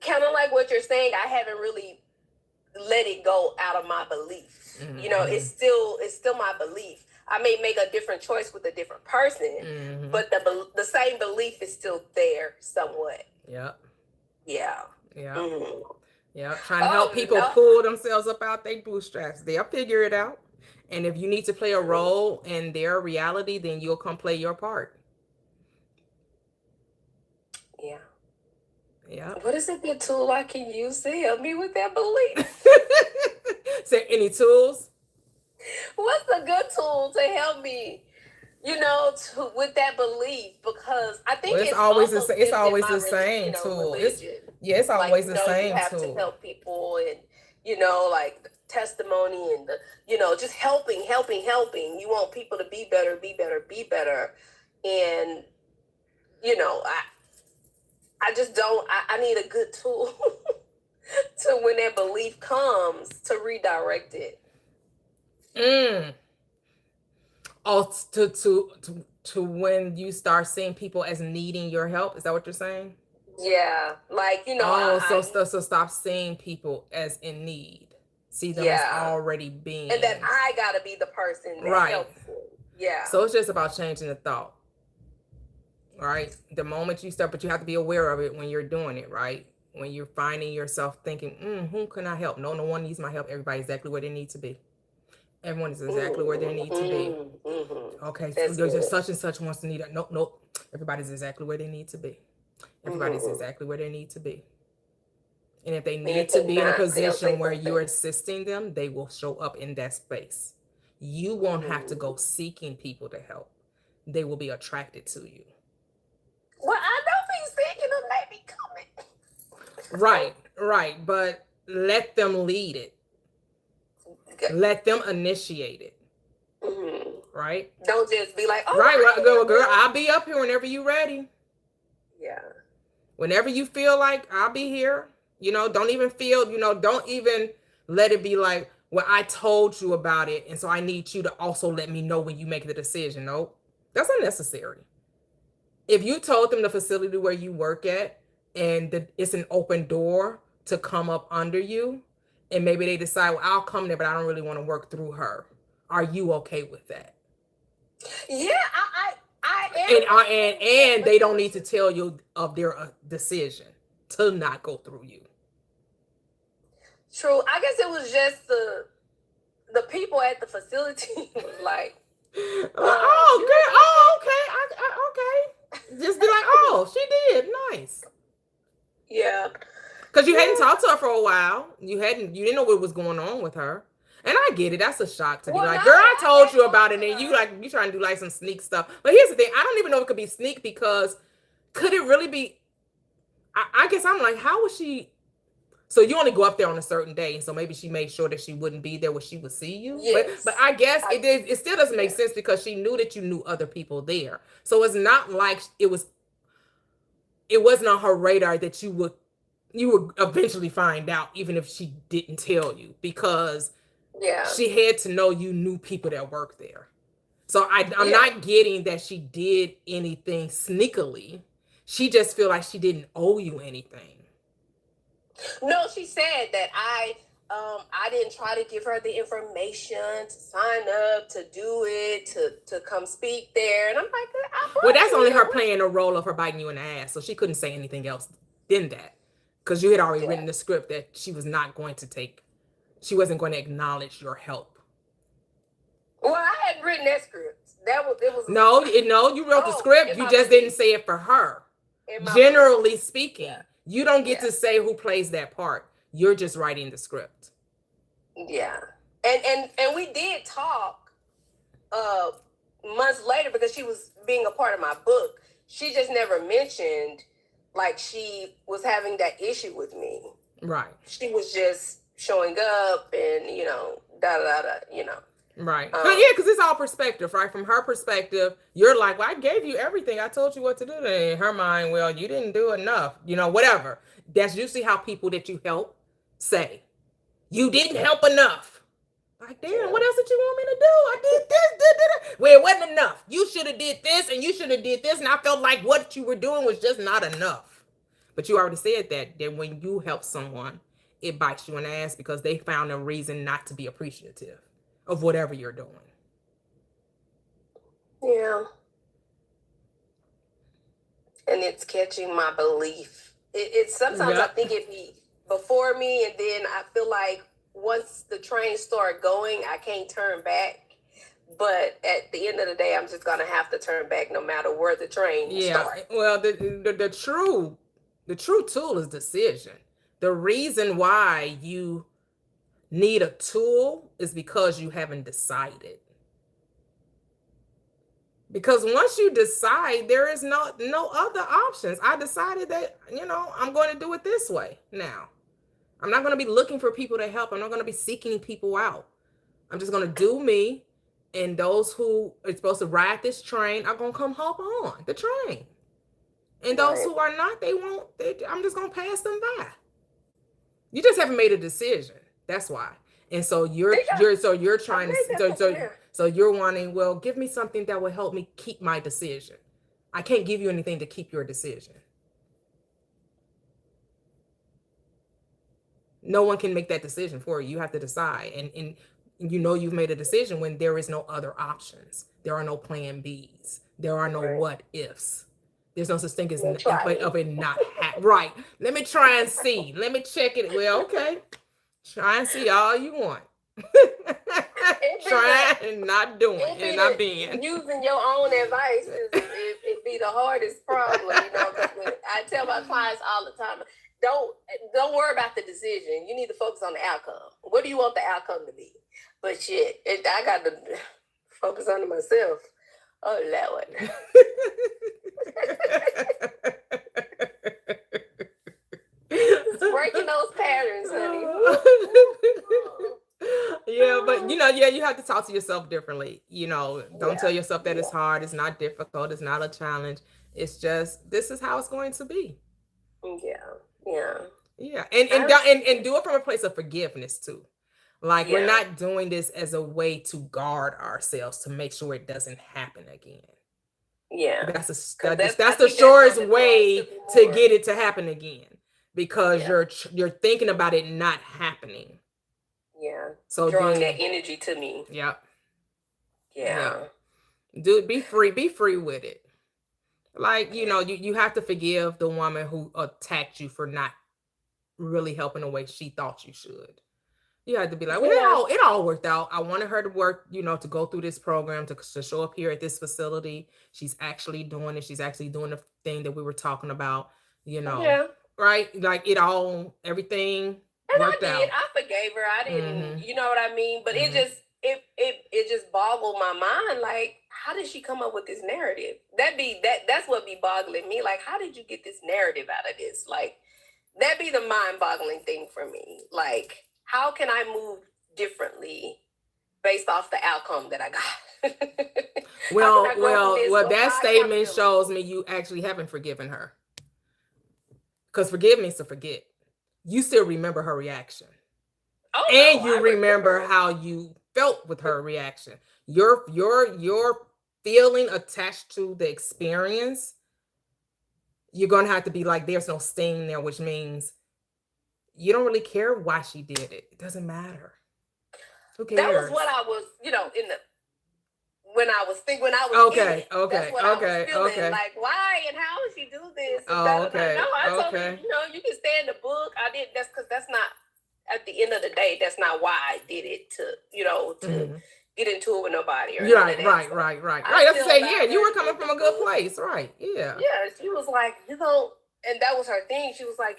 kind of like what you're saying, I haven't really let it go out of my belief. It's still my belief. I may make a different choice with a different person, but the same belief is still there somewhat. Yep. Yeah. Yeah. Yeah. Trying to help people pull themselves up out their bootstraps. They'll figure it out. And if you need to play a role in their reality, then you'll come play your part. Yeah. Yeah. What is a good tool I can use to help me with that belief? Say any tools? What's a good tool to help me, with that belief? Because I think it's always the same. It's always the same tool. It's always the same you have tool. to help people, and like testimony, and just helping. You want people to be better, and I just don't. I need a good tool to when that belief comes to redirect it. Oh, to when you start seeing people as needing your help, is that what you're saying? Yeah, like so stop seeing people as in need. See them as already being, and that I gotta be the person that helps them. Yeah. So it's just about changing the thought, right? The moment you start, but you have to be aware of it when you're doing it, right? When you're finding yourself thinking, whom can I help? No one needs my help. Everybody's exactly where they need to be. Everyone is exactly where they need to be. Okay, so just such and such wants to need it. Nope. Everybody's exactly where they need to be. Everybody's exactly where they need to be. And if they need to be in a position where you're assisting them, they will show up in that space. You won't have to go seeking people to help. They will be attracted to you. Well, I don't be seeking them, they be coming. Right. But let them lead it. Let them initiate it. Right? Don't just be like, oh, right, girl, I'll be up here whenever you're ready. Yeah. Whenever you feel like I'll be here. Don't even feel, don't even let it be like, well, I told you about it, and so I need you to also let me know when you make the decision. No, that's unnecessary. If you told them the facility where you work at and it's an open door to come up under you, and maybe they decide, well, I'll come there, but I don't really want to work through her. Are you okay with that? Yeah, I am. And they don't need to tell you of their decision to not go through you. True. I guess it was just the people at the facility was like, okay. Just be like, oh, she did. Nice. Yeah. Because you hadn't talked to her for a while. You didn't know what was going on with her. And I get it. That's a shock to be Well, like, no, girl, I told you talked about it, to and her. you trying to do like some sneak stuff. But here's the thing: I don't even know if it could be sneak because could it really be? I guess I'm like, how was she? So you only go up there on a certain day, and so maybe she made sure that she wouldn't be there where she would see you. Yes. But I guess I- it did. It still doesn't make yeah. sense because she knew that you knew other people there. So it's not like it was. It wasn't on her radar that you would eventually find out, even if she didn't tell you, because Yeah. she had to know you knew people that worked there. So I'm Yeah. not getting that she did anything sneakily. She just feel like she didn't owe you anything. No, she said that I didn't try to give her the information to sign up, to do it, to come speak there. And I'm like, Well, that's only her playing the role of her biting you in the ass. So she couldn't say anything else than that. Because you had already written the script that she wasn't going to acknowledge your help. Well, I had written that script. It was No, you wrote the script. You just didn't say it for her. Generally speaking, you don't get to say who plays that part. You're just writing the script. Yeah. And we did talk months later because she was being a part of my book. She just never mentioned like she was having that issue with me. Right. She was just showing up and, da da da, Right. But yeah, because it's all perspective, right? From her perspective, you're like, well, I gave you everything. I told you what to do. And in her mind, well, you didn't do enough. Whatever. That's usually how people that you help say. You didn't help enough. Like, damn, what else did you want me to do? I did this. Well, it wasn't enough. You should have did this and you should have did this. And I felt like what you were doing was just not enough. But you already said that when you help someone, it bites you in the ass because they found a reason not to be appreciative of whatever you're doing. Yeah. And it's catching my belief. It's sometimes I think it be before me, and then I feel like once the train start going, I can't turn back. But at the end of the day, I'm just gonna have to turn back no matter where the train starts. Well, the true tool is decision. The reason why you need a tool is because you haven't decided. Because once you decide, there is no other options. I decided that, I'm going to do it this way now. I'm not going to be looking for people to help. I'm not going to be seeking people out. I'm just going to do me. And those who are supposed to ride this train are going to come hop on the train. And those who are not, I'm just going to pass them by. You just haven't made a decision. That's why. And so you're trying to, so you're wanting, well, give me something that will help me keep my decision. I can't give you anything to keep your decision. No one can make that decision for you. You have to decide. And you've made a decision when there is no other options. There are no plan Bs. There are no what ifs. There's no such thing as of it not right. Let me try and see. Let me check it. Well, okay. Try and see all you want. Trying and not doing and not being. Using your own advice it be the hardest problem, because I tell my clients all the time, don't worry about the decision. You need to focus on the outcome. What do you want the outcome to be? But shit, I got to focus on it myself. Oh, Lord. It's breaking those patterns, honey. Yeah, but you have to talk to yourself differently. Don't tell yourself that it's hard, it's not difficult, it's not a challenge. It's just this is how it's going to be. Yeah. And do it from a place of forgiveness too. Like we're not doing this as a way to guard ourselves to make sure it doesn't happen again. Yeah. That's the shortest way to get it to happen again. Because you're thinking about it not happening. Yeah. So drawing that energy to me. Yeah. Be free with it. Like, you have to forgive the woman who attacked you for not really helping the way she thought you should. You had to be like, well, it all worked out. I wanted her to work, to go through this program, to show up here at this facility. She's actually doing it. She's actually doing the thing that we were talking about, Yeah. right? Like it all, everything And I worked did. out. I forgave her. I didn't, Mm-hmm. you know what I mean? But Mm-hmm. it just boggled my mind. Like, how did she come up with this narrative? That's what be boggling me. Like, how did you get this narrative out of this? Like, that be the mind boggling thing for me. Like, how can I move differently based off the outcome that I got? How can Well, I grow from well, this? well, What's that my statement accountability? shows me you actually haven't forgiven her. Because forgive means to forget. You still remember her reaction. Oh And no, you I remember remember. how you felt with her reaction. Your feeling attached to the experience, you're gonna have to be like, there's no sting there, which means you don't really care why she did it. It doesn't matter. Who That was what cares? I was, in the when I was in Okay, it. That's okay, what I was okay, feeling. okay. Like, why and how would she do this? And da, Oh, da, da. No, okay, I told her, okay. you can stay in the book. I did. That's because that's not. At the end of the day, that's not why I did it. To Mm-hmm. get into it with nobody or none of Right, that. right, So right, right, I right. That's to still say, yeah, allowed you her were to coming get from the a good book. place, right? Yeah. Yeah, she was like, and that was her thing. She was like,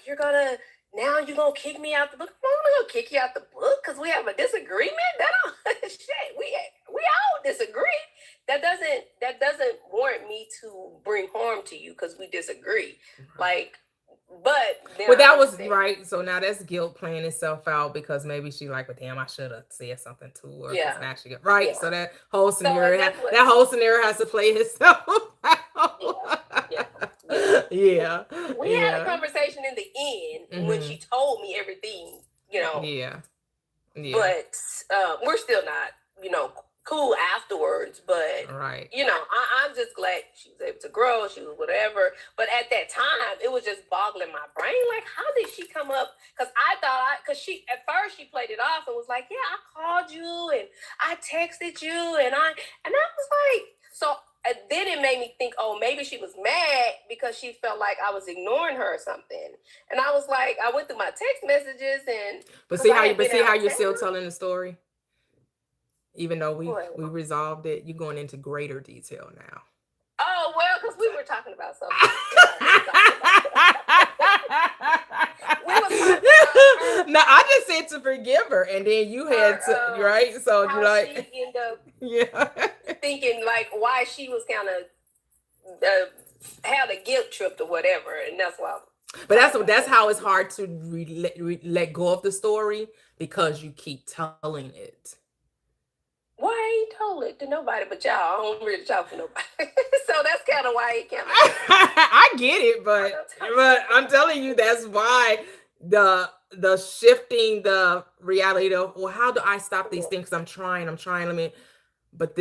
now you're gonna kick me out the book. I'm not gonna kick you out the book because we have a disagreement. That don't shit. We all disagree. That doesn't warrant me to bring harm to you because we disagree. Like, but then Well, I that was understand. right. So now that's guilt playing itself out because maybe she like, but damn, I should have said something to her because Yeah, now she got right. yeah. So that whole So and scenario, that's what. that whole scenario has to play itself Yeah, out. yeah, yeah. Yeah, We had a yeah, conversation in the end when hmm she told me everything. yeah, yeah. But we're still not, cool afterwards. But Right. I'm just glad she was able to grow. She was whatever. But at that time, it was just boggling my brain. Like, how did she come up? Because because she at first she played it off and was like, "Yeah, I called you and I texted you and I was like, so." And then it made me think, oh, maybe she was mad because she felt like I was ignoring her or something. And I was like, I went through my text messages and But because see I how you, had but been see out how of you're still town. telling the story, even though we What? we resolved it. You're going into greater detail now. Oh, well, because we were talking about something. We was talking about her, No, I just said to forgive her, and then you had to, right? So you how like, she ended up yeah, thinking, like, why she was kind of had a guilt trip or whatever. And that's why. but that's how it's hard to let go of the story because you keep telling it. Why I ain't told it to nobody but y'all. I don't really talk to nobody. So that's kind of why he kind of. I get it, but I'm telling you, that's why the shifting the reality of, well, how do I stop these things? I'm trying. Let me, but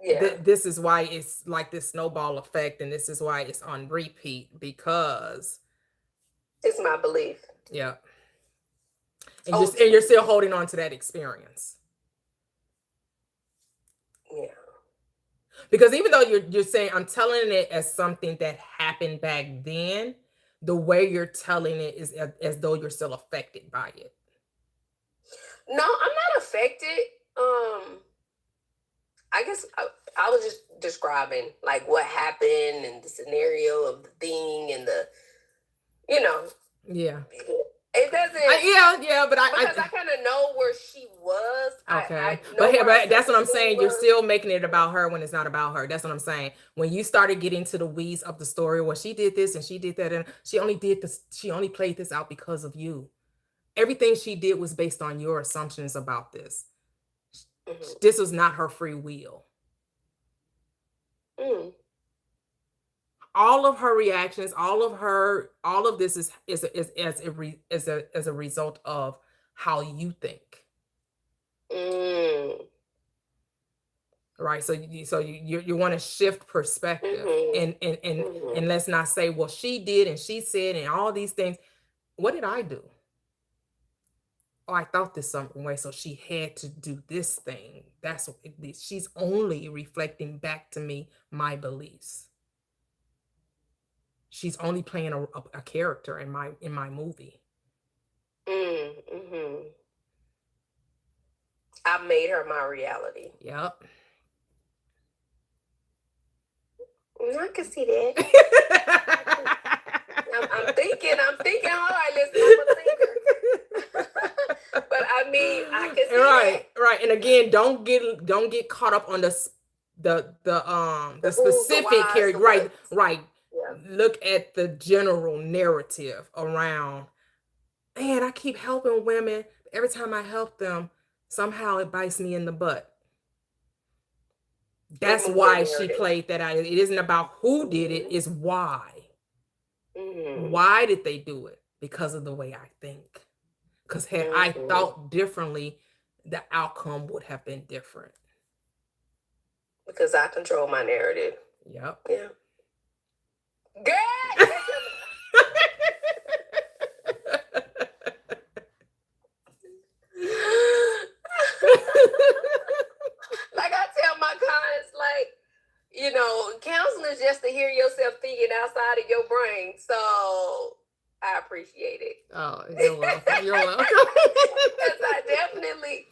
Yeah, this is why it's like this snowball effect, and this is why it's on repeat because it's my belief. yeah, and you're still holding on to that experience. Yeah. Because even though you're saying I'm telling it as something that happened back then, the way you're telling it is as though you're still affected by it. No, I'm not affected. I guess I was just describing like what happened and the scenario of the thing and the, you know, Yeah. it doesn't. Yeah, but because I kind of know where she was. Okay. I know But that's what I'm saying. You're was. still making it about her when it's not about her. That's what I'm saying. When you started getting to the weeds of the story, well, she did this and she did that, and she only did this, she only played this out because of you. Everything she did was based on your assumptions about this. Mhm. This was not her free will. Mm. All of her reactions, all of this is as a result of how you think. Mm. Right, so you want to shift perspective, Mhm. and let's not say, well, she did and she said and all these things. What did I do? Oh, I thought this something way, so she had to do this thing. That's what she's only reflecting back to me my beliefs. She's only playing a character in my movie. Mm-hmm. I made her my reality. Yep. I can see that. I'm thinking hard. Listen, I'm a thinker. But I mean, I can see Right, that. right. And again, don't get caught up on the who's, the specific whys, character. the Right, whats. right. Yeah. Look at the general narrative around. Man, I keep helping women. Every time I help them, somehow it bites me in the butt. That's Remove that why she narrative. played that out. It isn't about who did it, it's why. Mm-hmm. Why did they do it? Because of the way I think. Because had I thought differently, the outcome would have been different. Because I control my narrative. Yep. Yeah. Girl! Like I tell my clients, like, you know, counseling is just to hear yourself thinking outside of your brain. So I appreciate it. Oh, you're welcome. You're welcome. Because I definitely,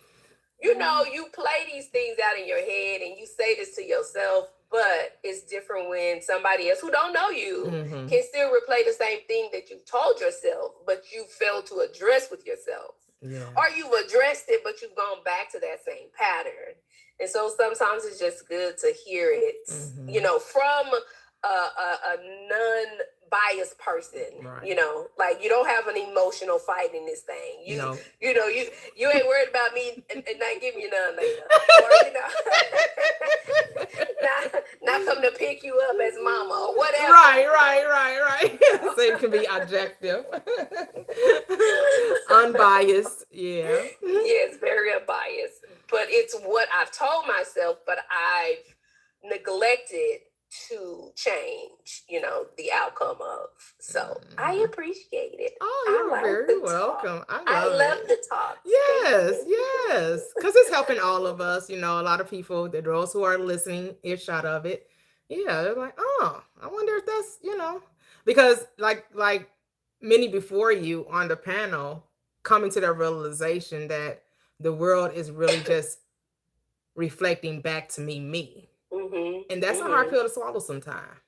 you know, you play these things out in your head and you say this to yourself, but it's different when somebody else who don't know you can still replay the same thing that you told yourself, but you failed to address with yourself. Yeah. Or you've addressed it, but you've gone back to that same pattern. And so sometimes it's just good to hear it, you know, from a non-biased person. Right. You know, like you don't have an emotional fight in this thing. You No. you know, you ain't worried about me and not giving you none later. Or, you know, not come to pick you up as mama or whatever. Right. So it can be objective. Unbiased. Yeah. Yes, very unbiased. But it's what I've told myself, but I've neglected to change, you know, the outcome of. So I appreciate it. Oh, you're very welcome. I love the talk. Yes. Because it's helping all of us. You know, a lot of people, those who are listening, earshot of it. Yeah, they're like, oh, I wonder if that's, you know, because like many before you on the panel coming to the realization that the world is really just reflecting back to me. And that's a hard pill to swallow sometimes.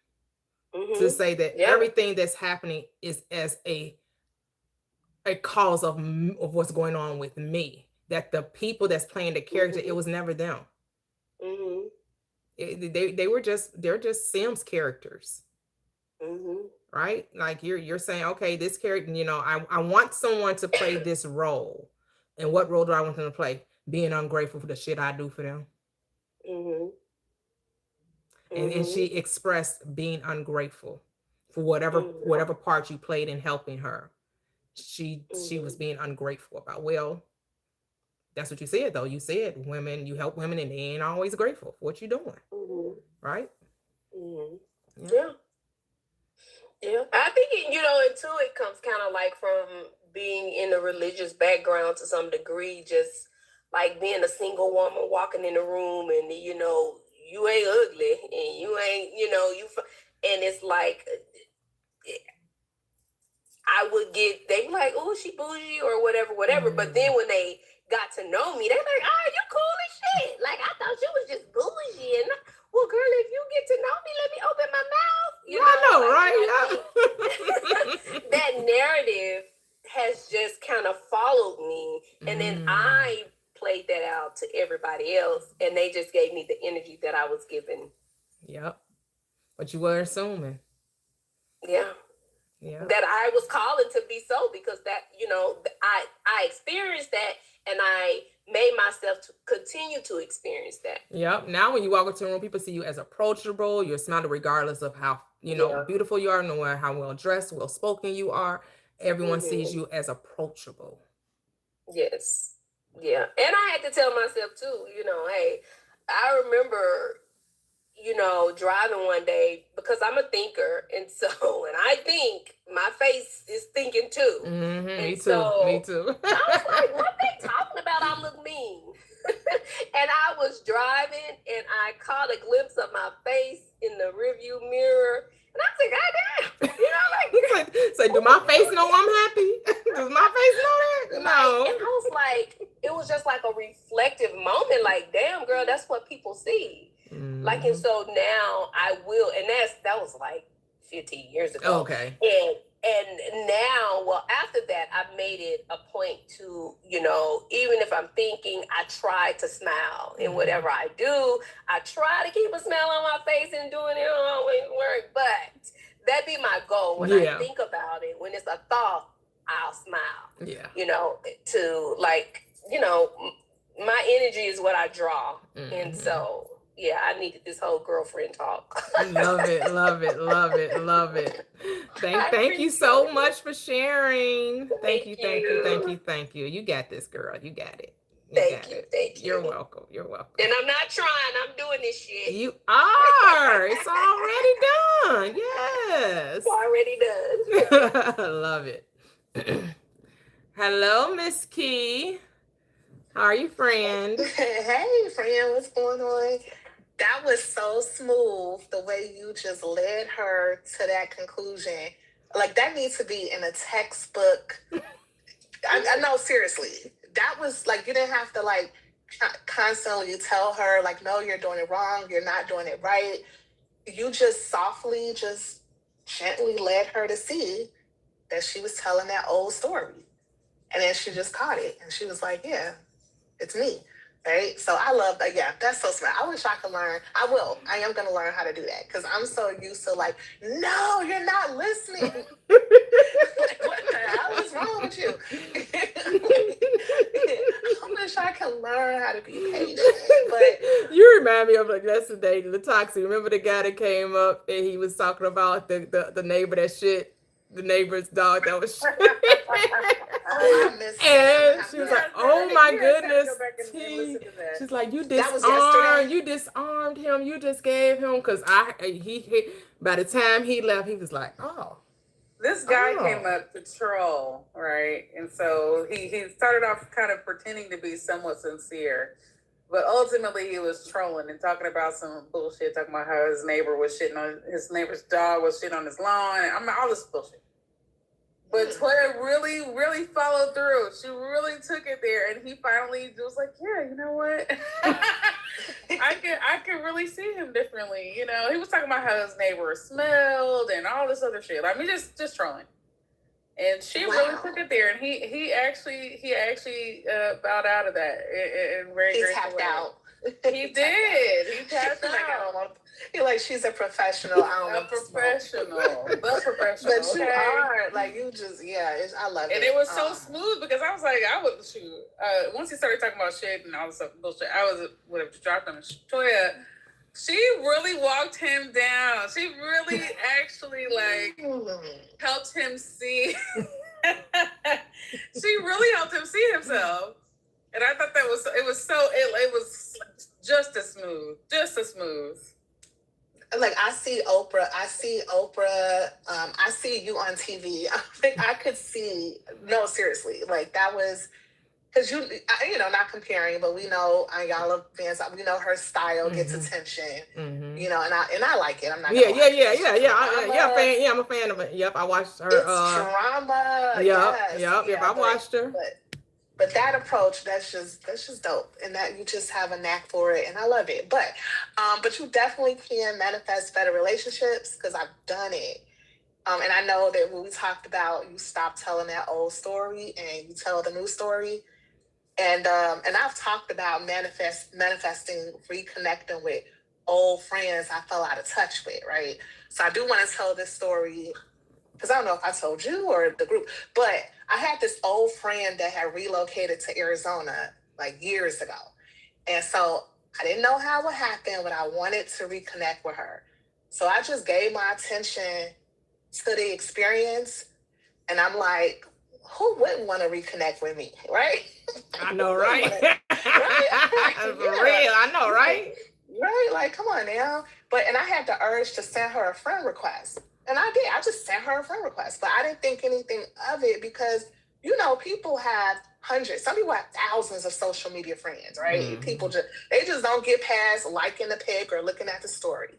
To say that everything that's happening is as a cause of what's going on with me. That the people that's playing the character, it was never them. They're just Sims characters. Right? Like you're saying, okay, this character, you know, I want someone to play this role. And what role do I want them to play? Being ungrateful for the shit I do for them. And she expressed being ungrateful for whatever part you played in helping her. She was being ungrateful about. Well, that's what you said though. You said you help women and they ain't always grateful for what you're doing. Right? Yeah. I think, you know, and too, it comes kind of like from being in a religious background to some degree, just like being a single woman walking in the room and, you know, you ain't ugly and you ain't, you know, and it's like, I would they were like, oh, she bougie or whatever. But then when they got to know me, they're like, oh, you cool as shit. Like, I thought you was just bougie. And, well, girl, if you get to know me, let me open my mouth. You know, I know, like, right? You know, that narrative has just kind of followed me. And then I played that out to everybody else. And they just gave me the energy that I was given. Yep. But you were assuming. Yeah. That I was calling to be so, because that, you know, I experienced that and I made myself to continue to experience that. Yep. Now when you walk into a room, people see you as approachable. You're smiling regardless of how, you know, beautiful you are, no matter how well dressed, well spoken you are. Everyone sees you as approachable. Yes. Yeah. And I had to tell myself too, you know, hey, I remember, you know, driving one day, because I'm a thinker, and so when I think, my face is thinking too. Me too. I was like, what they talking about? I look mean. And I was driving and I caught a glimpse of my face in the rearview mirror. And I said, God damn, you know, like, so do my face know I'm happy? Does my face know that? No. And I was like, it was just like a reflective moment. Like, damn, girl, that's what people see. Like, and so now I will, and that was like 15 years ago. Okay. And I've made it a point to, even if I'm thinking, I try to smile. And whatever I do, I try to keep a smile on my face, and doing it don't always work. But that be my goal when I think about it. When it's a thought, I'll smile. Yeah. To my energy is what I draw. And so, yeah, I needed this whole girlfriend talk. Love it, love it, love it, love it. Thank you so much for sharing. Thank you. You got this, girl. You got it. Thank you. You're welcome. And I'm not trying. I'm doing this shit. You are. It's already done. Yes. It's already done. I love it. Hello, Miss Key. How are you, friend? Hey, friend. What's going on? That was so smooth, the way you just led her to that conclusion. Like, that needs to be in a textbook. I know, seriously. That was, like, you didn't have to, like, constantly tell her, like, no, you're doing it wrong. You're not doing it right. You just softly, just gently led her to see that she was telling that old story. And then she just caught it. And she was like, yeah, it's me. Right? So I love that. Yeah, that's so smart. I wish I could learn. I will. I am going to learn how to do that, because I'm so used to, like, no, you're not listening. What the hell is wrong with you? I wish I could learn how to be patient. But you remind me of, like, yesterday, the toxic. Remember the guy that came up and he was talking about the neighbor that shit, the neighbor's dog that was shit. And she was like, "Oh my goodness, she's like, you disarmed him. You just gave him, because he by the time he left, he was like, oh." This guy came up to troll, right? And so he started off kind of pretending to be somewhat sincere, but ultimately he was trolling and talking about some bullshit, talking about how his neighbor's dog was shitting on his lawn, and all this bullshit. But Toyia really, really followed through. She really took it there, and he finally was like, "Yeah, you know what? I can really see him differently." He was talking about how his neighbor smelled and all this other shit. I mean, just trolling. And she really took it there, and he actually bowed out of that in very he tapped out. He did. He tapped out. You're like, she's a professional. The professional. But you are, like, you just, I love it. And it was so smooth, because I was like, once he started talking about shit and all this stuff, bullshit, I would have dropped him. Toyia, she really walked him down. She really actually, like, helped him see. She really helped him see himself. And I thought it was just as smooth. Like, I see Oprah. I see you on TV. I think I could see, no, seriously, like, that was, because not comparing, but we know, y'all are fans, we know her style gets attention, and I like it. I'm not. I'm a fan of it. Yep, I watched her. It's drama. Yep, I watched her. But that approach, that's just dope, and that you just have a knack for it, and I love it. But you definitely can manifest better relationships, because I've done it, and I know that when we talked about, you stop telling that old story and you tell the new story, and I've talked about manifesting, reconnecting with old friends I fell out of touch with, right? So I do want to tell this story, because I don't know if I told you or the group, but I had this old friend that had relocated to Arizona, like, years ago. And so I didn't know how it would happen, but I wanted to reconnect with her. So I just gave my attention to the experience. And I'm like, who wouldn't want to reconnect with me, right? I know, right? Right? For real, I know, right? Right? Like, come on now. And I had the urge to send her a friend request. And I did. I just sent her a friend request. But I didn't think anything of it, because, people have hundreds. Some people have thousands of social media friends, right? People they just don't get past liking the pic or looking at the story.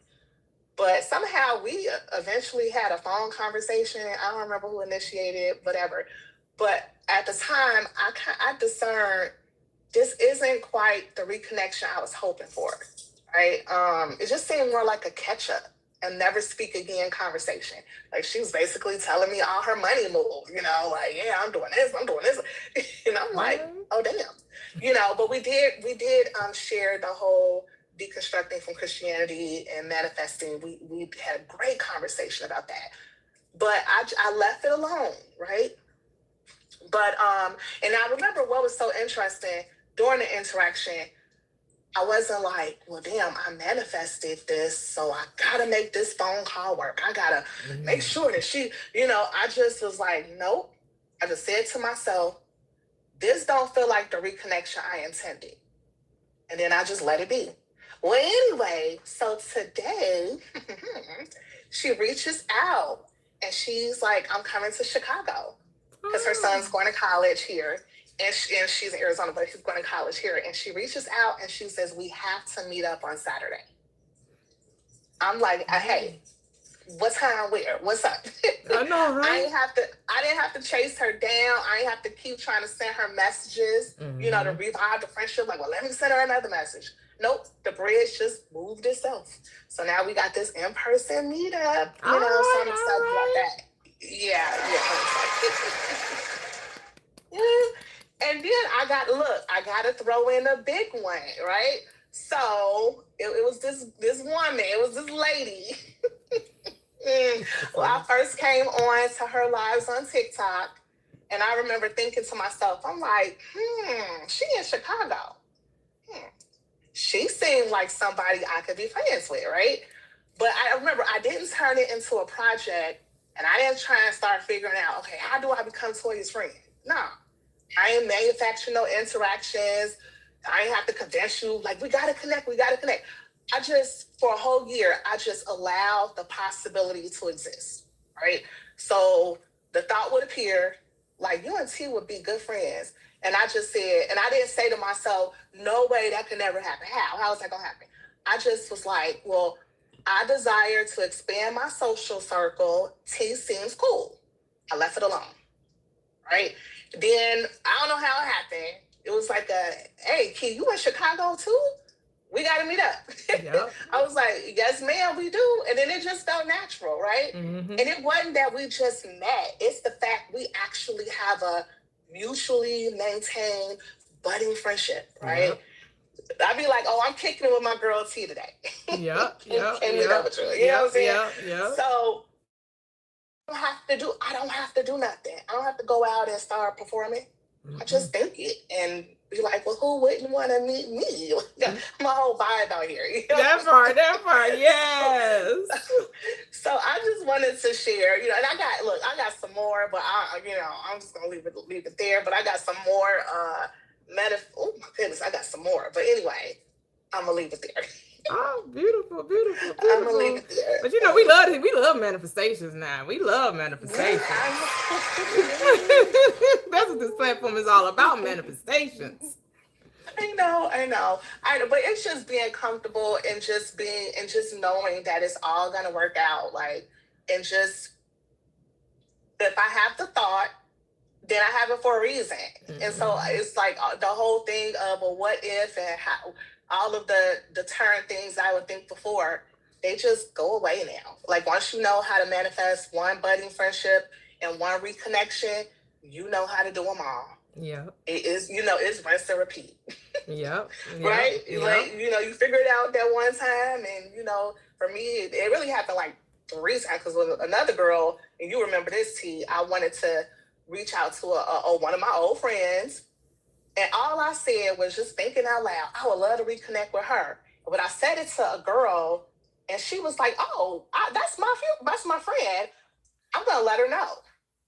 But somehow we eventually had a phone conversation. I don't remember who initiated, whatever. But at the time, I discerned this isn't quite the reconnection I was hoping for, right? It just seemed more like a catch-up. and never speak again conversation. Like, she was basically telling me all her money moves, like, yeah, I'm doing this, and I'm like, oh damn, but we did share the whole deconstructing from Christianity and manifesting. We had a great conversation about that, but I left it alone, right? But and I remember what was so interesting during the interaction. I wasn't like, well, damn, I manifested this, so I gotta make this phone call work. I gotta make sure that she, I just was like, nope. I just said to myself, this don't feel like the reconnection I intended. And then I just let it be. Well, anyway, so today, she reaches out and she's like, I'm coming to Chicago because her son's going to college here. And she's in Arizona, but he's going to college here. And she reaches out and she says, we have to meet up on Saturday. I'm like, hey, what time, where, what's up? I know, right? I didn't have to chase her down. I didn't have to keep trying to send her messages, to revive the friendship. Like, well, let me send her another message. Nope, the bridge just moved itself. So now we got this in-person meetup, so I'm excited about that. Yeah. And then I got to throw in a big one, right? So it was this woman, it was this lady. Well, I first came on to her lives on TikTok, and I remember thinking to myself, I'm like, she in Chicago. She seemed like somebody I could be friends with, right? But I remember I didn't turn it into a project, and I didn't try and start figuring out, okay, how do I become Toyia's friend? No. I ain't manufacturing no interactions. I ain't have to convince you, like, we gotta connect. I just, for a whole year, I just allowed the possibility to exist, right? So the thought would appear, like, you and T would be good friends. And I just said, and I didn't say to myself, no way, that could never happen. How is that gonna happen? I just was like, well, I desire to expand my social circle. T seems cool. I left it alone, right? Then I don't know how it happened. It was like hey, Key, you in Chicago too? We got to meet up. Yep. I was like, yes, ma'am, we do. And then it just felt natural, right? Mm-hmm. And it wasn't that we just met. It's the fact we actually have a mutually maintained budding friendship, right? Yep. I'd be like, oh, I'm kicking it with my girl T today. Yep. You know what I'm saying? Yep. So I don't have to do nothing. I don't have to go out and start performing. Mm-hmm. I just think it and be like, well, who wouldn't want to meet me? My whole vibe out here. That part, yes. So I just wanted to share, and I got some more, but I'm just gonna leave it there. But I got some more oh my goodness, I got some more. But anyway, I'm gonna leave it there. Oh, beautiful. I'm gonna leave it there. But we love manifestations now. We love manifestations. That's what this platform is all about, manifestations. I know. But it's just being comfortable and just knowing that it's all gonna work out. Like, and just if I have the thought, then I have it for a reason. Mm-hmm. And so it's like the whole thing of a what if and how. All of the deterrent things I would think before, they just go away now. Like, once you know how to manifest one budding friendship and one reconnection, you know how to do them all. Yeah. It is, it's rinse and repeat. Yep. Right? Yep. Like, you figure it out that one time. And, for me, it really happened like 3 times. Because with another girl, and you remember this, T, I wanted to reach out to one of my old friends. And all I said was, just thinking out loud, I would love to reconnect with her. But I said it to a girl, and she was like, oh, that's my friend. I'm going to let her know.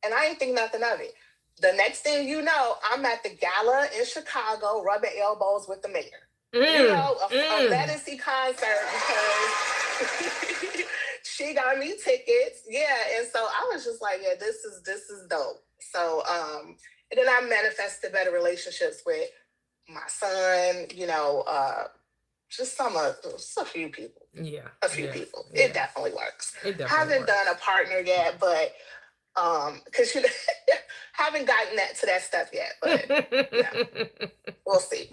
And I ain't think nothing of it. The next thing you know, I'm at the gala in Chicago, rubbing elbows with the mayor. A fantasy concert, because she got me tickets. Yeah, and so I was just like, yeah, this is dope. So, and then I manifested better relationships with my son, just a few people. Yeah. A few people. Yeah. It definitely works. Haven't done a partner yet, but Because you haven't gotten that to that step yet, but we'll see.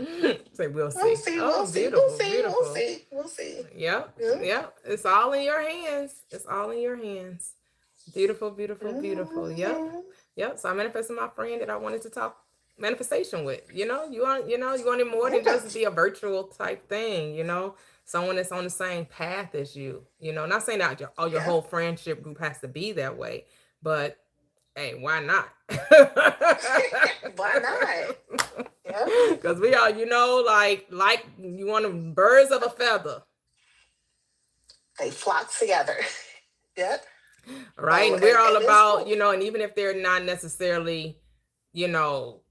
Say we'll see. We'll see. Oh, We'll see. beautiful, We'll see. beautiful. We'll see. We'll see. Yep, Yeah. yep. It's all in your hands. It's all in your hands. Beautiful, beautiful, beautiful. Yep, yep. So I manifested my friend that I wanted to talk manifestation with. You wanted more than just be a virtual type thing. Someone that's on the same path as you. Not saying that your whole friendship group has to be that way, but hey, why not? Why not? Yeah. Because we are, like you want them birds of a feather. They flock together. Yep. Right. And we're all about, and even if they're not necessarily,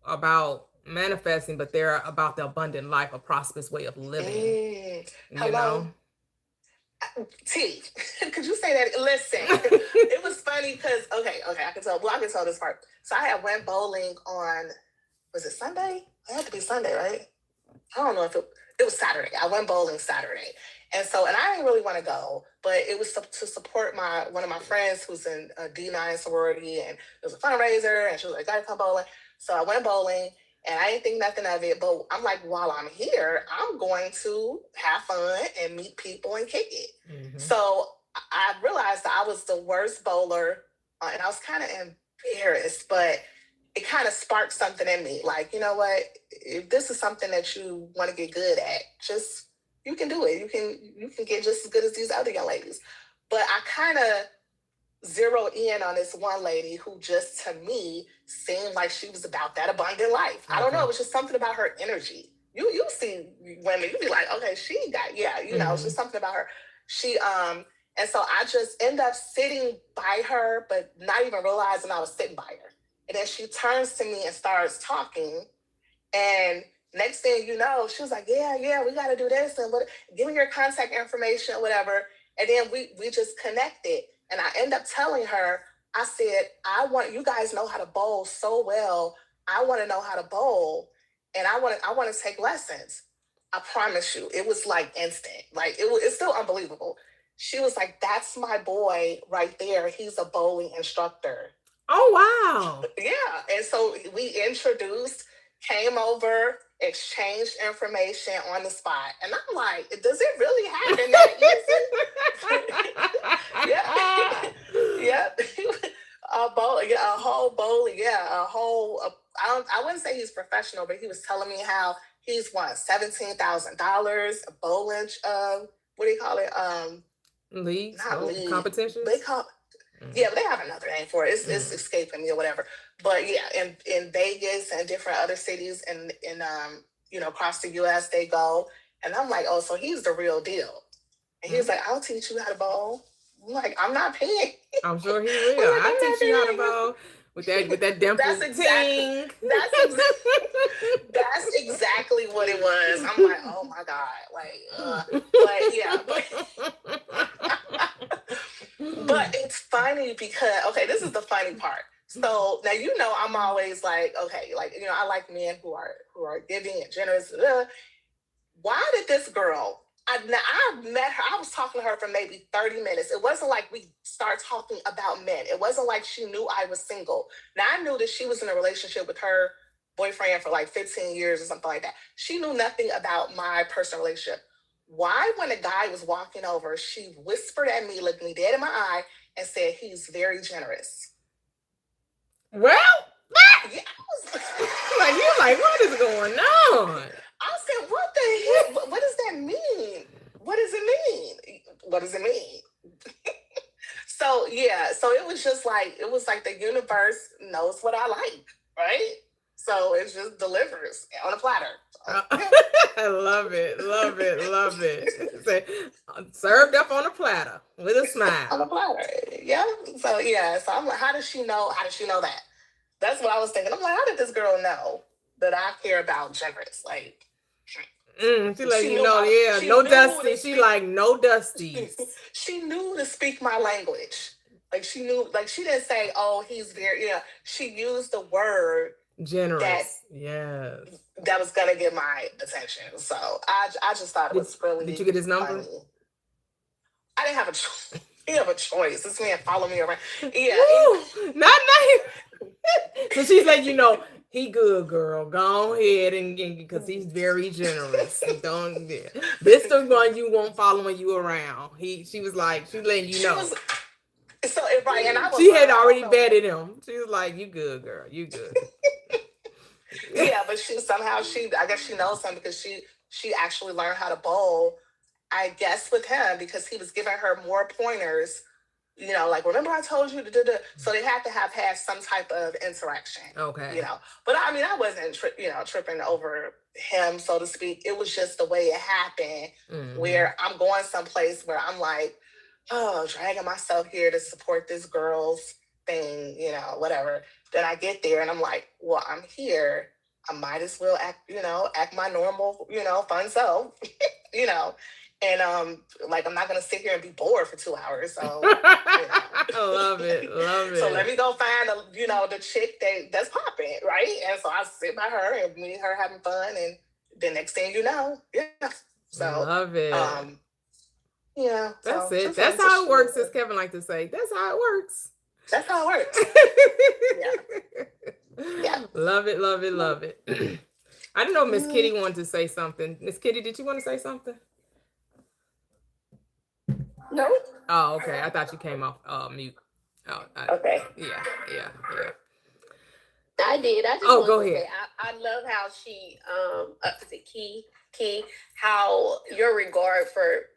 about manifesting, but they're about the abundant life, a prosperous way of living. Hello. T, could you say that? Listen, it was funny because okay, I can tell. Well, I can tell this part. So I had went bowling on, was it Sunday? It had to be Sunday, right? I don't know if it was Saturday. I went bowling Saturday, and I didn't really want to go, but it was to support one of my friends who's in a D9 sorority, and it was a fundraiser, and she was like, "Gotta come bowling." So I went bowling. And I didn't think nothing of it, but I'm like, while I'm here, I'm going to have fun and meet people and kick it. Mm-hmm. So I realized that I was the worst bowler, and I was kind of embarrassed, but it kind of sparked something in me. Like, you know what? If this is something that you want to get good at, you can do it. You can get just as good as these other young ladies. But I kind of zeroed in on this one lady who just to me seemed like she was about that abundant life. Okay. I don't know. It was just something about her energy. You see women, you be like, okay, she got, it's just something about her. She, and so I just end up sitting by her, but not even realizing I was sitting by her. And then she turns to me and starts talking. And next thing you know, she was like, yeah, we got to do this. And give me your contact information, whatever. And then we just connected. And I end up telling her, I said, you guys know how to bowl so well. I want to know how to bowl. And I want to take lessons. I promise you, it was like instant. Like it's still unbelievable. She was like, that's my boy right there. He's a bowling instructor. Oh, wow. Yeah. And so we introduced, came over, exchanged information on the spot. And I'm like, does it really happen that easy? Yeah. I wouldn't say he's professional, but he was telling me how he's won $17,000 bowling, what do you call it? Leagues? Not league. Competitions? Yeah, but they have another name for it. It's escaping me or whatever. But yeah, in Vegas and different other cities and across the US they go. And I'm like, oh, so he's the real deal. And he's like, I'll teach you how to bowl. I'm like, I'm not paying. I'm sure he will. I'll teach you how to bowl with that dimple. That's exactly what it was. I'm like, oh my God. But yeah. But it's funny because, okay, this is the funny part. So now, I'm always like, okay, I like men who are giving and generous. Why did this girl, I met her, I was talking to her for maybe 30 minutes. It wasn't like we started talking about men. It wasn't like she knew I was single. Now I knew that she was in a relationship with her boyfriend for like 15 years or something like that. She knew nothing about my personal relationship. Why, when a guy was walking over, she whispered at me, looked me dead in my eye, and said, he's very generous. Well, yeah, you're like, what is going on? I said, what the heck? What does that mean? What does it mean? So it was like the universe knows what I like, right? So it just delivers on a platter. So, yeah. I love it. Served up on a platter with a smile. On a platter, yeah. So I'm like, how does she know? How does she know that? That's what I was thinking. I'm like, how did this girl know that I care about generous? Like, she like, no dusty. She like, no dusties. She knew to speak my language. Like she knew. Like she didn't say, oh, he's very. Yeah, she used the word generous. Yes. That was gonna get my attention. So I just thought it was really. Did you get his number? Funny. I didn't have a choice. You have a choice. This man follow me around. Yeah. Woo! Not. So she's like, he good, girl. Go ahead and because he's very generous. Don't. Yeah. This the one you won't following you around. She was like, she letting you She know. was so right, and I was. She had already vetted him. She was like, you good, girl. You good. Yeah, but I guess she knows him because she actually learned how to bowl. I guess with him because he was giving her more pointers. Like remember I told you to do the. So they had to have had some type of interaction. Okay. But I mean I wasn't tripping over him, so to speak. It was just the way it happened, where I'm going someplace where I'm like, oh, dragging myself here to support this girl's thing, whatever. Then I get there and I'm like, well, I'm here. I might as well act my normal, fun self, you know. And like I'm not gonna sit here and be bored for 2 hours. So I love it. So let me go find the chick that's popping, right? And so I sit by her and me and her having fun, and the next thing you know, yeah. So love it. Yeah. That's it. That's how it works, as Kevin like to say. That's how it works. That's how it works. Yeah. Love it, love it, love it. I didn't know Miss Kitty wanted to say something. Miss Kitty, did you want to say something? No. Oh, okay. I thought you came off mute. Oh, okay. Yeah. I did. I just go ahead. Say, I love how she is it Key, how your regard for,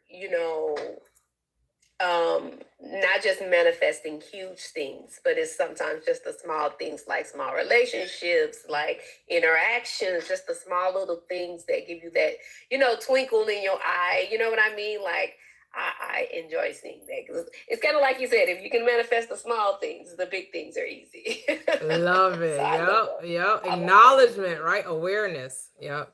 not just manifesting huge things, but it's sometimes just the small things like small relationships, like interactions, just the small little things that give you that, twinkle in your eye. You know what I mean? Like, I enjoy seeing that. It's kind of like you said, if you can manifest the small things, the big things are easy. Love it. Yep. Acknowledgement, right? Awareness. Yep.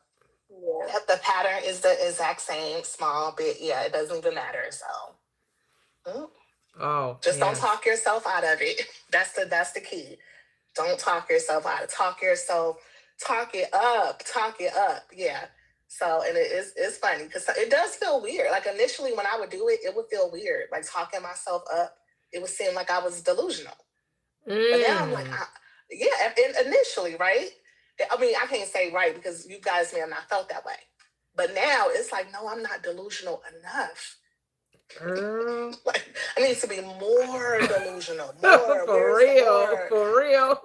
Yeah. Yep. The pattern is the exact same, small, big. Yeah, it doesn't even matter. So, just don't talk yourself out of it. That's the key. Don't talk yourself out of it. Talk it up. Yeah. So, and it's funny because it does feel weird. Like initially when I would do it, it would feel weird. Like talking myself up, it would seem like I was delusional. But now I'm like, and initially, right? I mean, I can't say right because you guys may have not felt that way. But now it's like, no, I'm not delusional enough. Like, I need to be more delusional. More. For real. For real.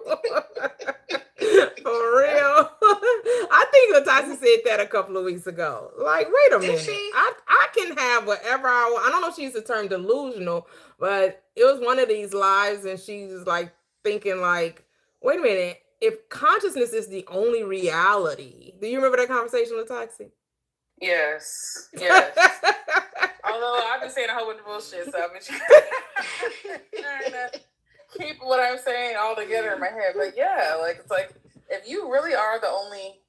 I think Latasha said that a couple of weeks ago. Like, wait a minute. I can have whatever I want. I don't know if she used the term delusional, but it was one of these lives and she was like thinking like, wait a minute, if consciousness is the only reality. Do you remember that conversation with Taxi? Yes. Although I've been saying a whole bunch of bullshit, so I've been trying to keep what I'm saying all together in my head. But yeah, like it's like if you really are the only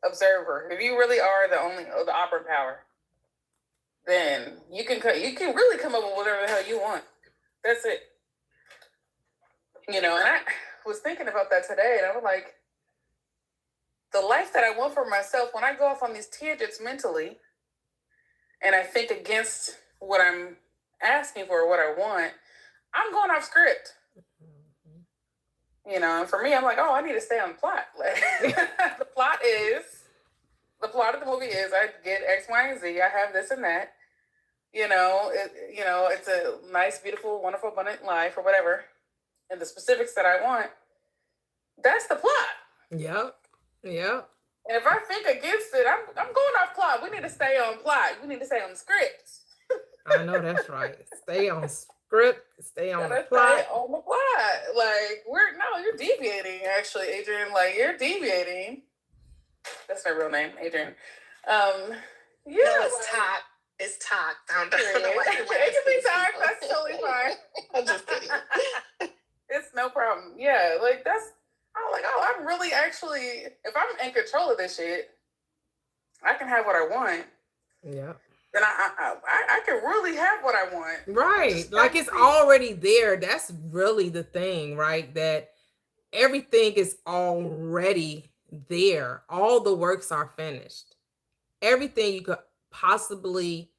observer, if you really are the operant power, then you can really come up with whatever the hell you want. That's it. And I was thinking about that today, and I was like, the life that I want for myself, when I go off on these tangents mentally, and I think against what I'm asking for, what I want, I'm going off script. And for me, I'm like, I need to stay on plot. Like, the plot of the movie is I get X, Y, and Z. I have this and that. It's a nice, beautiful, wonderful, abundant life or whatever. And the specifics that I want, that's the plot. Yep. And if I think against it, I'm going off plot. We need to stay on plot. We need to stay on the script. I know that's right. Stay on script. Stay on the plot. Stay on the plot. Like you're deviating. Actually, Adrian. Like you're deviating. That's my real name, Adrian. No, it's Talk. It's Talk. It can be Talk. That's totally fine. I'm just kidding. It's no problem. Yeah, like that's. I'm like, I'm really actually, if I'm in control of this shit, I can have what I want. Yeah. Then I can really have what I want. Right. Like it's already there. That's really the thing, right? That everything is already there. All the works are finished. Everything you could possibly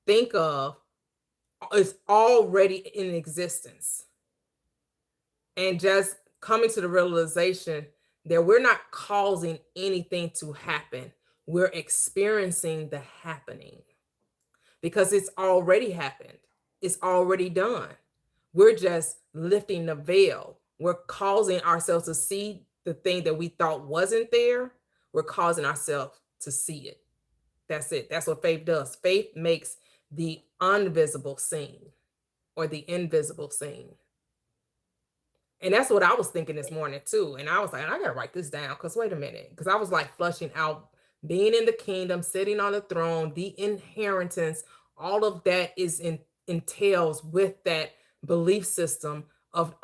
think of is already in existence. And just coming to the realization that we're not causing anything to happen. We're experiencing the happening because it's already happened. It's already done. We're just lifting the veil. We're causing ourselves to see the thing that we thought wasn't there. We're causing ourselves to see it. That's it. That's what faith does. Faith makes the invisible seen, or the invisible seen. And that's what I was thinking this morning too. And I was like, I gotta write this down because wait a minute. Because I was like flushing out being in the kingdom, sitting on the throne, the inheritance, all of that is entails with that belief system of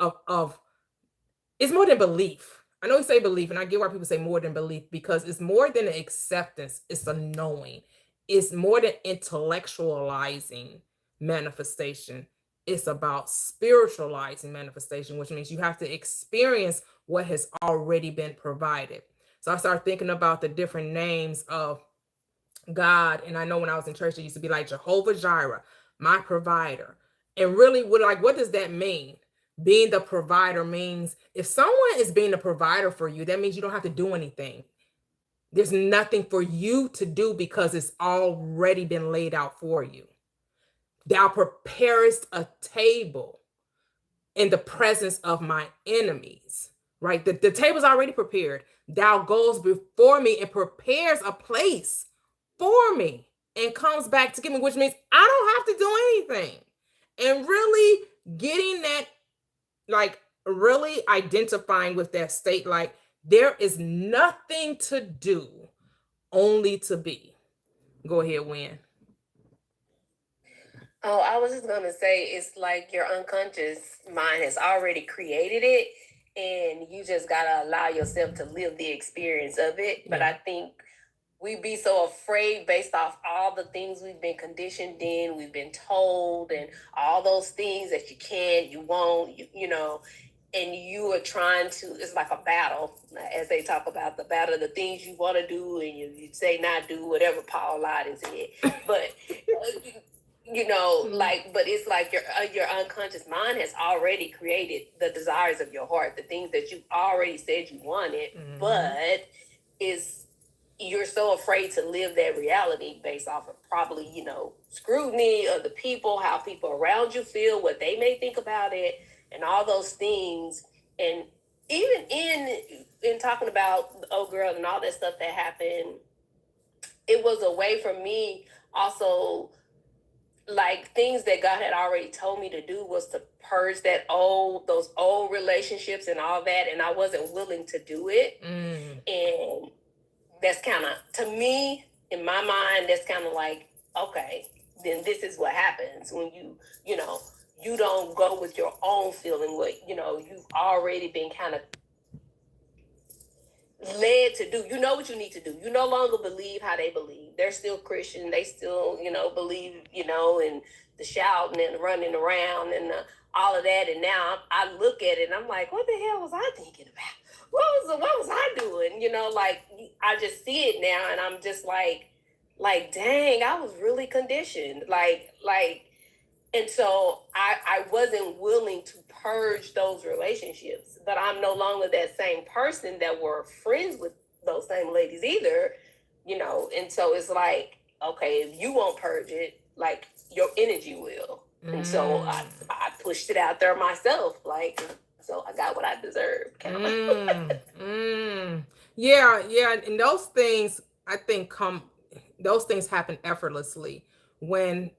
it's more than belief. I know we say belief, and I get why people say more than belief because it's more than an acceptance, it's a knowing. It's more than intellectualizing manifestation. It's about spiritualizing manifestation, which means you have to experience what has already been provided. So I started thinking about the different names of God. And I know when I was in church, it used to be like Jehovah Jireh, my provider. And really, what does that mean? Being the provider means if someone is being the provider for you, that means you don't have to do anything. There's nothing for you to do because it's already been laid out for you. Thou preparest a table in the presence of my enemies, right? The table's already prepared. Thou goes before me and prepares a place for me and comes back to get me, which means I don't have to do anything. And really getting that, like really identifying with that state, like there is nothing to do, only to be. Go ahead, Win. Oh, I was just gonna say it's like your unconscious mind has already created it, and you just gotta allow yourself to live the experience of it. But I think we be so afraid based off all the things we've been conditioned in, we've been told, and all those things that you can, you won't, you know, and you are trying to, it's like a battle, as they talk about the battle, the things you want to do, and you say not do, whatever Paul lied and said. But you know, like, but it's like your unconscious mind has already created the desires of your heart, the things that you already said you wanted, but is you're so afraid to live that reality based off of probably, you know, scrutiny of the people, how people around you feel, what they may think about it, and all those things. And even in talking about the old girl and all that stuff that happened, it was a way for me also, like things that God had already told me to do was to purge those old relationships and all that, and I wasn't willing to do it. And that's kind of, to me, in my mind, that's kind of like, okay, then this is what happens when you know, you don't go with your own feeling, what, you know, you've already been kind of led to do. You know what you need to do. You no longer believe how they believe. They're still Christian. They still, you know, believe, you know, and the shouting and the running around and all of that. And now I look at it and I'm like, what the hell was I thinking about? What was I doing? You know, like I just see it now and I'm just like, dang, I was really conditioned. And so I wasn't willing to purge those relationships, but I'm no longer that same person that were friends with those same ladies either, you know. And so it's like, okay, if you won't purge it, like your energy will. And so I pushed it out there myself, like, so I got what I deserved. Yeah. And those things, I think, those things happen effortlessly when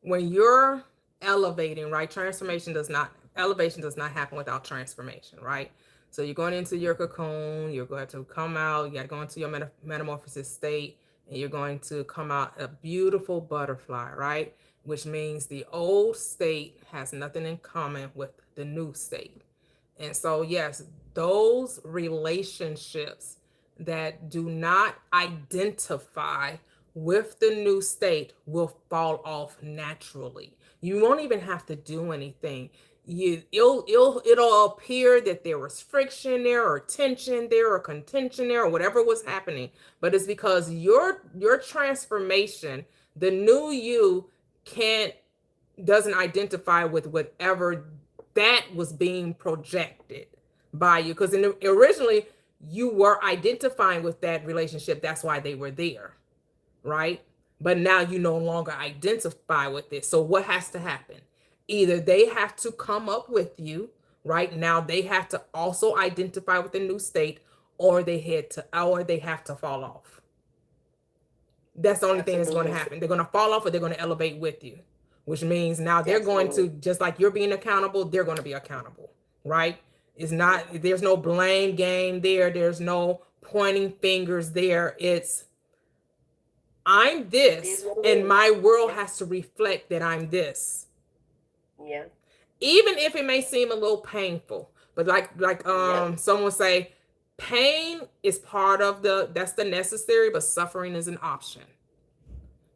you're elevating, right? Elevation does not happen without transformation, right? So you're going into your cocoon, you're going to come out, you got to go into your metamorphosis state, and you're going to come out a beautiful butterfly, right? Which means the old state has nothing in common with the new state. And so, yes, those relationships that do not identify with the new state will fall off naturally. You won't even have to do anything. It'll appear that there was friction there or tension there or contention there or whatever was happening, but it's because your transformation, the new you, can't doesn't identify with whatever that was being projected by you. Because originally you were identifying with that relationship. That's why they were there, right? But now you no longer identify with it. So what has to happen? Either they have to come up with you, right? Now they have to also identify with the new state, or they have to fall off. That's the only thing that's going to happen. They're going to fall off, or they're going to elevate with you, which means now they're going to, just like you're being accountable, they're going to be accountable, right? It's not, there's no blame game there. There's no pointing fingers there. It's, I'm this, and my world has to reflect that I'm this. Yeah. Even if it may seem a little painful, but like someone say, pain is part of that's the necessary, but suffering is an option.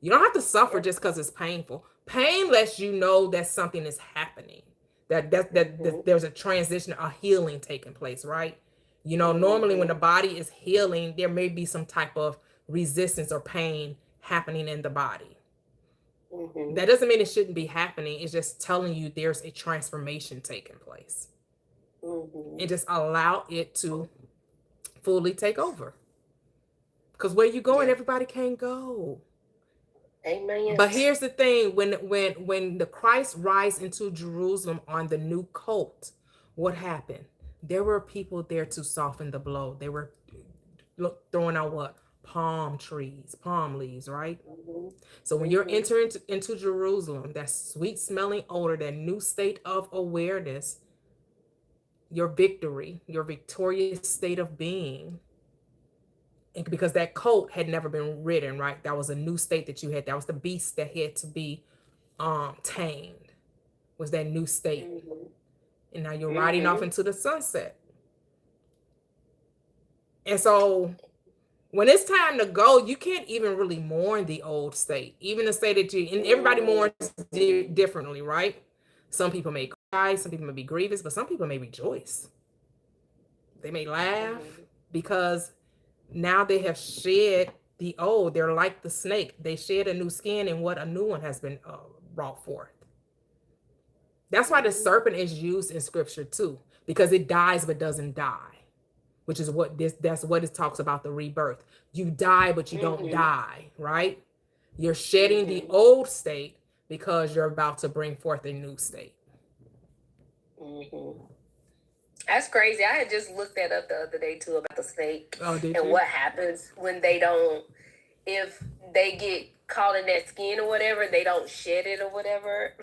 You don't have to suffer just because it's painful. Pain lets you know that something is happening, that there's a transition, a healing taking place, right? You know, normally when the body is healing, there may be some type of resistance or pain happening in the body. That doesn't mean it shouldn't be happening. It's just telling you there's a transformation taking place. And just allow it to fully take over. Because where you going, everybody can't go. Amen. But here's the thing: when the Christ rise into Jerusalem on the new colt, what happened? There were people there to soften the blow. They were throwing out what? Palm trees, palm leaves, right? So when you're entering into Jerusalem, that sweet smelling odor, that new state of awareness, your victory, your victorious state of being, and because that colt had never been ridden, right? That was a new state that you had. That was the beast that had to be tamed, was that new state. And now you're riding off into the sunset. And so when it's time to go, you can't even really mourn the old state, even the state that and everybody mourns differently, right? Some people may cry, some people may be grievous, but some people may rejoice. They may laugh because now they have shed the old. They're like the snake. They shed a new skin, and what a new one has been brought forth. That's why the serpent is used in scripture too, because it dies but doesn't die, which is that's what it talks about, the rebirth. You die, but you don't die, right? You're shedding the old state because you're about to bring forth a new state. That's crazy. I had just looked that up the other day too about the snake and what happens when they don't, if they get caught in that skin or whatever, they don't shed it or whatever.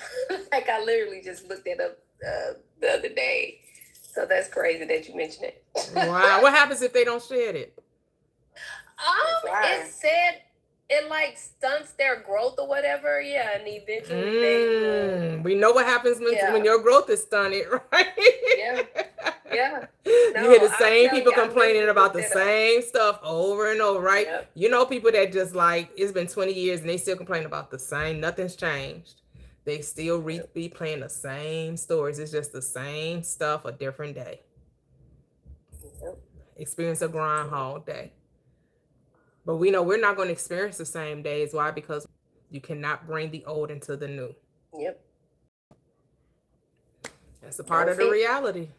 Like I literally just looked it up the other day. So that's crazy that you mentioned it. Wow. What happens if they don't shed it? It said it like stunts their growth or whatever. Yeah, and eventually they we know what happens when your growth is stunted, right? Yeah. No, you hear the same people complaining about the same stuff over and over, right? Yep. You know, people that just like, it's been 20 years and they still complain about the same, nothing's changed. They still be playing the same stories. It's just the same stuff, a different day. Experience a Groundhog Day. But we know we're not going to experience the same days. Why? Because you cannot bring the old into the new. Yep. That's a part of the reality.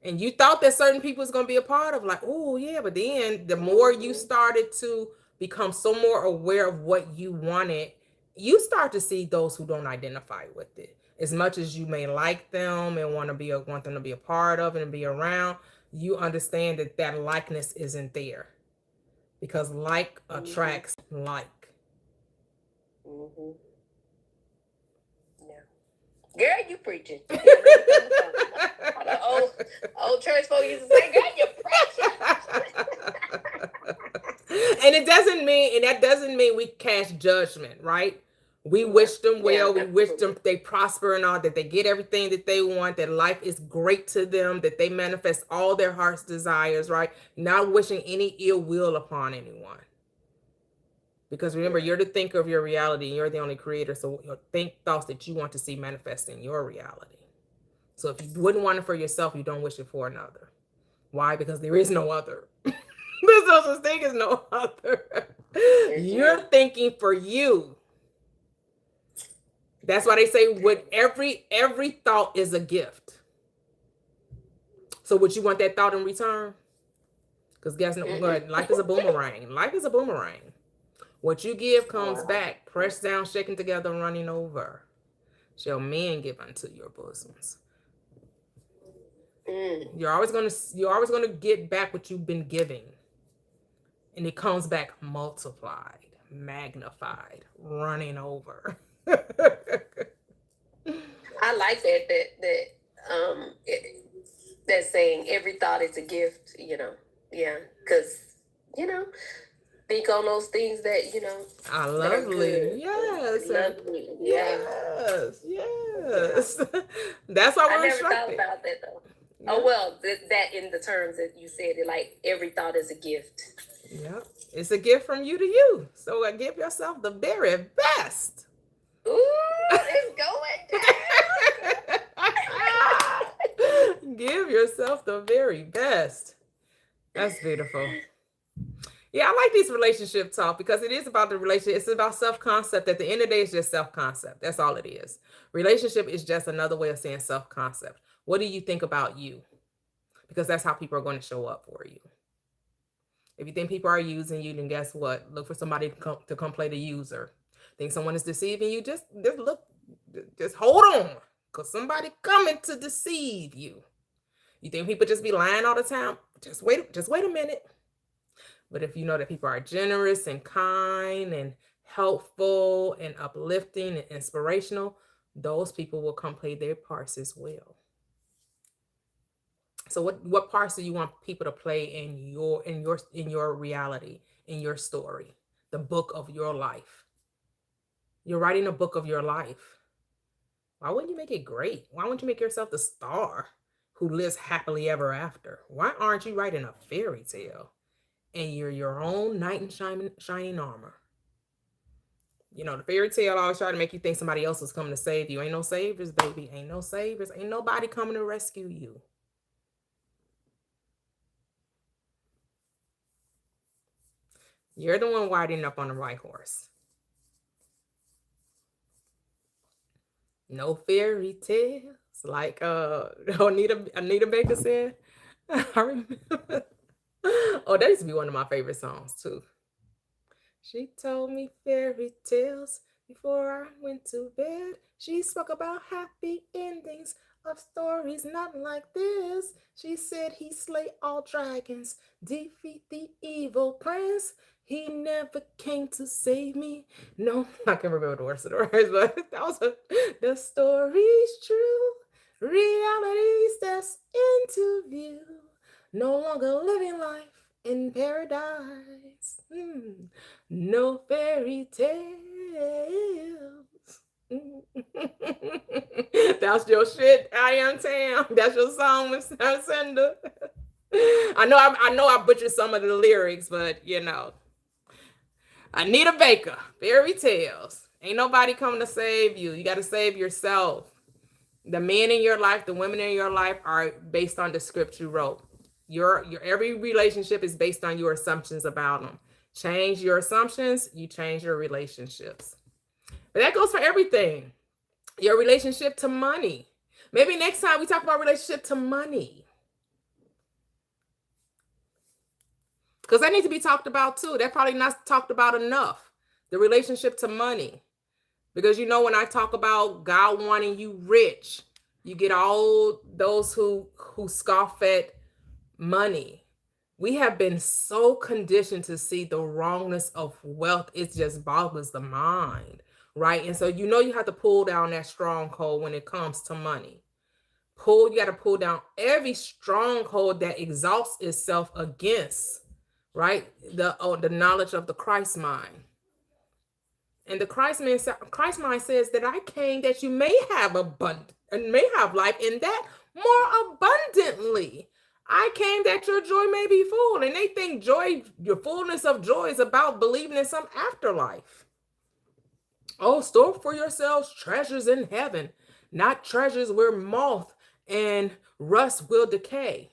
And you thought that certain people was going to be a part of, like, oh, yeah. But then the more you started to become so more aware of what you wanted, you start to see those who don't identify with it. As much as you may like them and want them to be a part of it and be around, you understand that likeness isn't there. Because like attracts like. Girl, you preaching. old church folk used to say, girl, you preaching. And that doesn't mean we cast judgment, right? We wish them well. We wish them they prosper and all, that they get everything that they want, that life is great to them, that they manifest all their heart's desires, right? Not wishing any ill will upon anyone. Because remember, you're the thinker of your reality and you're the only creator. So think thoughts that you want to see manifest in your reality. So if you wouldn't want it for yourself, you don't wish it for another. Why? Because there is no other. There's no such thing as no other. You're thinking for you. That's why they say with every thought is a gift. So would you want that thought in return? Because guess what? Life is a boomerang. Life is a boomerang. What you give comes back, pressed down, shaken together, running over. Shall men give unto your bosoms? You're always gonna get back what you've been giving, and it comes back multiplied, magnified, running over. I like that saying, every thought is a gift, Yeah, because, think on those things that, Ah, that are lovely. good. Yes. Lovely. Yeah. Yes. That's why I we're never thought instructed. about that though. Yeah. Oh well, that in the terms that you said it, like every thought is a gift. Yep. It's a gift from you to you. So give yourself the very best. Ooh, it's going down. Give yourself the very best. That's beautiful. Yeah, I like these relationship talk because it is about the relationship. It's about self-concept. At the end of the day, it's just self-concept. That's all it is. Relationship is just another way of saying self-concept. What do you think about you? Because that's how people are going to show up for you. If you think people are using you, then guess what? Look for somebody to come play the user. Think someone is deceiving you? Just look, just hold on, because somebody coming to deceive you. You think people just be lying all the time? Just wait a minute. But if you know that people are generous and kind and helpful and uplifting and inspirational, those people will come play their parts as well. So what parts do you want people to play in your reality, in your story, the book of your life? You're writing a book of your life. Why wouldn't you make it great? Why wouldn't you make yourself the star who lives happily ever after? Why aren't you writing a fairy tale and you're your own knight in shining armor? The fairy tale always try to make you think somebody else is coming to save you. Ain't no saviors, baby. Ain't no saviors. Ain't nobody coming to rescue you. You're the one riding up on the right horse. No fairy tales, like Anita Baker said. I remember. Oh, that used to be one of my favorite songs too. She told me fairy tales before I went to bed. She spoke about happy endings of stories not like this. She said he slay all dragons, defeat the evil prince. He never came to save me. No, I can't remember the words of the words, but that was the story's true. Reality steps into view. No longer living life in paradise. No fairy tales. That's your shit. I am Tam. That's your song, Miss Cinder. I know I butchered some of the lyrics, but Anita Baker, fairy tales. Ain't nobody coming to save you. You got to save yourself. The men in your life, the women in your life are based on the script you wrote. Your every relationship is based on your assumptions about them. Change your assumptions, you change your relationships. But that goes for everything. Your relationship to money. Maybe next time we talk about relationship to money. Because that needs to be talked about too. That probably not talked about enough. The relationship to money. Because when I talk about God wanting you rich, you get all those who scoff at money. We have been so conditioned to see the wrongness of wealth. It just boggles the mind, right? And so you have to pull down that stronghold when it comes to money. You got to pull down every stronghold that exalts itself against, right? The knowledge of the Christ mind. And the Christ mind says that I came that you may have abundant and may have life in that more abundantly. I came that your joy may be full. And they think your fullness of joy is about believing in some afterlife. Oh, store for yourselves treasures in heaven, not treasures where moth and rust will decay.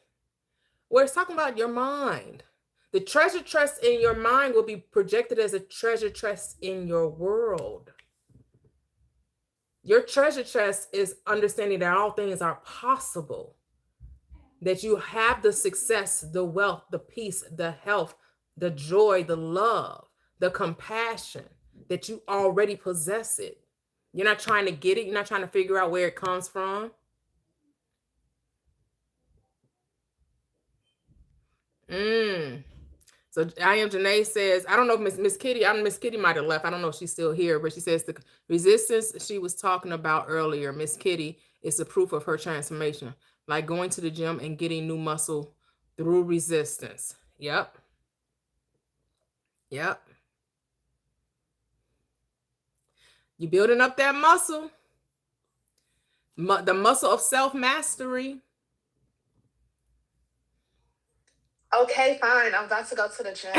Where it's talking about your mind. The treasure chest in your mind will be projected as a treasure chest in your world. Your treasure chest is understanding that all things are possible, that you have the success, the wealth, the peace, the health, the joy, the love, the compassion, that you already possess it. You're not trying to get it. You're not trying to figure out where it comes from. Mm. So I am Janae says, I don't know if Miss Kitty, Miss Kitty might have left. I don't know if she's still here, but she says the resistance she was talking about earlier, Miss Kitty, is the proof of her transformation. Like going to the gym and getting new muscle through resistance. Yep. Yep. You're building up that muscle. The muscle of self-mastery. Okay, fine. I'm about to go to the gym.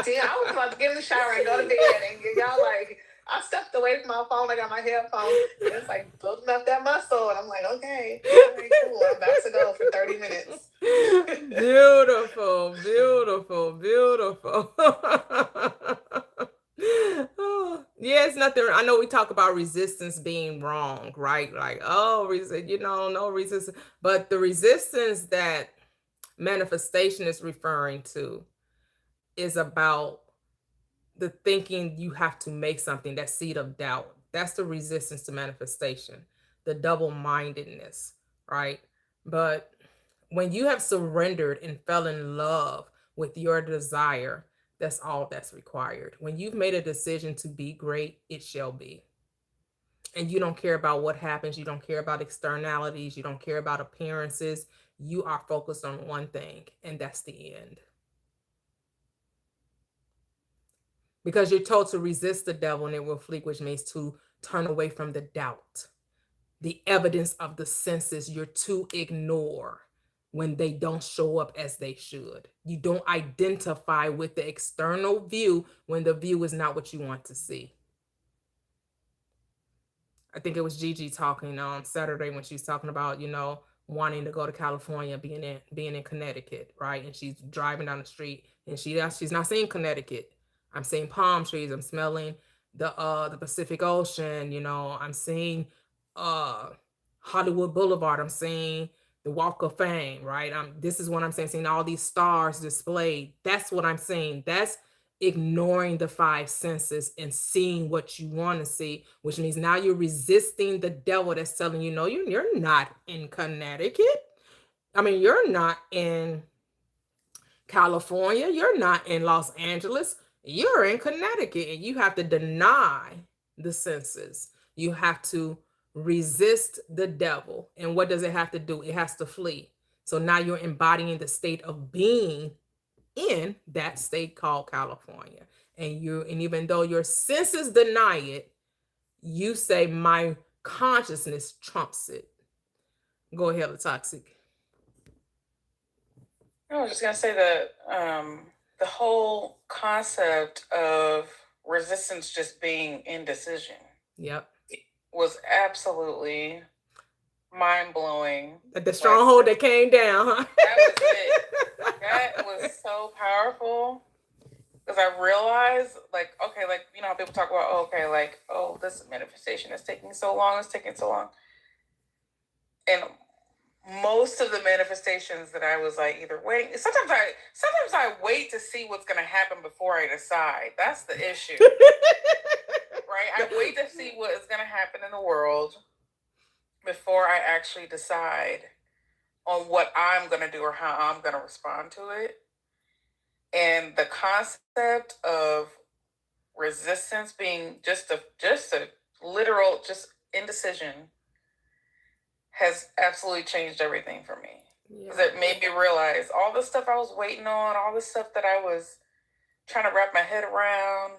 See, I was about to get in the shower and go to bed, and y'all like, I stepped away from my phone. I got my headphones. And it's like building up that muscle, and I'm like, okay, all right, cool. I'm about to go for 30 minutes. Beautiful, beautiful, beautiful. Oh, yeah, it's nothing. I know we talk about resistance being wrong, right? Like, oh, no resistance. But the resistance that manifestation is referring to is about the thinking you have to make something, that seed of doubt. That's the resistance to manifestation, the double-mindedness, right? But when you have surrendered and fell in love with your desire, that's all that's required. When you've made a decision to be great, it shall be. And you don't care about what happens. You don't care about externalities. You don't care about appearances. You are focused on one thing, and that's the end. Because you're told to resist the devil and it will flee, which means to turn away from the doubt, the evidence of the senses you're to ignore when they don't show up as they should. You don't identify with the external view when the view is not what you want to see. I think it was Gigi talking on Saturday when she was talking about, wanting to go to California, being in Connecticut, right? And she's driving down the street and she's not seeing Connecticut. I'm seeing palm trees. I'm smelling the Pacific Ocean. I'm seeing Hollywood Boulevard. I'm seeing the Walk of Fame, right? This is what I'm saying. Seeing all these stars displayed. That's what I'm saying. That's ignoring the five senses and seeing what you want to see, which means now you're resisting the devil that's telling you, no, you're not in Connecticut. I mean, you're not in California. You're not in Los Angeles. You're in Connecticut, and you have to deny the senses. You have to resist the devil. And what does it have to do? It has to flee. So now you're embodying the state of being in that state called California. And even though your senses deny it, you say my consciousness trumps it. Go ahead, Toxic. I was just gonna say that the whole concept of resistance just being indecision. Yep. Was absolutely mind-blowing. The stronghold that came down, huh? That was it. That was so powerful. Because I realized, okay, how people talk about, this manifestation is taking so long, it's taking so long. And most of the manifestations that I was either waiting, sometimes I wait to see what's going to happen before I decide. That's the issue. Right? I wait to see what is going to happen in the world before I actually decide on what I'm going to do or how I'm going to respond to it. And the concept of resistance being just a literal indecision has absolutely changed everything for me. Because it made me realize all the stuff I was waiting on, all the stuff that I was trying to wrap my head around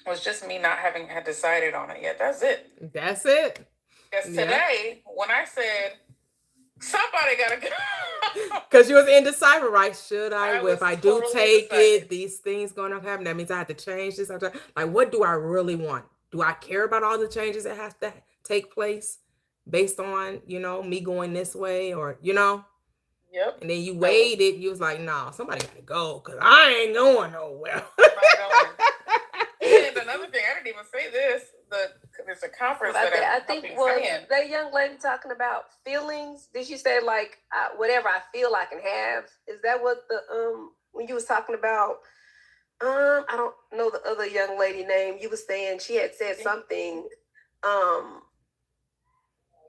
was just me not having had decided on it yet. That's it. That's it. Because today, when I said, somebody got to go. Because you was indecisive, right? Should I? If I do take it, these things going to happen. That means I have to change this. What do I really want? Do I care about all the changes that have to take place based on, me going this way or, Yep. And then you weighed it. You was like, no, somebody got to go because I ain't going nowhere. And another thing, I didn't even say this, there's a conference But that I I'm think helping was plan. that young lady talking about feelings. Did she say like whatever I feel I can have? Is that what the when you was talking about? I don't know the other young lady name. You was saying she had said something.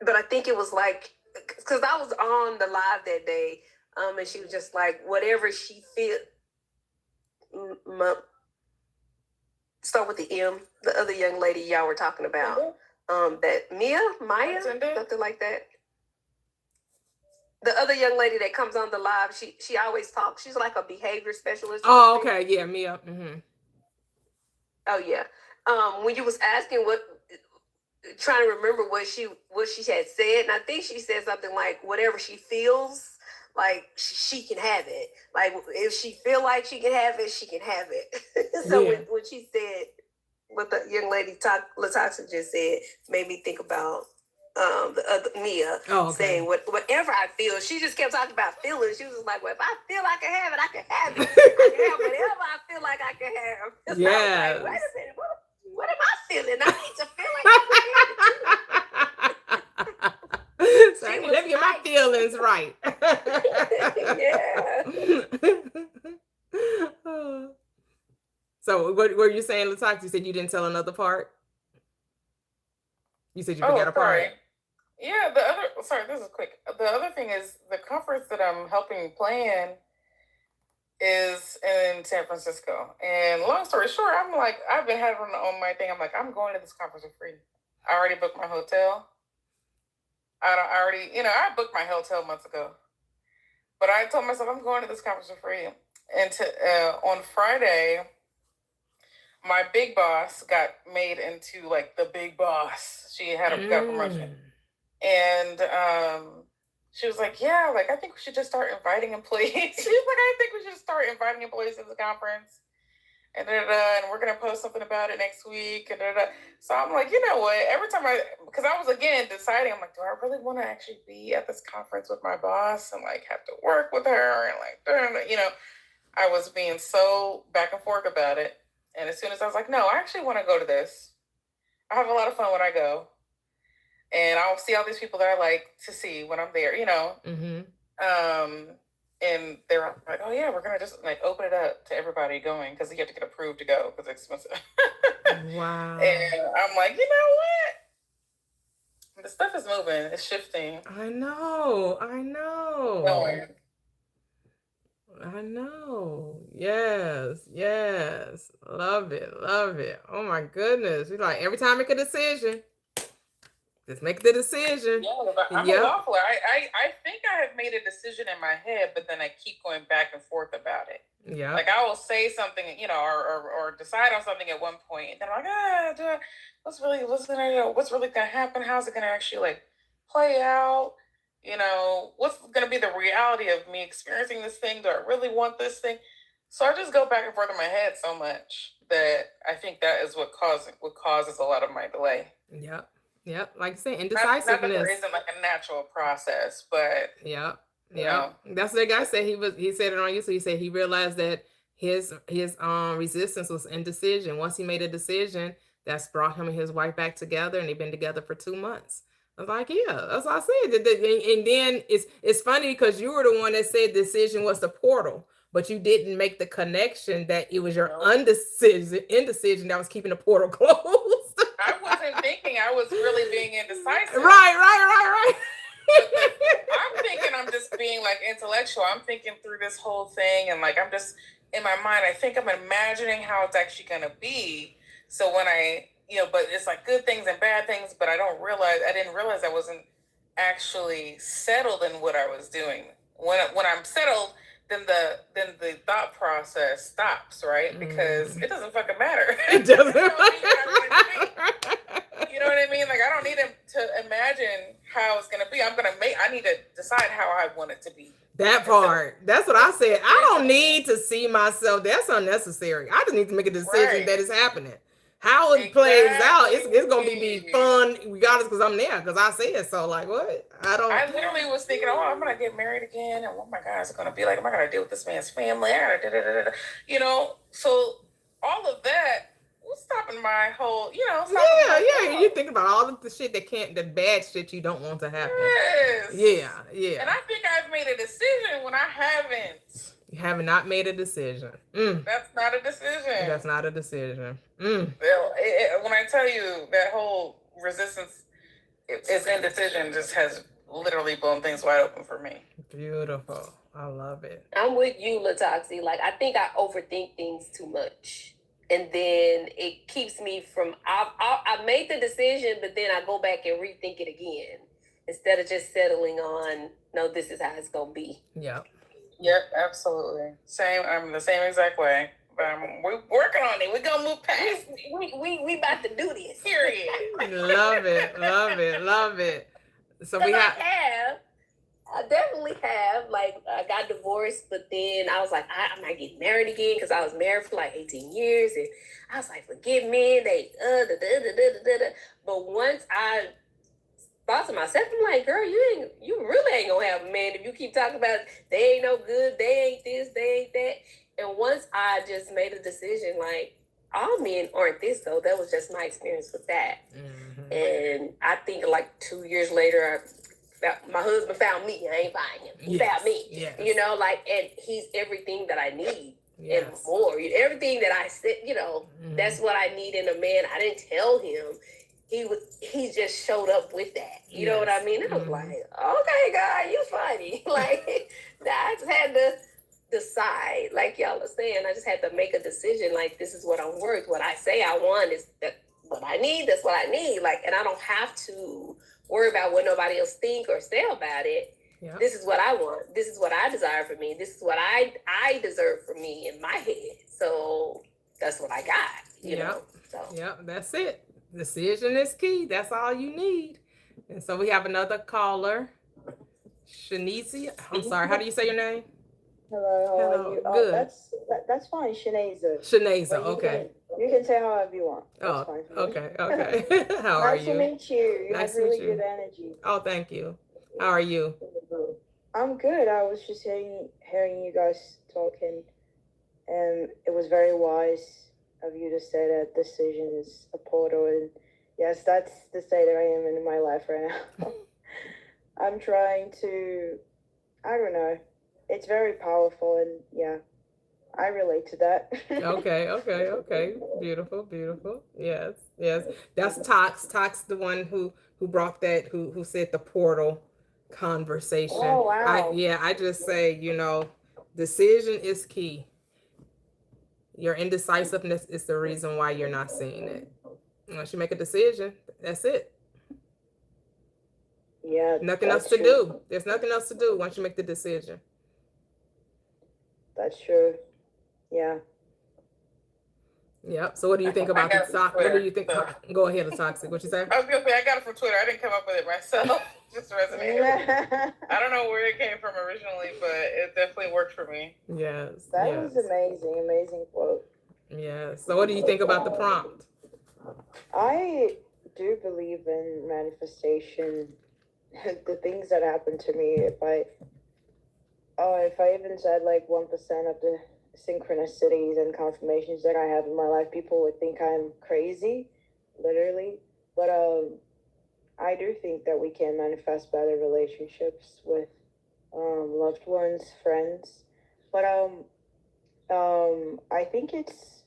But I think it was like because I was on the live that day. And she was just like whatever she feel. Start with the M. The other young lady y'all were talking about. That Maya, something like that. The other young lady that comes on the live, she always talks. She's like a behavior specialist. Oh, okay, yeah, Mia. Mm-hmm. Oh yeah. When you was asking trying to remember what she had said, and I think she said something like whatever she feels like she can have it. Like if she feel like she can have it, she can have it. So Yeah. when she said what the young lady Latasha just said, made me think about the other Mia saying whatever I feel. She just kept talking about feelings. She was just like, well, if I feel I can have it, I can have it. I can have whatever I feel like I can have. So I was like, wait a minute, what am I feeling? I need to feel like so I need to get my feelings right. Yeah. So what were you saying, Latasha? You said you didn't tell another part? You said you forgot a part. Sorry. Yeah, this is quick. The other thing is the conference that I'm helping plan is in San Francisco. And long story short, I'm like, I've been having on my thing. I'm like, I'm going to this conference for free. I already booked my hotel. I booked my hotel months ago. But I told myself I'm going to this conference for free. And on Friday, my big boss got made into like the big boss. She got a promotion. And she was like, yeah, like I think we should just start inviting employees. She was like, I think we should start inviting employees to the conference. And we're gonna post something about it next week. And so I'm like, you know what? Every time because I was again deciding, I'm like, do I really want to actually be at this conference with my boss and like have to work with her and like, I was being so back and forth about it. And as soon as I was like, no, I actually want to go to this. I have a lot of fun when I go. And I'll see all these people that I like to see when I'm there, and they're like, oh yeah, we're gonna just like open it up to everybody going because you have to get approved to go because it's expensive. Wow. And I'm like, you know what? The stuff is moving, it's shifting. I know. Going. I know. Yes. Love it. Oh my goodness. We like every time I make a decision. Just make the decision. Yeah, but I'm a waffler. I think I have made a decision in my head, but then I keep going back and forth about it. Yeah. Like I will say something, or decide on something at one point, and then I'm like, what's really gonna happen? How's it gonna actually like play out? What's gonna be the reality of me experiencing this thing? Do I really want this thing? So I just go back and forth in my head so much that I think that is what causes a lot of my delay. Yep. Like I said, indecisiveness. Not that there isn't like a natural process, but yeah. That's what the guy said. He said it on YouTube. He said he realized that his resistance was indecision. Once he made a decision, that's brought him and his wife back together, and they've been together for 2 months. I was like, yeah, that's what I said. And then it's funny because you were the one that said decision was the portal, but you didn't make the connection that it was your indecision that was keeping the portal closed. I wasn't thinking I was really being indecisive. Right. I'm thinking I'm just being like intellectual. I'm thinking through this whole thing and like I'm just in my mind, I think I'm imagining how it's actually gonna be. So when but it's like good things and bad things, but I didn't realize I wasn't actually settled in what I was doing. When I'm settled, then the thought process stops, right? Because it doesn't fucking matter. It doesn't. You know what I mean? Like I don't need to imagine how it's gonna be. I need to decide how I want it to be. That part. That's what I said. I don't need to see myself. That's unnecessary. I just need to make a decision that is happening. How it plays out, it's gonna be fun regardless because I'm there because I said so. Like what? I literally was thinking, I'm gonna get married again, and what my God is it gonna be like? Am I gonna deal with this man's family? So all of that, stopping my whole, stopping Yeah, my yeah. You're thinking about all of the shit the bad shit you don't want to happen. Yes. Yeah, yeah. And I think I've made a decision when I haven't. You have not made a decision. That's not a decision. That's not a decision. Well, when I tell you that whole resistance is indecision, just has literally blown things wide open for me. Beautiful. I love it. I'm with you, Latoxi. Like, I think I overthink things too much. And then it keeps me from, I made the decision, but then I go back and rethink it again. Instead of just settling on, no, this is how it's going to be. Yep. Yep, absolutely. Same. I'm the same exact way. But we're working on it. We're going to move past. We about to do this. Period. Love it. Love it. Love it. So we I definitely have. Like, I got divorced, but then I was like, I'm not getting married again because I was married for like 18 years. And I was like, forgive me. But once I thought to myself, I'm like, girl, you really ain't gonna have a man if you keep talking about they ain't no good, they ain't this, they ain't that. And once I just made a decision, like, all men aren't this, though. That was just my experience with that. Mm-hmm. And I think like 2 years later, my husband found me. I ain't find him. He found me. Yes. And he's everything that I need and Yes. more. Everything that I said, that's what I need in a man. I didn't tell him. He just showed up with that. You know what I mean? I was like, okay, God, you funny. Like, I just had to decide, like y'all are saying, I just had to make a decision. Like, this is what I'm worth. What I say I want is that what I need. That's what I need. Like, and I don't have to worry about what nobody else think or say about it. Yep. This is what I want. This is what I desire for me. This is what I deserve for me in my head. So that's what I got. You know. So that's it. Decision is key. That's all you need. And so we have another caller, Shanice. I'm sorry. How do you say your name? Hello, how are you? Good. That's fine, Shanaza. Shanaza. Okay. You can say however you want. That's fine for me. Okay. How are you? Nice to meet you. You Nice have to meet really you. good energy. Oh, thank you. How are you? I'm good. I was just hearing you guys talking, and it was very wise of you to say that decision is a portal. And yes, that's the state that I am in my life right now. I'm trying to, I don't know. It's very powerful, and yeah, I relate to that. Okay. Beautiful. Yes. That's Tox, the one who brought that, who said the portal conversation. Oh, wow. I just say, decision is key. Your indecisiveness is the reason why you're not seeing it. Once you make a decision, that's it. Yeah. Nothing else to do. There's nothing else to do once you make the decision. That's true. Yeah. Yep. So what do you think about the toxic? What do you think? Go ahead, toxic. What you say? I was gonna say I got it from Twitter. I didn't come up with it myself. Just resonated. I don't know where it came from originally, but it definitely worked for me. Yes. That was amazing quote. Yes. So what do you think about the prompt? I do believe in manifestation. The things that happen to me, if I even said like 1% of the synchronicities and confirmations that I have in my life, people would think I'm crazy, literally. But I do think that we can manifest better relationships with loved ones, friends. But I think it's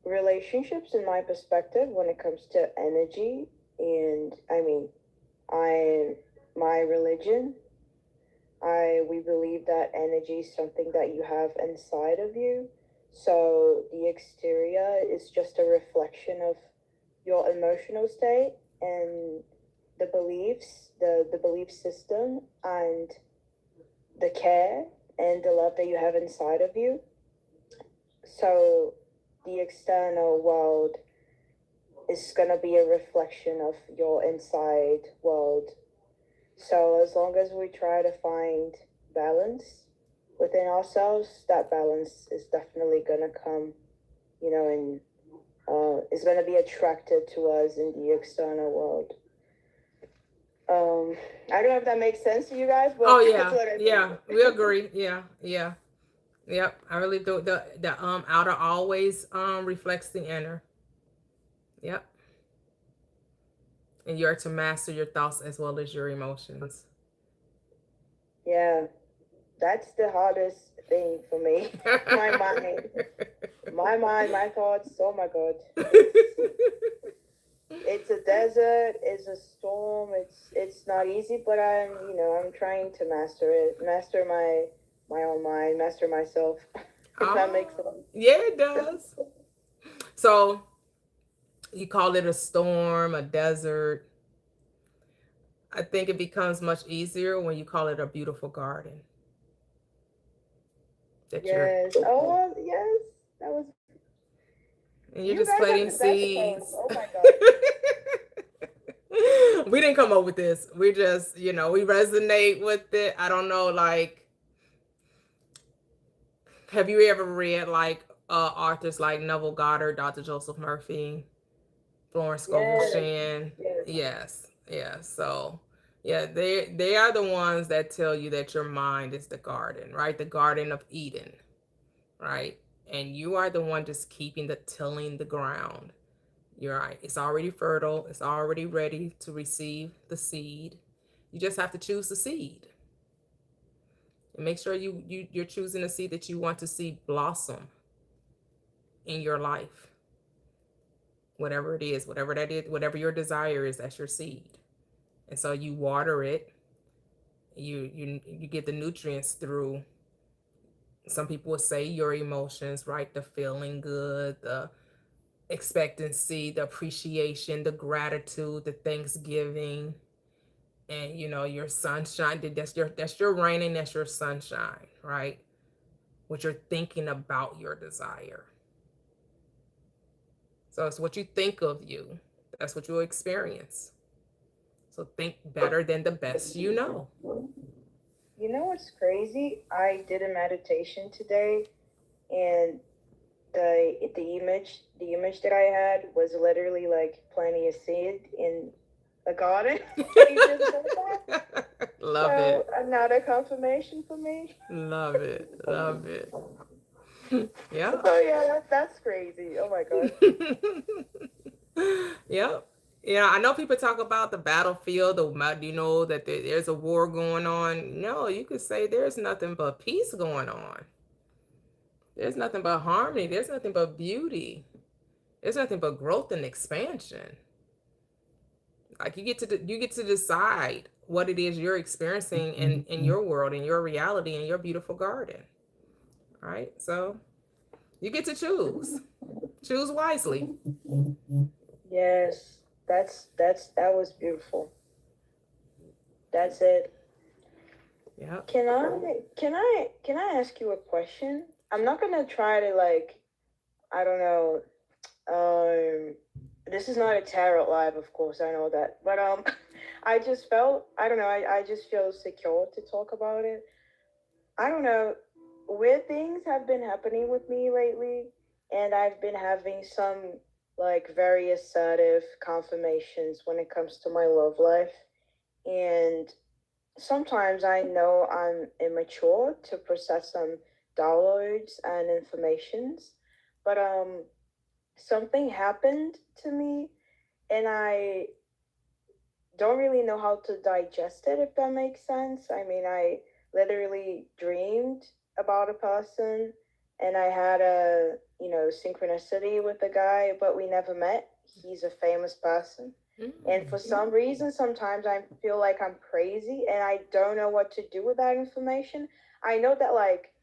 relationships, in my perspective, when it comes to energy. And I mean, my religion, we believe that energy is something that you have inside of you. So the exterior is just a reflection of your emotional state and the beliefs, the belief system, and the care and the love that you have inside of you. So the external world is going to be a reflection of your inside world. So as long as we try to find balance within ourselves, that balance is definitely going to come, and is going to be attracted to us in the external world. I don't know if that makes sense to you guys, but we agree. Yep. I really do. The outer always reflects the inner. Yep. And you are to master your thoughts as well as your emotions. Yeah, that's the hardest thing for me. My mind, my thoughts. Oh my God, it's a desert, it's a storm. It's not easy, but I'm trying to master it, master my own mind, master myself. If that Ah, makes sense. yeah, it does. So you call it a storm, a desert. I think it becomes much easier when you call it a beautiful garden. That you're Yes. Oh well, yes. That was. and you're You just guys have planting the best approach. seeds. Oh my God. We didn't come up with this. We just, we resonate with it. I don't know, like, have you ever read like authors like Neville Goddard, Dr. Joseph Murphy, Florence Scovel Yes. Shinn? Yes. Yes, yes. So, yeah, they are the ones that tell you that your mind is the garden, right? The Garden of Eden, right? And you are the one just keeping the tilling the ground. You're right. It's already fertile. It's already ready to receive the seed. You just have to choose the seed and make sure you're choosing a seed that you want to see blossom in your life. Whatever it is, whatever that is, whatever your desire is, that's your seed. And so you water it. You get the nutrients through. Some people would say your emotions, right? The feeling good, the expectancy, the appreciation, the gratitude, the thanksgiving, and your sunshine. That's your rain and that's your sunshine, right? What you're thinking about your desire. So it's what you think of you. That's what you'll experience. So think better than the best you know. You know what's crazy? I did a meditation today, and the image that I had was literally like planting a seed in a garden. You just said that. Love So it. another confirmation for me. Love it. Love it. Yeah. So yeah, that's crazy. Oh my God. Yep. Yeah, I know people talk about the battlefield, that there's a war going on. No, you could say there's nothing but peace going on. There's nothing but harmony. There's nothing but beauty. There's nothing but growth and expansion. Like you get to decide what it is you're experiencing in your world, in your reality, in your beautiful garden. Right? So you get to choose. Choose wisely. Yes, that was beautiful. That's it. Yep. Can I ask you a question? I'm not gonna try to like, I don't know. Um, this is not a tarot live, of course. I know that, but I just felt, I don't know. I just feel secure to talk about it. I don't know. Weird things have been happening with me lately, and I've been having some like very assertive confirmations when it comes to my love life. And sometimes I know I'm immature to process some downloads and informations, but something happened to me, and I don't really know how to digest it, if that makes sense. I mean, I literally dreamed about a person, and I had a, synchronicity with a guy, but we never met. He's a famous person. And for some reason, sometimes I feel like I'm crazy and I don't know what to do with that information. I know that, like,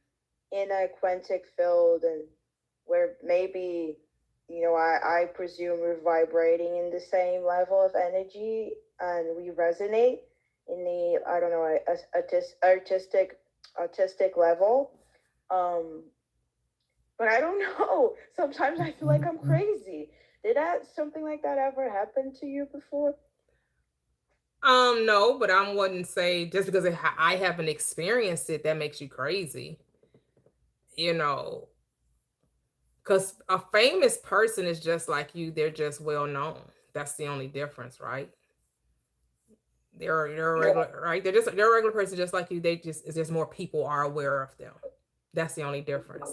in a quantic field, and where maybe, I presume we're vibrating in the same level of energy and we resonate in the, I don't know, artistic level. um but I don't know. Sometimes I feel like I'm crazy. Did that something like that ever happen to you before? No, but I wouldn't say just because I haven't experienced it that makes you crazy. You know, because a famous person is just like you. They're just well known. That's the only difference, right? They're a regular, right? They're a regular person just like you. They just it's just more people are aware of them. That's the only difference.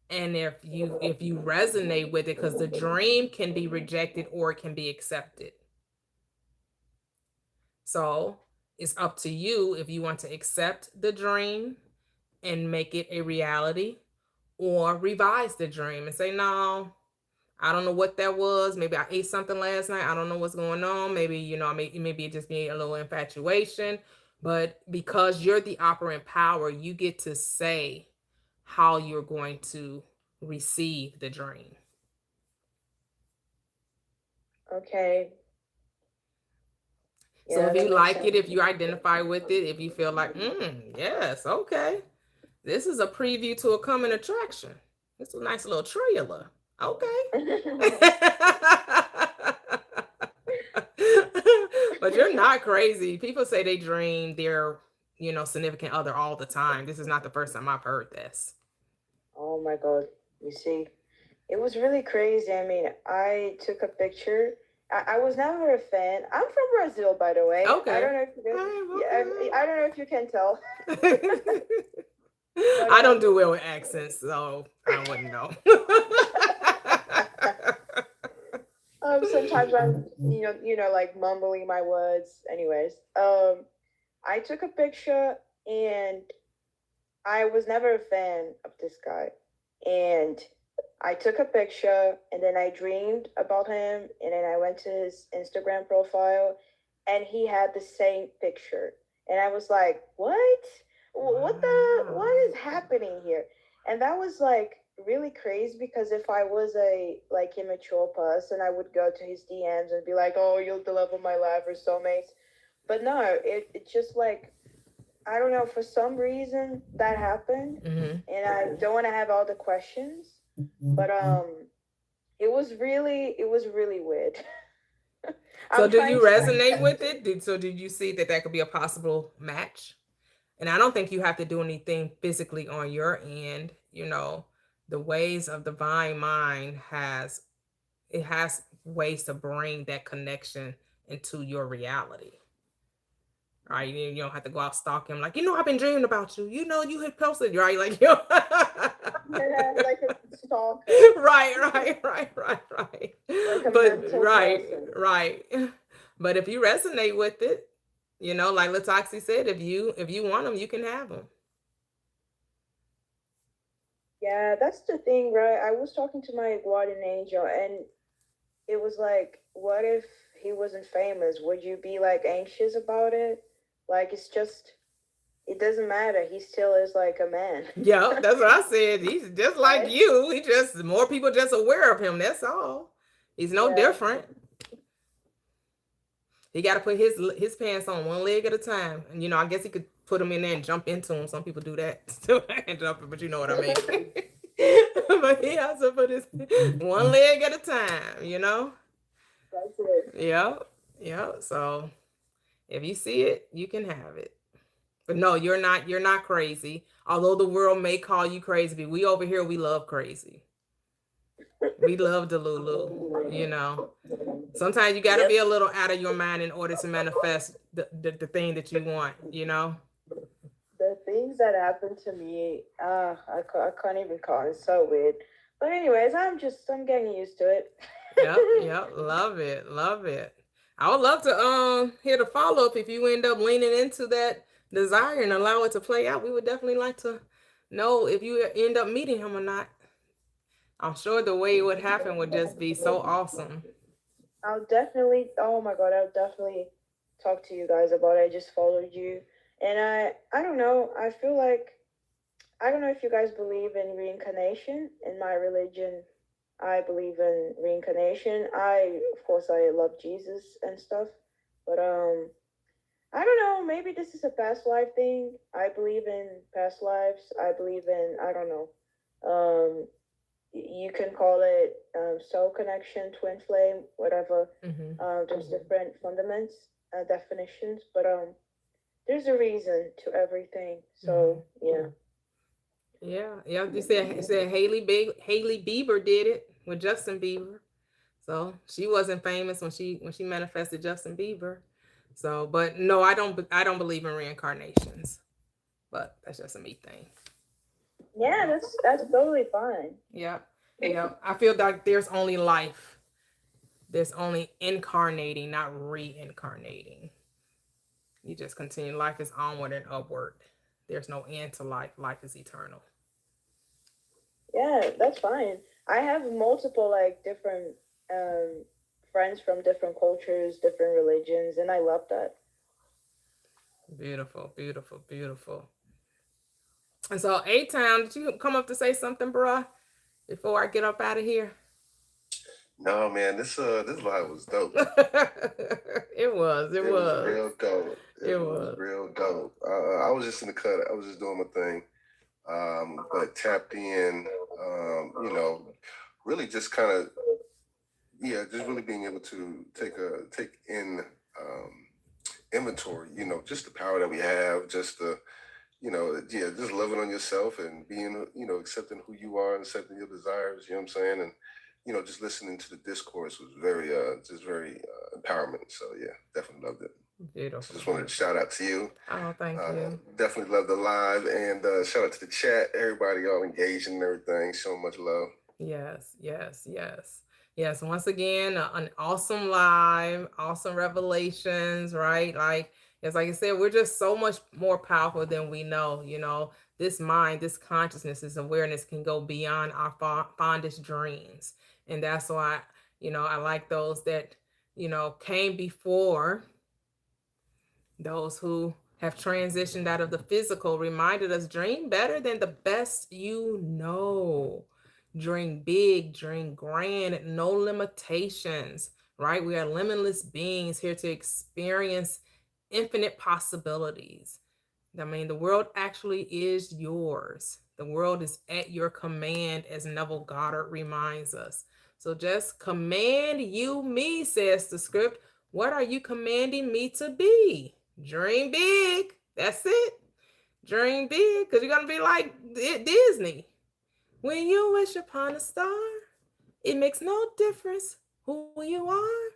And if you resonate with it, because the dream can be rejected or it can be accepted. So it's up to you if you want to accept the dream and make it a reality, or revise the dream and say, no, I don't know what that was. Maybe I ate something last night. I don't know what's going on. Maybe, maybe it just be a little infatuation. But because you're the operant power, you get to say how you're going to receive the dream. Okay. So Yeah, if that you makes like it, sense. if you identify with it, if you feel like, yes, okay, this is a preview to a coming attraction. It's a nice little trailer. Okay. But you're not crazy. People say they dream their, significant other all the time. This is not the first time I've heard this. Oh my God. You see, it was really crazy. I mean, I took a picture. I was never a fan. I'm from Brazil, by the way. Okay. I don't know if you I don't know if you can tell. I don't do well with accents, so I wouldn't know. Sometimes I'm, like mumbling my words. Anyways, I took a picture and I was never a fan of this guy. And I took a picture and then I dreamed about him and then I went to his Instagram profile and he had the same picture. And I was like, what? What is happening here? And that was like really crazy because if I was a like immature person, I would go to his DMs and be like, oh, you're the love of my life or soulmates. But no, it just like I don't know, for some reason that happened, and I don't want to have all the questions, but it was really weird. So do you resonate with it? Did you see that could be a possible match? And I don't think you have to do anything physically on your end. The ways of divine mind has ways to bring that connection into your reality. Right, you don't have to go out stalking him. Like, I've been dreaming about you. You had posted, right? Like, like a stalker. Right. Like a But mental right, person. right. But if you resonate with it, like Latoxi said, if you want them, you can have them. Yeah, that's the thing, right? I was talking to my guardian angel, and it was like, what if he wasn't famous? Would you be like anxious about it? Like, it's just it doesn't matter. He still is like a man. Yeah, that's what I said. He's just like you. He just more people just aware of him. That's all. He's no different. He got to put his pants on one leg at a time. And I guess he could put them in there and jump into them. Some people do that. Still and jumping, but you know what I mean. But he has to put his one leg at a time. That's it. Yeah. So if you see it, you can have it. But no, you're not crazy. Although the world may call you crazy, but we over here, we love crazy. We love Delulu. Sometimes you got to be a little out of your mind in order to manifest the thing that you want, The things that happen to me, I can't even call it. It's so weird. But anyways, I'm getting used to it. Yep. Love it. I would love to hear the follow-up if you end up leaning into that desire and allow it to play out. We would definitely like to know if you end up meeting him or not. I'm sure the way it would happen would just be so awesome. I'll definitely, oh my God, I'll definitely talk to you guys about it. I just followed you. And I don't know, I feel like, I don't know if you guys believe in reincarnation. In my religion, I believe in reincarnation. Of course, I love Jesus and stuff. But, I don't know, maybe this is a past life thing. I believe in past lives. I believe in, I don't know. You can call it soul connection, twin flame, whatever. There's different fundaments, definitions, but there's a reason to everything. So yeah. You said Haley Bieber did it with Justin Bieber. So she wasn't famous when she manifested Justin Bieber. So, but no, I don't believe in reincarnations. But that's just a me thing. Yeah, that's totally fine. Yep. Yep. I feel like there's only life. There's only incarnating, not reincarnating. You just continue. Life is onward and upward. There's no end to life. Life is eternal. Yeah, that's fine. I have multiple like different um friends from different cultures, different religions, and I love that. Beautiful, beautiful, beautiful. And so, A Town, did you come up to say something, bruh, before I get up out of here? No, man, this live was dope. It was. It It was was. real dope. It It was was. real dope. I was just in the cut. I was just doing my thing, but tapped in. Really just kind of, yeah, just really being able to take in inventory. Just the power that we have. Just the yeah, just loving on yourself and being, accepting who you are and accepting your desires. You know what I'm saying? And just listening to the discourse was very empowerment. So yeah, definitely loved it. Beautiful. So just wanted to shout out to you. Oh, thank you. Definitely love the live, and shout out to the chat, everybody all engaged and everything. So much love. Yes, yes, yes. Yes, once again, an awesome live, awesome revelations, right? Like I said, we're just so much more powerful than we know. This mind, this consciousness, this awareness can go beyond our fondest dreams. And that's why, I like those that, came before, those who have transitioned out of the physical, reminded us dream better than the best you know. Dream big, dream grand, no limitations, right? We are limitless beings here to experience infinite possibilities. I mean, the world actually is yours. The world is at your command, as Neville Goddard reminds us. So just command you me, says the script. What are you commanding me to be? Dream big. That's it. Dream big, because you're going to be like Disney. When you wish upon a star, it makes no difference who you are.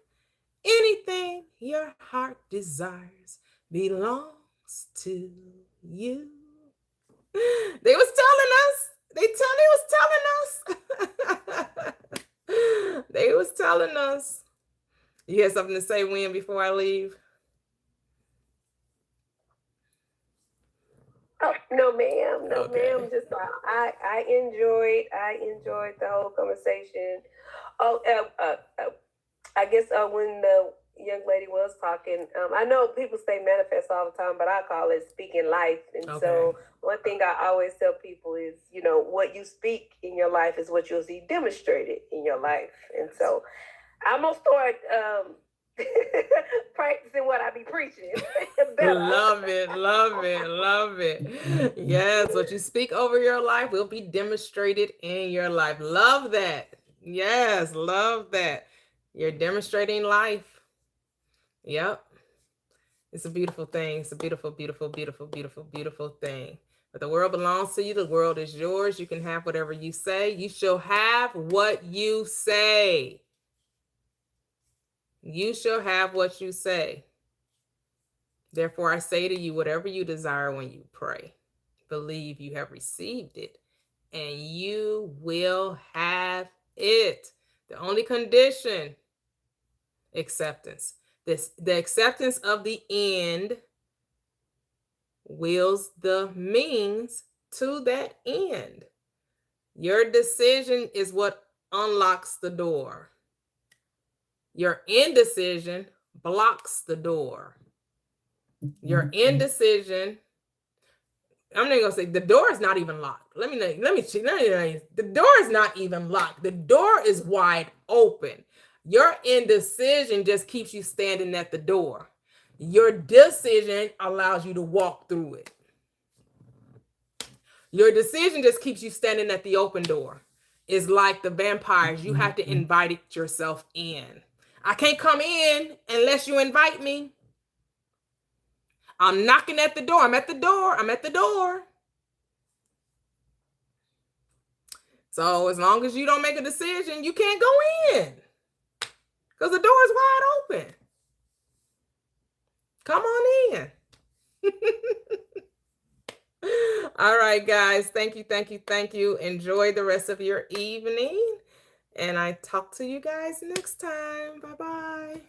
Anything your heart desires belongs to you. They was telling us. They was telling us. You have something to say, Win, before I leave? Oh, no, ma'am. No, Okay. ma'am. Just I enjoyed the whole conversation. Oh, I guess when the young lady was talking, I know people say manifest all the time, but I call it speaking life. And Okay. so one thing I always tell people is, what you speak in your life is what you'll see demonstrated in your life. And so I'm gonna start practicing what I be preaching. Love it, love it, love it. Yes, what you speak over your life will be demonstrated in your life. Love that. Yes, love that. You're demonstrating life. Yep. It's a beautiful thing. It's a beautiful, beautiful, beautiful, beautiful, beautiful thing. But the world belongs to you. The world is yours. You can have whatever you say. You shall have what you say. You shall have what you say. Therefore, I say to you, whatever you desire when you pray, believe you have received it, and you will have it. The only condition, acceptance. The acceptance of the end wills the means to that end. Your decision is what unlocks the door. Your indecision blocks the door. Your indecision, I'm not gonna say the door is not even locked. Let me the door is not even locked. The door is wide open. Your indecision just keeps you standing at the door. Your decision allows you to walk through it. Your decision just keeps you standing at the open door. It's like the vampires. You have to invite it yourself in. I can't come in unless you invite me. I'm knocking at the door. I'm at the door. I'm at the door. So as long as you don't make a decision, you can't go in. Because the door is wide open. Come on in. All right, guys. Thank you, thank you, thank you. Enjoy the rest of your evening. And I talk to you guys next time. Bye bye.